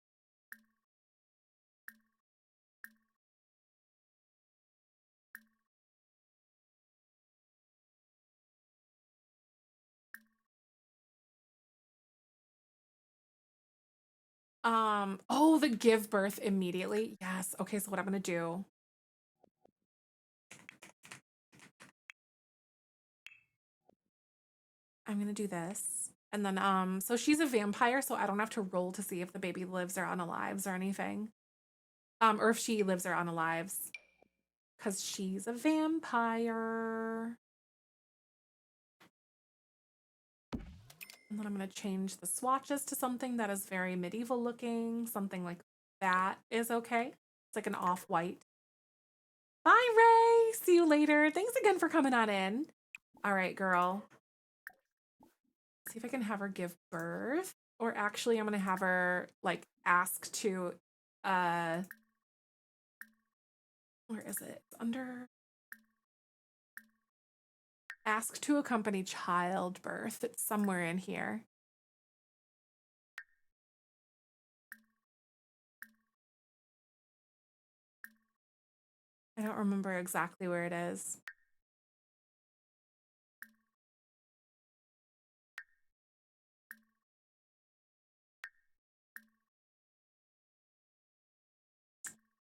Oh, the give birth immediately. Yes. Okay, so what I'm gonna do. I'm gonna do this. And then so she's a vampire, so I don't have to roll to see if the baby lives or unalives or anything. Or if she lives or unalives. Because she's a vampire. And then I'm gonna change the swatches to something that is very medieval looking. Something like that is okay. It's like an off-white. Bye, Ray. See you later. Thanks again for coming on in. All right, girl. See if I can have her give birth. Or actually, I'm going to have her, like, ask to, where is it? It's under... Ask to accompany childbirth. It's somewhere in here. I don't remember exactly where it is.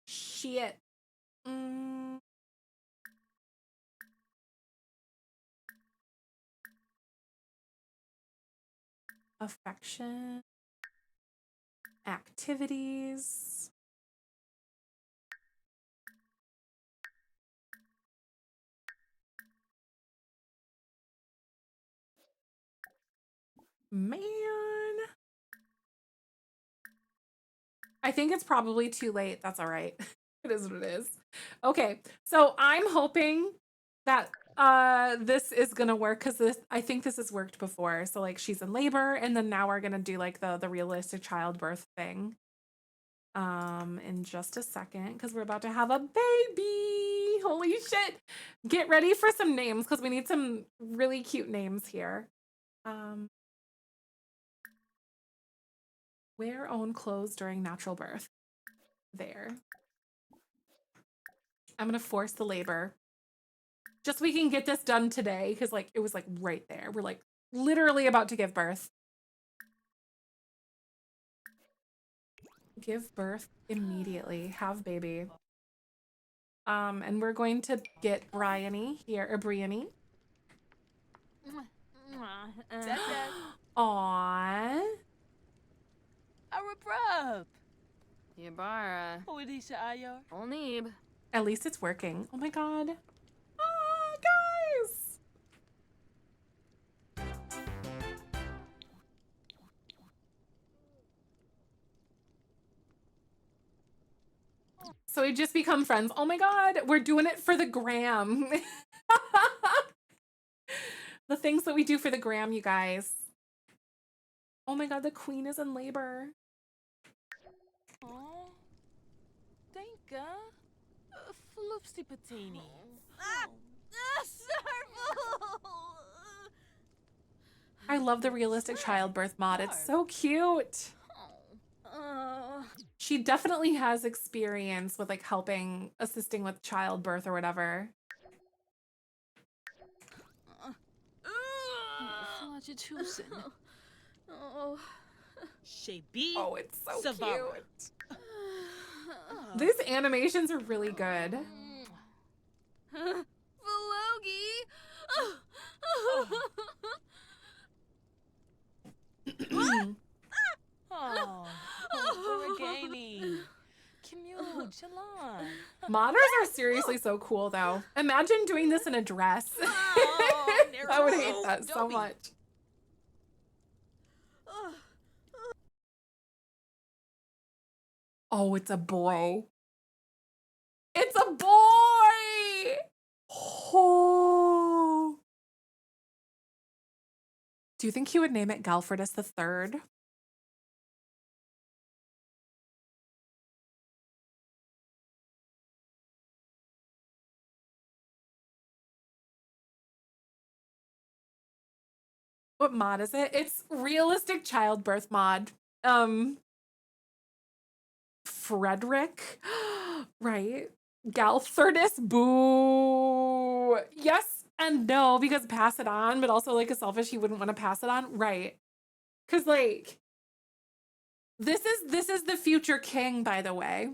Shit. Affection. Activities. Man. I think it's probably too late. That's all right. It is what it is. Okay. So I'm hoping that this is gonna work because I think this has worked before. So like she's in labor, and then now we're gonna do like the realistic childbirth thing. In just a second, because we're about to have a baby. Holy shit. Get ready for some names because we need some really cute names here. Wear own clothes during natural birth. There. I'm gonna force the labor. Just so we can get this done today, because like it was like right there. We're like literally about to give birth. Give birth immediately. Have baby. And we're going to get Bryony here, or Briony. Aww. Arabrub. Yabara. Hoedisha Ayar. Olneeb. At least it's working. Oh my god. Ah, guys. So we just become friends. Oh my god, we're doing it for the gram. The things that we do for the gram, you guys. Oh my god, the queen is in labor. Oh, Danka. Floopsy Patini. Serval! I love the realistic childbirth mod. It's so cute. She definitely has experience with like assisting with childbirth or whatever. Shebi. Oh, it's so Savara. cute. These animations are really good. Vlogi! Oh, Buragani. Cute, Shalon. Modders are seriously so cool, though. Imagine doing this in a dress. I would hate that so much. Oh, it's a boy. It's a boy! Oh. Do you think he would name it Galfredus the Third? What mod is it? It's realistic childbirth mod. Frederick, right? Galfredus, boo. Yes and no, because pass it on, but also like a selfish, he wouldn't want to pass it on, right? Because like this is the future king, by the way.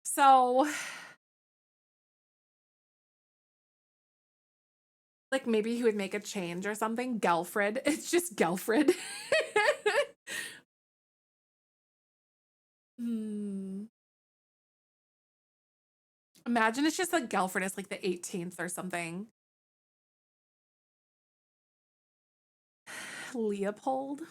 So like maybe he would make a change or something. Gelfred. It's just Gelfred. Imagine it's just like Gelfred is like the 18th or something. Leopold.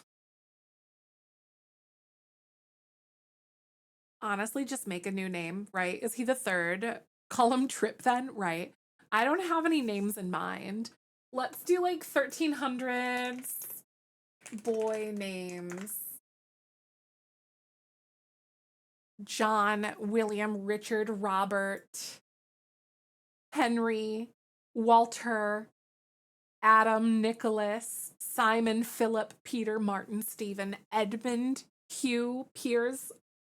Honestly, just make a new name, right? Is he the third? Call him Trip then, right? I don't have any names in mind. Let's do like 1300s boy names. John, William, Richard, Robert, Henry, Walter, Adam, Nicholas, Simon, Philip, Peter, Martin, Stephen, Edmund, Hugh, Piers,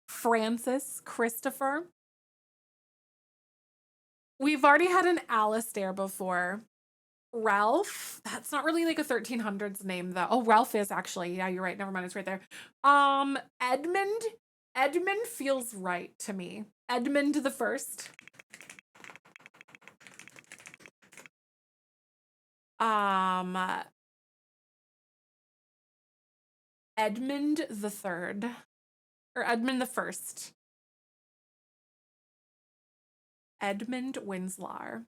Francis, Christopher. We've already had an Alistair before. Ralph. That's not really like a 1300s name though. Oh, Ralph is actually. Yeah, you're right. Never mind. It's right there. Edmund. Edmund feels right to me. Edmund the First. Edmund the Third. Or Edmund the First. Edmund Windslar.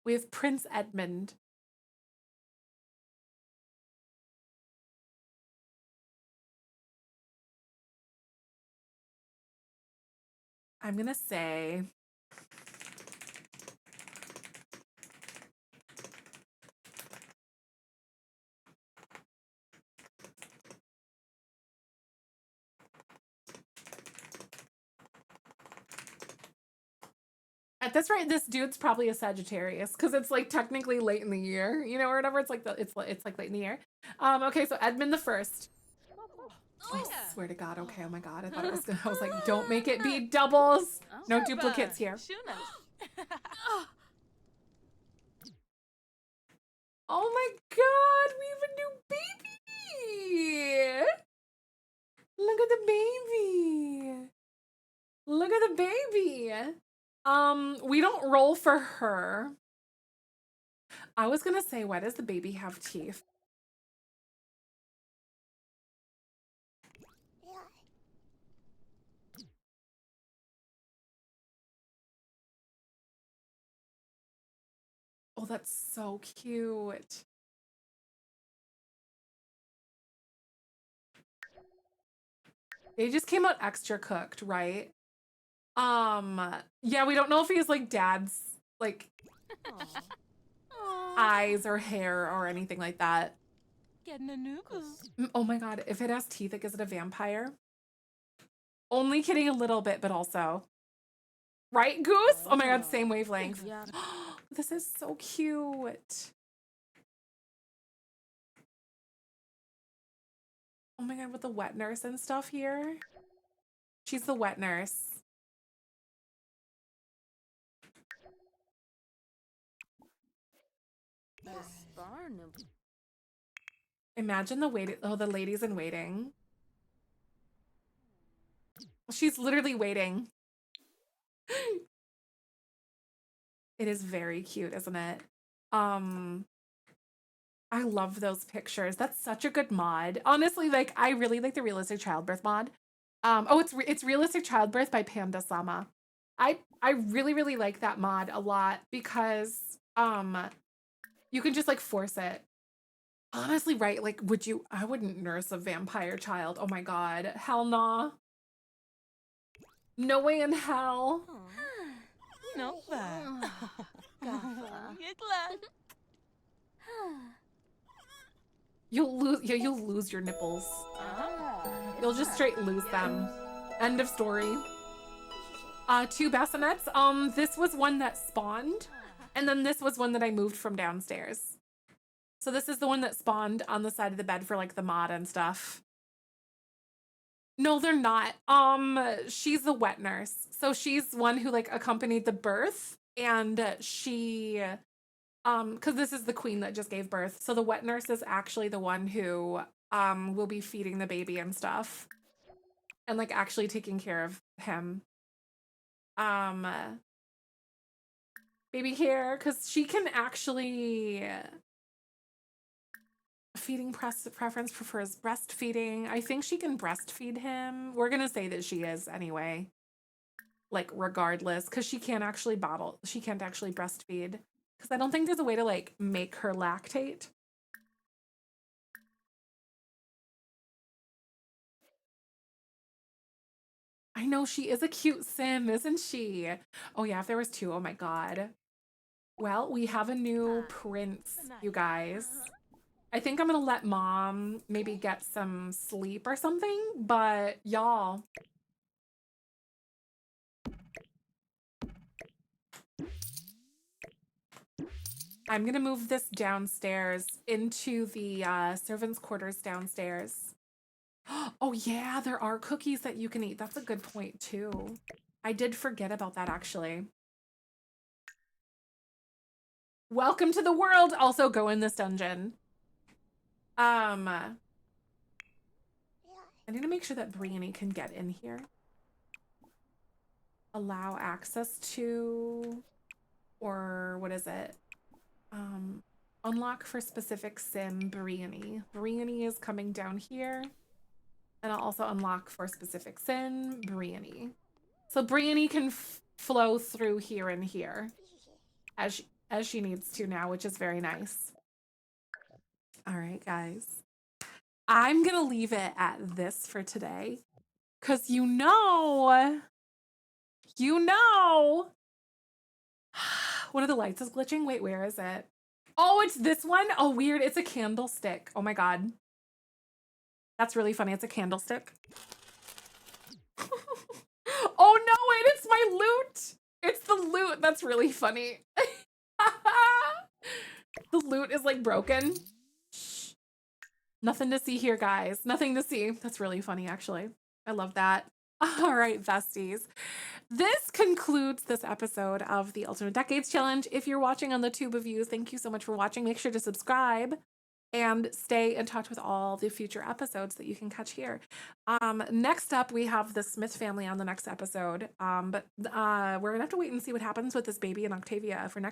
We have Prince Edmund. I'm gonna say at this rate, this dude's probably a Sagittarius because it's like technically late in the year, you know, or whatever. It's like it's like late in the year. Okay, so Edmund the First. I swear to God. Okay. Oh my God. I thought it was gonna. I was like, don't make it be doubles. No duplicates here. Oh my God. We have a new baby. Look at the baby. Look at the baby. We don't roll for her. I was gonna say, why does the baby have teeth? Oh, that's so cute. They just came out extra cooked, right? Yeah, we don't know if he's like dad's like eyes or hair or anything like that. Getting a noodles. Oh my god, if it has teeth, is it a vampire? Only kidding a little bit, but also. Right, Goose? Oh my god, same wavelength. Yeah. This is so cute. Oh my god, with the wet nurse and stuff here. She's the wet nurse. Imagine the wait. Oh, the ladies in waiting. She's literally waiting. It is very cute, isn't it? I love those pictures. That's such a good mod. Honestly, like I really like the realistic childbirth mod. Oh, it's realistic childbirth by Panda Sama. I really like that mod a lot because you can just like force it. Honestly, right? Like, I wouldn't nurse a vampire child. Oh my god. Hell nah. No way in hell. Not bad. Gaffer. You're glad. You'll lose your nipples. You'll just straight lose them. End of story. 2 bassinets. This was one that spawned, and then this was one that I moved from downstairs. So this is the one that spawned on the side of the bed for like the mod and stuff. No, they're not. She's the wet nurse. So she's one who like accompanied the birth, and she because this is the queen that just gave birth. So the wet nurse is actually the one who will be feeding the baby and stuff. And like actually taking care of him. Baby care, because she can actually feeding preference prefers breastfeeding. I think she can breastfeed him. We're gonna say that she is anyway. Like regardless, because she can't actually breastfeed. Because I don't think there's a way to like make her lactate. I know, she is a cute sim, isn't she? Oh yeah, if there was 2, oh my god. Well, we have a new prince, you guys. I think I'm gonna let mom maybe get some sleep or something, but y'all. I'm gonna move this downstairs into the servants' quarters downstairs. Oh yeah, there are cookies that you can eat. That's a good point too. I did forget about that actually. Welcome to the world. Also go in this dungeon. I need to make sure that Brienne can get in here. Allow access to, or what is it? Unlock for specific sim Brienne. Brienne is coming down here. And I'll also unlock for specific sim Brienne. So Brienne can flow through here and here as she needs to now, which is very nice. All right, guys. I'm gonna leave it at this for today. Cause you know, one of the lights is glitching. Wait, where is it? Oh, it's this one. Oh, weird. It's a candlestick. Oh my god. That's really funny. It's a candlestick. Oh no, wait, it's my loot. It's the loot. That's really funny. The loot is like broken. Shh. Nothing to see here, guys. Nothing to see. That's really funny, actually. I love that. All right, besties. This concludes this episode of the Ultimate Decades Challenge. If you're watching on the tube of you, thank you so much for watching. Make sure to subscribe and stay in touch with all the future episodes that you can catch here. Next up, we have the Smith family on the next episode. But we're gonna have to wait and see what happens with this baby and Octavia for next